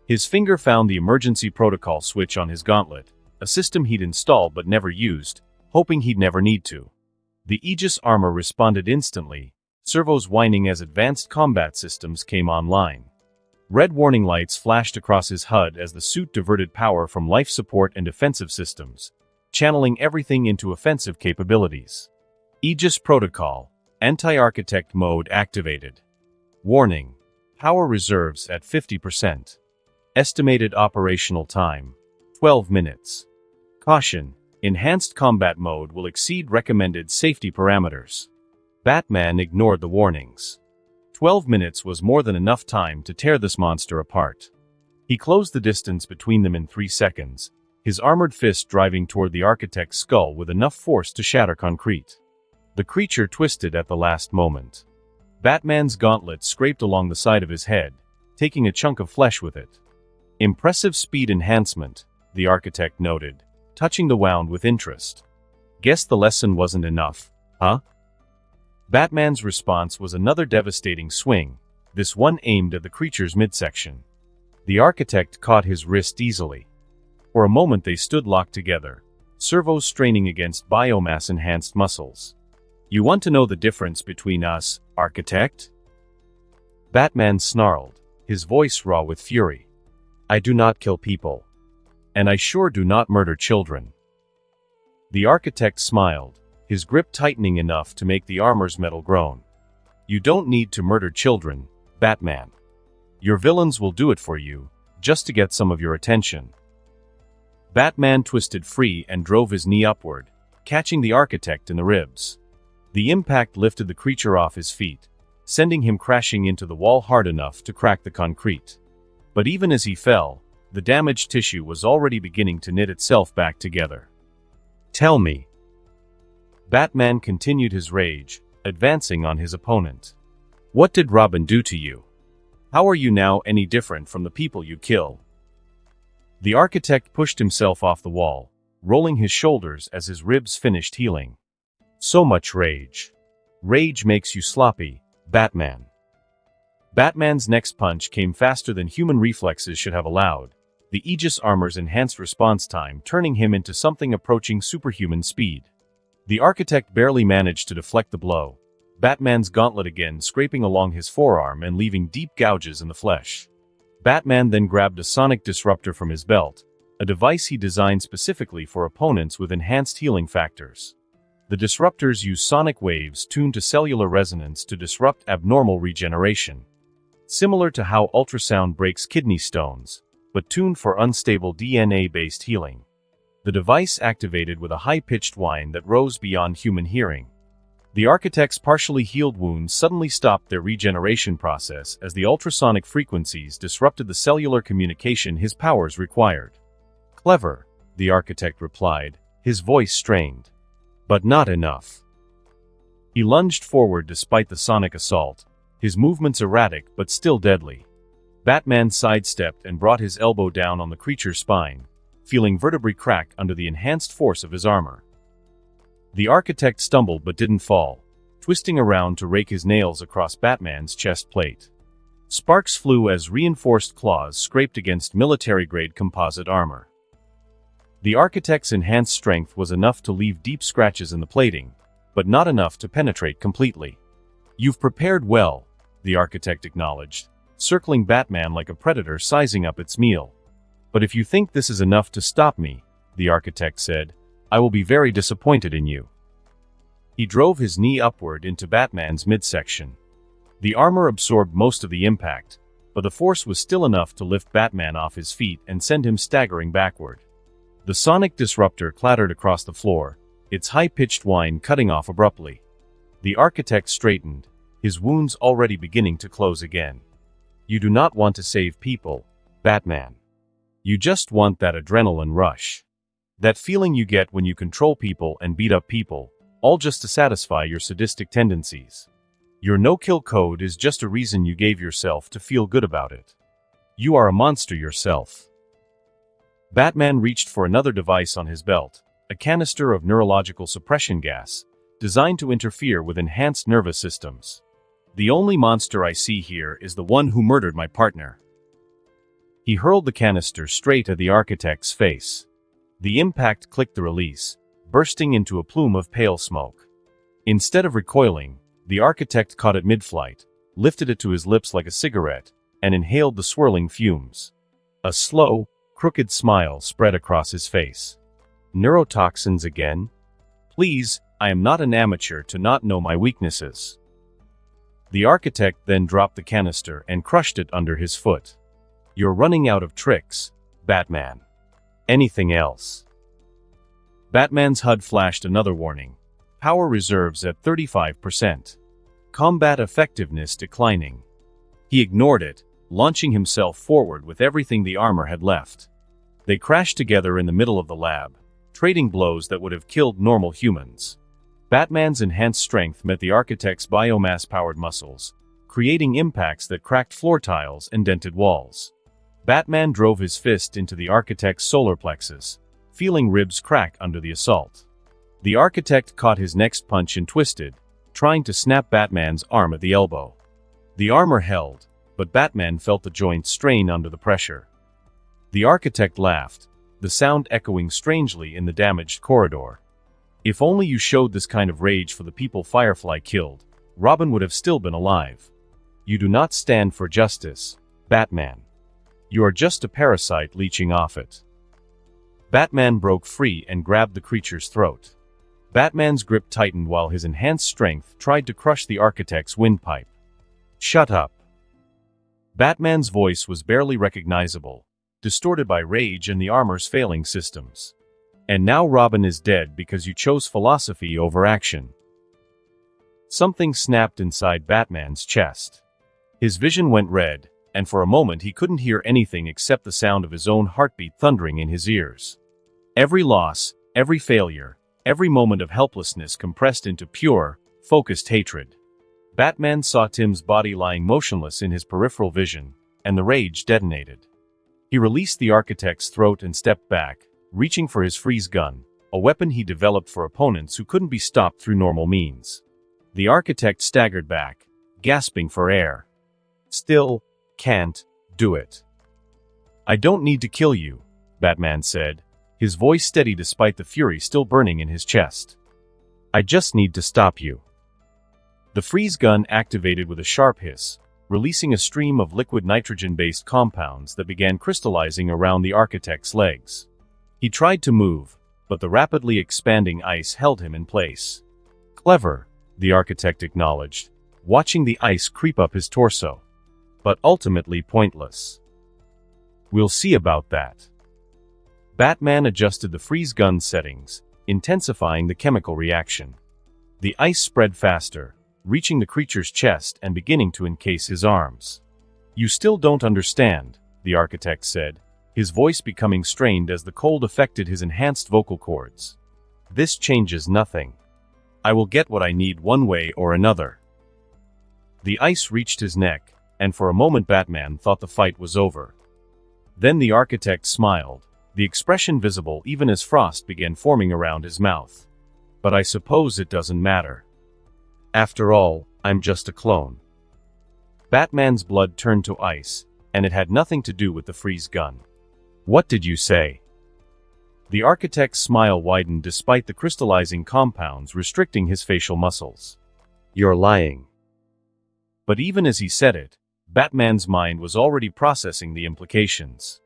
His finger found the emergency protocol switch on his gauntlet, a system he'd installed but never used, hoping he'd never need to. The Aegis armor responded instantly, servos whining as advanced combat systems came online. Red warning lights flashed across his HUD as the suit diverted power from life support and defensive systems, channeling everything into offensive capabilities. Aegis protocol, anti-architect mode activated. Warning, power reserves at 50%. Estimated operational time, 12 minutes. Caution, enhanced combat mode will exceed recommended safety parameters. Batman ignored the warnings. 12 minutes was more than enough time to tear this monster apart. He closed the distance between them in 3 seconds, his armored fist driving toward the architect's skull with enough force to shatter concrete. The creature twisted at the last moment. Batman's gauntlet scraped along the side of his head, taking a chunk of flesh with it. Impressive speed enhancement, the architect noted, touching the wound with interest. Guess the lesson wasn't enough, huh? Batman's response was another devastating swing, this one aimed at the creature's midsection. The architect caught his wrist easily. For a moment they stood locked together, servos straining against biomass-enhanced muscles. You want to know the difference between us, architect? Batman snarled, his voice raw with fury. I do not kill people. And I sure do not murder children. The architect smiled, his grip tightening enough to make the armor's metal groan. You don't need to murder children, Batman. Your villains will do it for you, just to get some of your attention. Batman twisted free and drove his knee upward, catching the architect in the ribs. The impact lifted the creature off his feet, sending him crashing into the wall hard enough to crack the concrete. But even as he fell, the damaged tissue was already beginning to knit itself back together. Tell me. Batman continued his rage, advancing on his opponent. What did Robin do to you? How are you now any different from the people you kill? The architect pushed himself off the wall, rolling his shoulders as his ribs finished healing. So much rage. Rage makes you sloppy, Batman. Batman's next punch came faster than human reflexes should have allowed, the Aegis armor's enhanced response time turning him into something approaching superhuman speed. The architect barely managed to deflect the blow, Batman's gauntlet again scraping along his forearm and leaving deep gouges in the flesh. Batman then grabbed a sonic disruptor from his belt, a device he designed specifically for opponents with enhanced healing factors. The disruptors use sonic waves tuned to cellular resonance to disrupt abnormal regeneration. Similar to how ultrasound breaks kidney stones, but tuned for unstable DNA-based healing. The device activated with a high-pitched whine that rose beyond human hearing. The architect's partially healed wounds suddenly stopped their regeneration process as the ultrasonic frequencies disrupted the cellular communication his powers required. Clever, the architect replied, his voice strained. But not enough. He lunged forward despite the sonic assault, his movements erratic but still deadly. Batman sidestepped and brought his elbow down on the creature's spine, feeling vertebrae crack under the enhanced force of his armor. The architect stumbled but didn't fall, twisting around to rake his nails across Batman's chest plate. Sparks flew as reinforced claws scraped against military-grade composite armor. The architect's enhanced strength was enough to leave deep scratches in the plating, but not enough to penetrate completely. You've prepared well, the architect acknowledged, circling Batman like a predator sizing up its meal. But if you think this is enough to stop me, the architect said, I will be very disappointed in you. He drove his knee upward into Batman's midsection. The armor absorbed most of the impact, but the force was still enough to lift Batman off his feet and send him staggering backward. The sonic disruptor clattered across the floor, its high-pitched whine cutting off abruptly. The architect straightened, his wounds already beginning to close again. You do not want to save people, Batman. You just want that adrenaline rush. That feeling you get when you control people and beat up people, all just to satisfy your sadistic tendencies. Your no-kill code is just a reason you gave yourself to feel good about it. You are a monster yourself. Batman reached for another device on his belt, a canister of neurological suppression gas, designed to interfere with enhanced nervous systems. The only monster I see here is the one who murdered my partner. He hurled the canister straight at the architect's face. The impact clicked the release, bursting into a plume of pale smoke. Instead of recoiling, the architect caught it mid-flight, lifted it to his lips like a cigarette, and inhaled the swirling fumes. A slow, crooked smile spread across his face. Neurotoxins again? Please, I am not an amateur to not know my weaknesses. The architect then dropped the canister and crushed it under his foot. You're running out of tricks, Batman. Anything else? Batman's HUD flashed another warning. Power reserves at 35%. Combat effectiveness declining. He ignored it, launching himself forward with everything the armor had left. They crashed together in the middle of the lab, trading blows that would have killed normal humans. Batman's enhanced strength met the architect's biomass-powered muscles, creating impacts that cracked floor tiles and dented walls. Batman drove his fist into the architect's solar plexus, feeling ribs crack under the assault. The architect caught his next punch and twisted, trying to snap Batman's arm at the elbow. The armor held, but Batman felt the joint strain under the pressure. The architect laughed, the sound echoing strangely in the damaged corridor. If only you showed this kind of rage for the people Firefly killed, Robin would have still been alive. You do not stand for justice, Batman. You are just a parasite leeching off it. Batman broke free and grabbed the creature's throat. Batman's grip tightened while his enhanced strength tried to crush the architect's windpipe. Shut up. Batman's voice was barely recognizable, distorted by rage and the armor's failing systems. And now Robin is dead because you chose philosophy over action. Something snapped inside Batman's chest. His vision went red, and for a moment he couldn't hear anything except the sound of his own heartbeat thundering in his ears. Every loss, every failure, every moment of helplessness compressed into pure, focused hatred. Batman saw Tim's body lying motionless in his peripheral vision, and the rage detonated. He released the architect's throat and stepped back, reaching for his freeze gun, a weapon he developed for opponents who couldn't be stopped through normal means. The architect staggered back, gasping for air. Still, can't do it. I don't need to kill you, Batman said, his voice steady despite the fury still burning in his chest. I just need to stop you. The freeze gun activated with a sharp hiss, releasing a stream of liquid nitrogen-based compounds that began crystallizing around the architect's legs. He tried to move, but the rapidly expanding ice held him in place. Clever, the architect acknowledged, watching the ice creep up his torso. But ultimately pointless. We'll see about that. Batman adjusted the freeze gun settings, intensifying the chemical reaction. The ice spread faster, reaching the creature's chest and beginning to encase his arms. You still don't understand, the architect said, his voice becoming strained as the cold affected his enhanced vocal cords. This changes nothing. I will get what I need one way or another. The ice reached his neck, and for a moment Batman thought the fight was over. Then the architect smiled, the expression visible even as frost began forming around his mouth. But I suppose it doesn't matter. After all, I'm just a clone. Batman's blood turned to ice, and it had nothing to do with the freeze gun. What did you say? The architect's smile widened despite the crystallizing compounds restricting his facial muscles. You're lying. But even as he said it, Batman's mind was already processing the implications.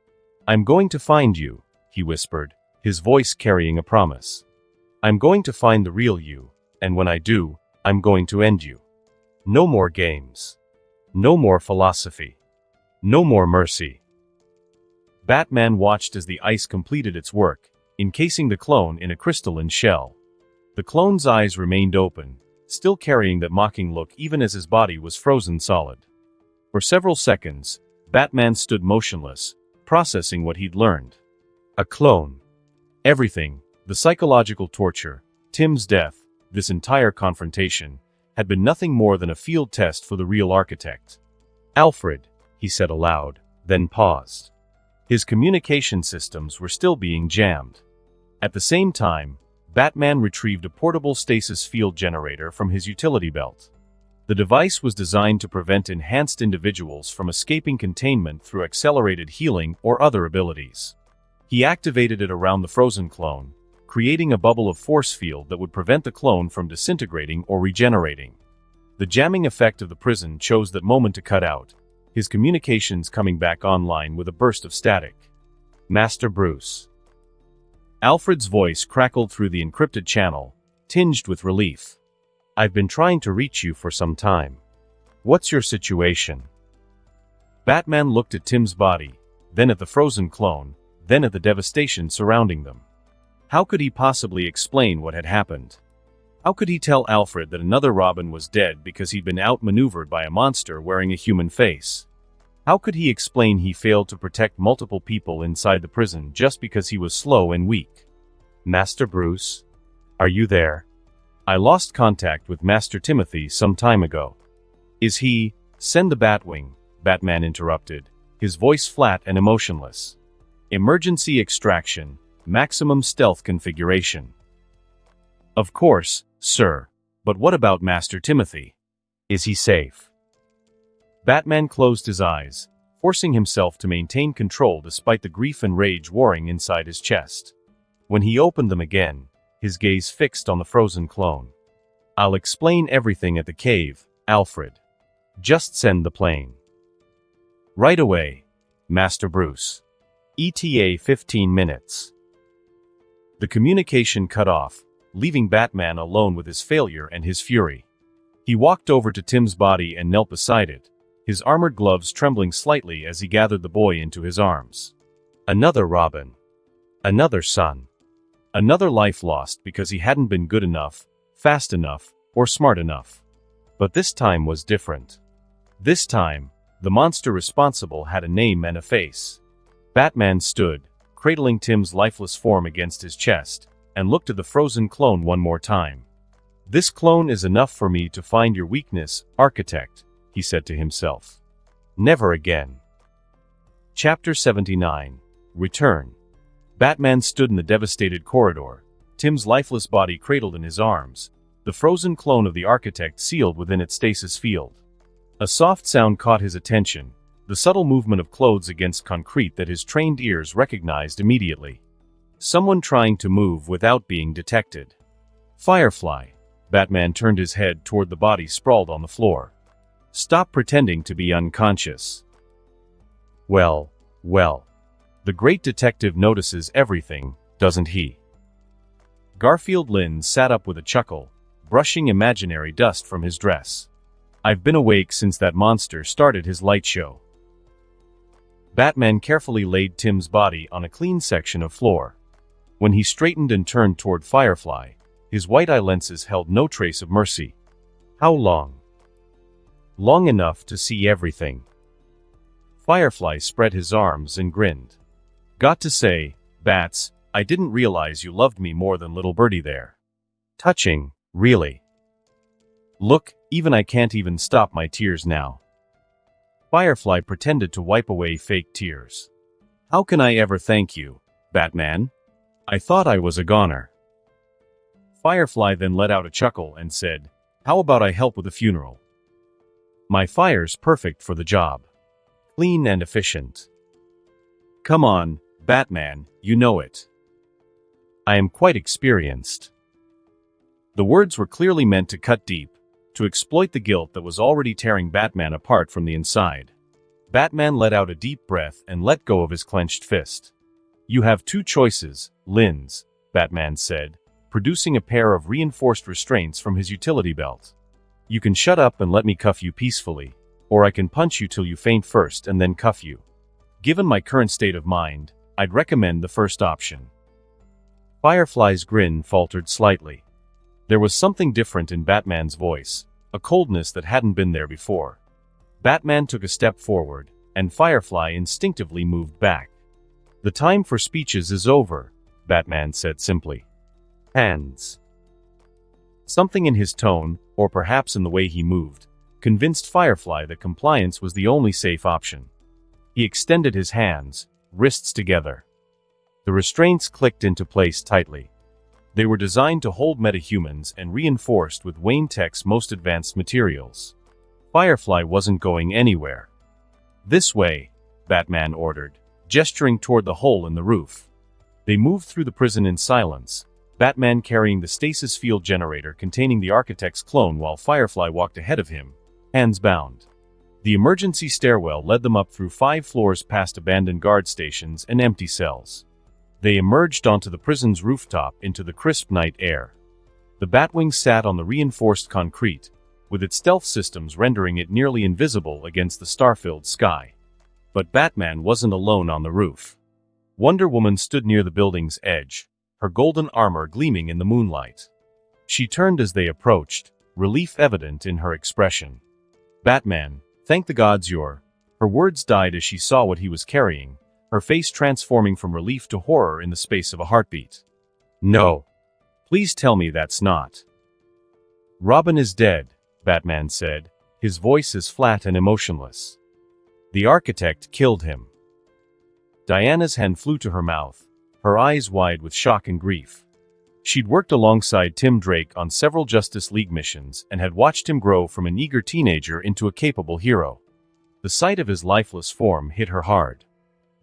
I'm going to find you, he whispered, his voice carrying a promise. I'm going to find the real you, and when I do, I'm going to end you. No more games. No more philosophy. No more mercy. Batman watched as the ice completed its work, encasing the clone in a crystalline shell. The clone's eyes remained open, still carrying that mocking look even as his body was frozen solid. For several seconds, Batman stood motionless, processing what he'd learned. A clone. Everything, the psychological torture, Tim's death, this entire confrontation, had been nothing more than a field test for the real architect. "Alfred," he said aloud, then paused. His communication systems were still being jammed. At the same time, Batman retrieved a portable stasis field generator from his utility belt. The device was designed to prevent enhanced individuals from escaping containment through accelerated healing or other abilities. He activated it around the frozen clone, creating a bubble of force field that would prevent the clone from disintegrating or regenerating. The jamming effect of the prison chose that moment to cut out, his communications coming back online with a burst of static. "Master Bruce." Alfred's voice crackled through the encrypted channel, tinged with relief. "I've been trying to reach you for some time. What's your situation?" Batman looked at Tim's body, then at the frozen clone, then at the devastation surrounding them. How could he possibly explain what had happened? How could he tell Alfred that another Robin was dead because he'd been outmaneuvered by a monster wearing a human face? How could he explain he failed to protect multiple people inside the prison just because he was slow and weak? "Master Bruce? Are you there? I lost contact with Master Timothy some time ago." "Is he—" "Send the Batwing," Batman interrupted, his voice flat and emotionless. "Emergency extraction, maximum stealth configuration." "Of course, sir. But what about Master Timothy? Is he safe?" Batman closed his eyes, forcing himself to maintain control despite the grief and rage warring inside his chest. When he opened them again, his gaze fixed on the frozen clone. "I'll explain everything at the cave, Alfred. Just send the plane." "Right away, Master Bruce. ETA 15 minutes. The communication cut off, leaving Batman alone with his failure and his fury. He walked over to Tim's body and knelt beside it, his armored gloves trembling slightly as he gathered the boy into his arms. Another Robin. Another son. Another life lost because he hadn't been good enough, fast enough, or smart enough. But this time was different. This time, the monster responsible had a name and a face. Batman stood, cradling Tim's lifeless form against his chest, and looked at the frozen clone one more time. "This clone is enough for me to find your weakness, Architect," he said to himself. "Never again." Chapter 79. Return. Batman stood in the devastated corridor, Tim's lifeless body cradled in his arms, the frozen clone of the Architect sealed within its stasis field. A soft sound caught his attention, the subtle movement of clothes against concrete that his trained ears recognized immediately. Someone trying to move without being detected. Firefly. Batman turned his head toward the body sprawled on the floor. "Stop pretending to be unconscious." Well. The great detective notices everything, doesn't he? Garfield Lynn sat up with a chuckle, brushing imaginary dust from his dress. "I've been awake since that monster started his light show." Batman carefully laid Tim's body on a clean section of floor. When he straightened and turned toward Firefly, his white eye lenses held no trace of mercy. "How long?" "Long enough to see everything." Firefly spread his arms and grinned. "Got to say, Bats, I didn't realize you loved me more than little birdie there. Touching, really. Look, even I can't even stop my tears now." Firefly pretended to wipe away fake tears. "How can I ever thank you, Batman? I thought I was a goner." Firefly then let out a chuckle and said, "How about I help with the funeral? My fire's perfect for the job. Clean and efficient." "Come on, Batman, you know it. I am quite experienced." The words were clearly meant to cut deep, to exploit the guilt that was already tearing Batman apart from the inside. Batman let out a deep breath and let go of his clenched fist. "You have two choices, Linz," Batman said, producing a pair of reinforced restraints from his utility belt. "You can shut up and let me cuff you peacefully, or I can punch you till you faint first and then cuff you. Given my current state of mind, I'd recommend the first option." Firefly's grin faltered slightly. There was something different in Batman's voice, a coldness that hadn't been there before. Batman took a step forward, and Firefly instinctively moved back. "The time for speeches is over," Batman said simply. "Hands." Something in his tone, or perhaps in the way he moved, convinced Firefly that compliance was the only safe option. He extended his hands, wrists together. The restraints clicked into place tightly. They were designed to hold metahumans and reinforced with Wayne Tech's most advanced materials. Firefly wasn't going anywhere. "This way," Batman ordered, gesturing toward the hole in the roof. They moved through the prison in silence, Batman carrying the stasis field generator containing the architect's clone while Firefly walked ahead of him, hands bound. The emergency stairwell led them up through 5 floors past abandoned guard stations and empty cells. They emerged onto the prison's rooftop into the crisp night air. The Batwing sat on the reinforced concrete, with its stealth systems rendering it nearly invisible against the star-filled sky. But Batman wasn't alone on the roof. Wonder Woman stood near the building's edge, her golden armor gleaming in the moonlight. She turned as they approached, relief evident in her expression. "Batman, thank the gods you're—" Her words died as she saw what he was carrying, her face transforming from relief to horror in the space of a heartbeat. "No. Please tell me that's not." "Robin is dead," Batman said, his voice as flat and emotionless. "The architect killed him." Diana's hand flew to her mouth, her eyes wide with shock and grief. She'd worked alongside Tim Drake on several Justice League missions and had watched him grow from an eager teenager into a capable hero. The sight of his lifeless form hit her hard.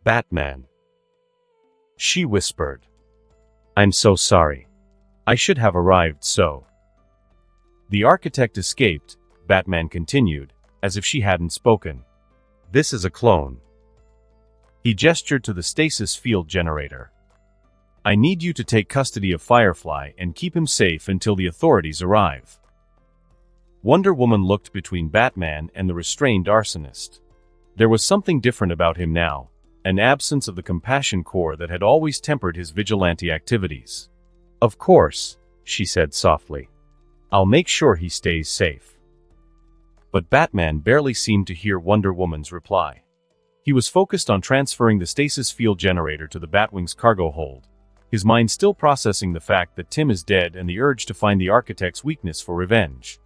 "Batman," she whispered. "I'm so sorry. I should have arrived so." "The architect escaped," Batman continued, as if she hadn't spoken. "This is a clone." He gestured to the stasis field generator. "I need you to take custody of Firefly and keep him safe until the authorities arrive." Wonder Woman looked between Batman and the restrained arsonist. There was something different about him now, an absence of the compassion core that had always tempered his vigilante activities. "Of course," she said softly. "I'll make sure he stays safe." But Batman barely seemed to hear Wonder Woman's reply. He was focused on transferring the stasis field generator to the Batwing's cargo hold, his mind still processing the fact that Tim is dead and the urge to find the architect's weakness for revenge.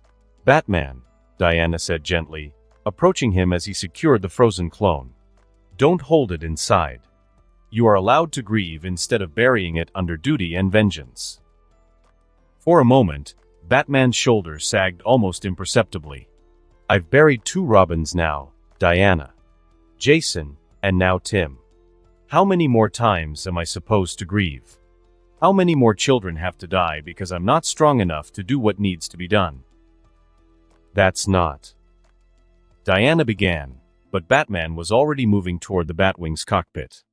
"Batman," Diana said gently, approaching him as he secured the frozen clone. "Don't hold it inside. You are allowed to grieve instead of burying it under duty and vengeance." For a moment, Batman's shoulders sagged almost imperceptibly. "I've buried 2 Robins now, Diana. Jason, and now Tim. How many more times am I supposed to grieve? How many more children have to die because I'm not strong enough to do what needs to be done?" "That's not..." Diana began, but Batman was already moving toward the Batwing's cockpit.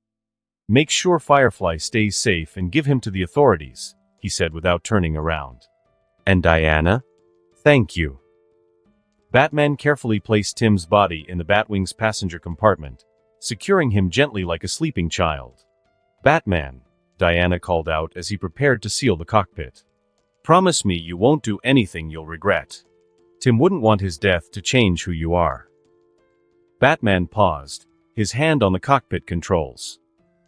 "Make sure Firefly stays safe and give him to the authorities," he said without turning around. "And Diana? Thank you." Batman carefully placed Tim's body in the Batwing's passenger compartment, securing him gently like a sleeping child. "Batman," Diana called out as he prepared to seal the cockpit. "Promise me you won't do anything you'll regret. Tim wouldn't want his death to change who you are." Batman paused, his hand on the cockpit controls.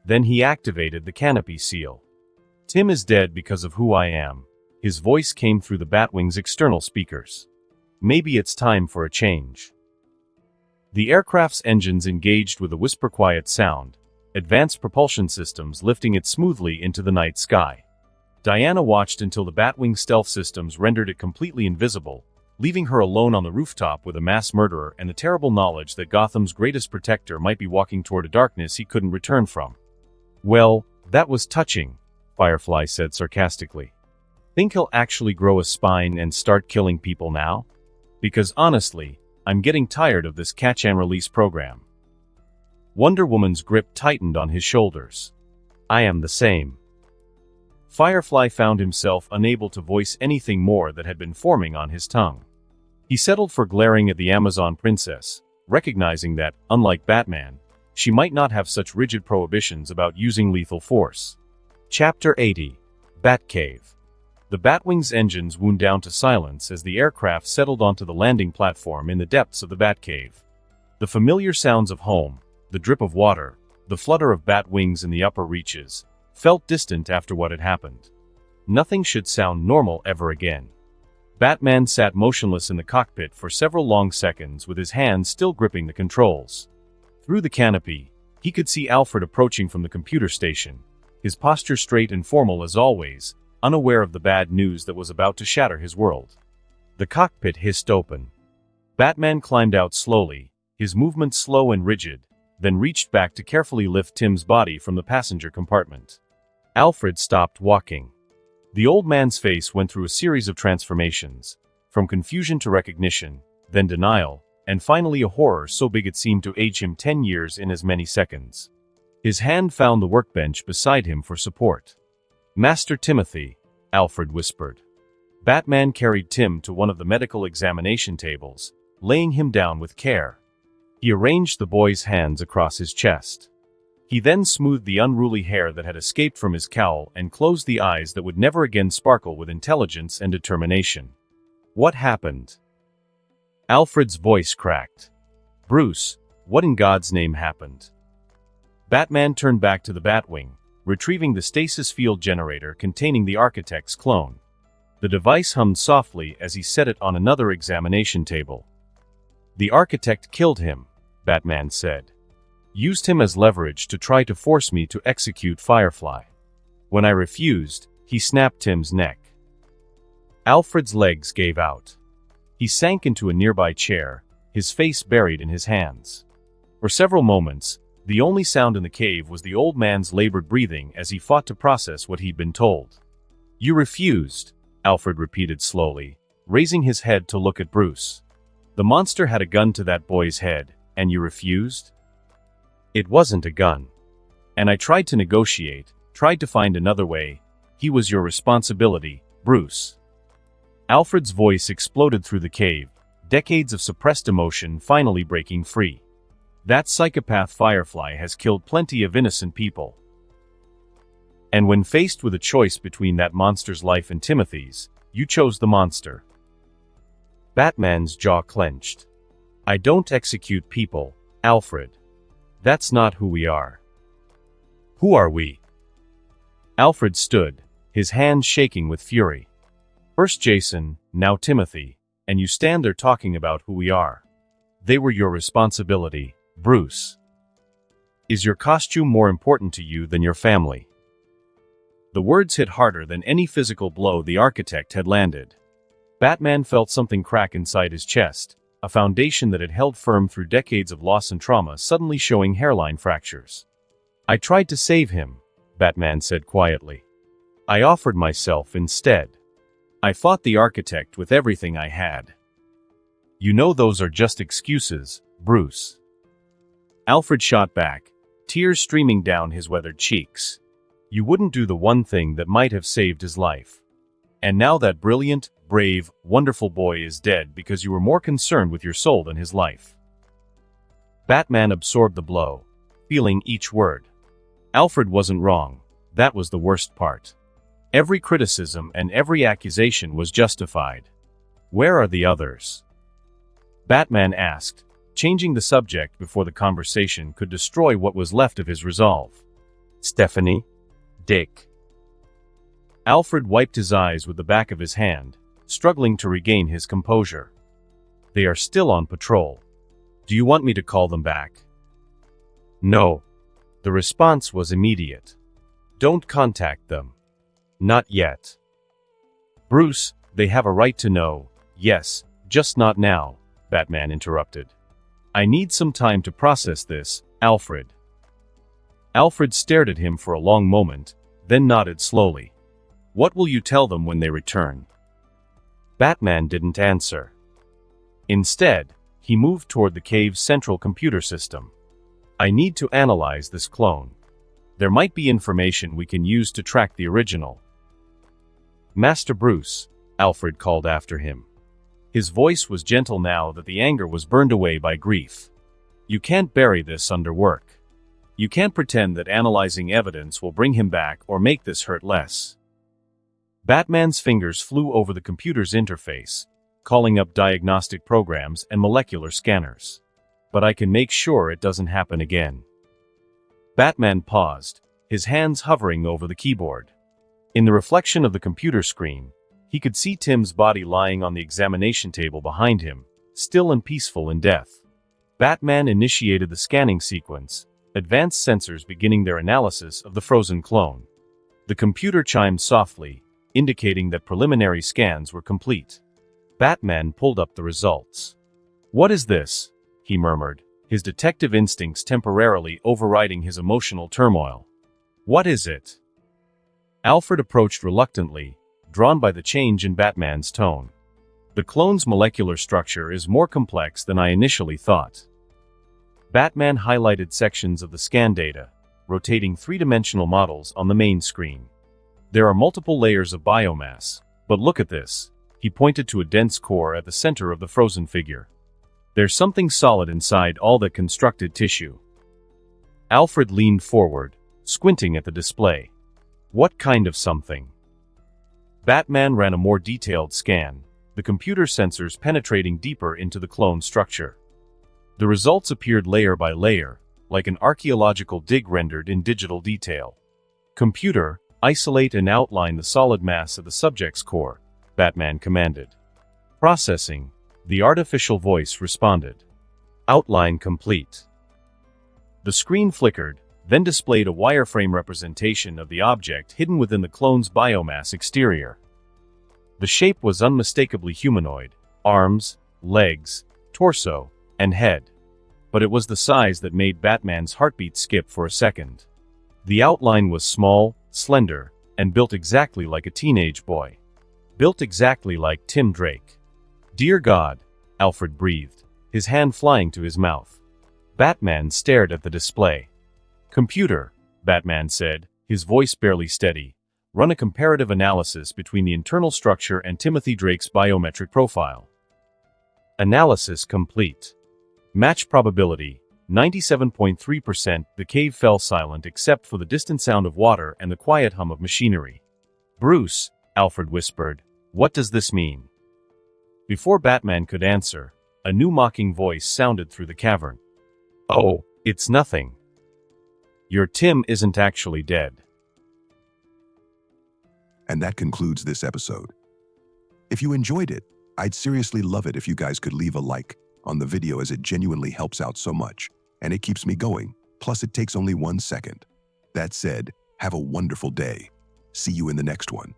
Then he activated the canopy seal. "Tim is dead because of who I am." His voice came through the Batwing's external speakers. "Maybe it's time for a change." The aircraft's engines engaged with a whisper-quiet sound, advanced propulsion systems lifting it smoothly into the night sky. Diana watched until the Batwing stealth systems rendered it completely invisible, leaving her alone on the rooftop with a mass murderer and the terrible knowledge that Gotham's greatest protector might be walking toward a darkness he couldn't return from. "Well, that was touching," Firefly said sarcastically. "Think he'll actually grow a spine and start killing people now? Because honestly, I'm getting tired of this catch-and-release program." Wonder Woman's grip tightened on his shoulders. "I am the same." Firefly found himself unable to voice anything more that had been forming on his tongue. He settled for glaring at the Amazon princess, recognizing that, unlike Batman, she might not have such rigid prohibitions about using lethal force. Chapter 80. Batcave. The Batwing's engines wound down to silence as the aircraft settled onto the landing platform in the depths of the Batcave. The familiar sounds of home, the drip of water, the flutter of bat wings in the upper reaches, felt distant after what had happened. Nothing should sound normal ever again. Batman sat motionless in the cockpit for several long seconds with his hands still gripping the controls. Through the canopy, he could see Alfred approaching from the computer station, his posture straight and formal as always, unaware of the bad news that was about to shatter his world. The cockpit hissed open. Batman climbed out slowly, his movements slow and rigid, then reached back to carefully lift Tim's body from the passenger compartment. Alfred stopped walking. The old man's face went through a series of transformations, from confusion to recognition, then denial, and finally a horror so big it seemed to age him 10 years in as many seconds. His hand found the workbench beside him for support. "Master Timothy," Alfred whispered. Batman carried Tim to one of the medical examination tables, laying him down with care. He arranged the boy's hands across his chest. He then smoothed the unruly hair that had escaped from his cowl and closed the eyes that would never again sparkle with intelligence and determination. "What happened?" Alfred's voice cracked. "Bruce, what in God's name happened?" Batman turned back to the Batwing, retrieving the stasis field generator containing the architect's clone. The device hummed softly as he set it on another examination table. "The architect killed him," Batman said. "Used him as leverage to try to force me to execute Firefly. When I refused, he snapped Tim's neck." Alfred's legs gave out. He sank into a nearby chair, his face buried in his hands. For several moments, the only sound in the cave was the old man's labored breathing as he fought to process what he'd been told. "You refused," Alfred repeated slowly, raising his head to look at Bruce. "The monster had a gun to that boy's head, and you refused?" "It wasn't a gun. And I tried to negotiate, tried to find another way. He was your responsibility, Bruce." Alfred's voice exploded through the cave, decades of suppressed emotion finally breaking free. "That psychopath Firefly has killed plenty of innocent people. And when faced with a choice between that monster's life and Timothy's, you chose the monster." Batman's jaw clenched. "I don't execute people, Alfred. That's not who we are." "Who are we?" Alfred stood, his hands shaking with fury. "First Jason, now Timothy, and you stand there talking about who we are. They were your responsibility, Bruce. Is your costume more important to you than your family?" The words hit harder than any physical blow the architect had landed. Batman felt something crack inside his chest, a foundation that had held firm through decades of loss and trauma suddenly showing hairline fractures. "I tried to save him," Batman said quietly. "I offered myself instead. I fought the architect with everything I had." "You know those are just excuses, Bruce." Alfred shot back, tears streaming down his weathered cheeks. "You wouldn't do the one thing that might have saved his life. And now that brilliant, brave, wonderful boy is dead because you were more concerned with your soul than his life." Batman absorbed the blow, feeling each word. Alfred wasn't wrong. That was the worst part. Every criticism and every accusation was justified. "Where are the others?" Batman asked, changing the subject before the conversation could destroy what was left of his resolve. "Stephanie? Dick?" Alfred wiped his eyes with the back of his hand, struggling to regain his composure. "They are still on patrol. Do you want me to call them back?" "No." The response was immediate. "Don't contact them. Not yet." "Bruce, they have a right to know." "Yes, just not now," Batman interrupted. "I need some time to process this, Alfred." Alfred stared at him for a long moment, then nodded slowly. "What will you tell them when they return?" Batman didn't answer. Instead, he moved toward the cave's central computer system. "I need to analyze this clone. There might be information we can use to track the original." "Master Bruce," Alfred called after him. His voice was gentle now that the anger was burned away by grief. "You can't bury this under work. You can't pretend that analyzing evidence will bring him back or make this hurt less. Batman's fingers flew over the computer's interface, calling up diagnostic programs and molecular scanners. But I can make sure it doesn't happen again. Batman paused, his hands hovering over the keyboard. In the reflection of the computer screen, he could see Tim's body lying on the examination table behind him, still and peaceful in death. Batman initiated the scanning sequence, advanced sensors beginning their analysis of the frozen clone. The computer chimed softly, indicating that preliminary scans were complete. Batman pulled up the results. "What is this?" he murmured, his detective instincts temporarily overriding his emotional turmoil. "What is it?" Alfred approached reluctantly, drawn by the change in Batman's tone. "The clone's molecular structure is more complex than I initially thought." Batman highlighted sections of the scan data, rotating three-dimensional models on the main screen. "There are multiple layers of biomass, but look at this." He pointed to a dense core at the center of the frozen figure. "There's something solid inside all that constructed tissue." Alfred leaned forward, squinting at the display. "What kind of something?" Batman ran a more detailed scan, the computer sensors penetrating deeper into the clone structure. The results appeared layer by layer, like an archaeological dig rendered in digital detail. "Computer, isolate and outline the solid mass of the subject's core," Batman commanded. "Processing," the artificial voice responded. "Outline complete." The screen flickered, then displayed a wireframe representation of the object hidden within the clone's biomass exterior. The shape was unmistakably humanoid: arms, legs, torso, and head. But it was the size that made Batman's heartbeat skip for a second. The outline was small, slender, and built exactly like a teenage boy. Built exactly like Tim Drake. "Dear God," Alfred breathed, his hand flying to his mouth. Batman stared at the display. "Computer," Batman said, his voice barely steady, "run a comparative analysis between the internal structure and Timothy Drake's biometric profile." Analysis complete. Match probability, 97.3%. The cave fell silent except for the distant sound of water and the quiet hum of machinery. "Bruce," Alfred whispered, "what does this mean?" Before Batman could answer, a new mocking voice sounded through the cavern. "Oh, it's nothing. Your Tim isn't actually dead." And that concludes this episode. If you enjoyed it, I'd seriously love it if you guys could leave a like on the video, as it genuinely helps out so much, and it keeps me going, plus it takes only 1 second. That said, have a wonderful day. See you in the next one.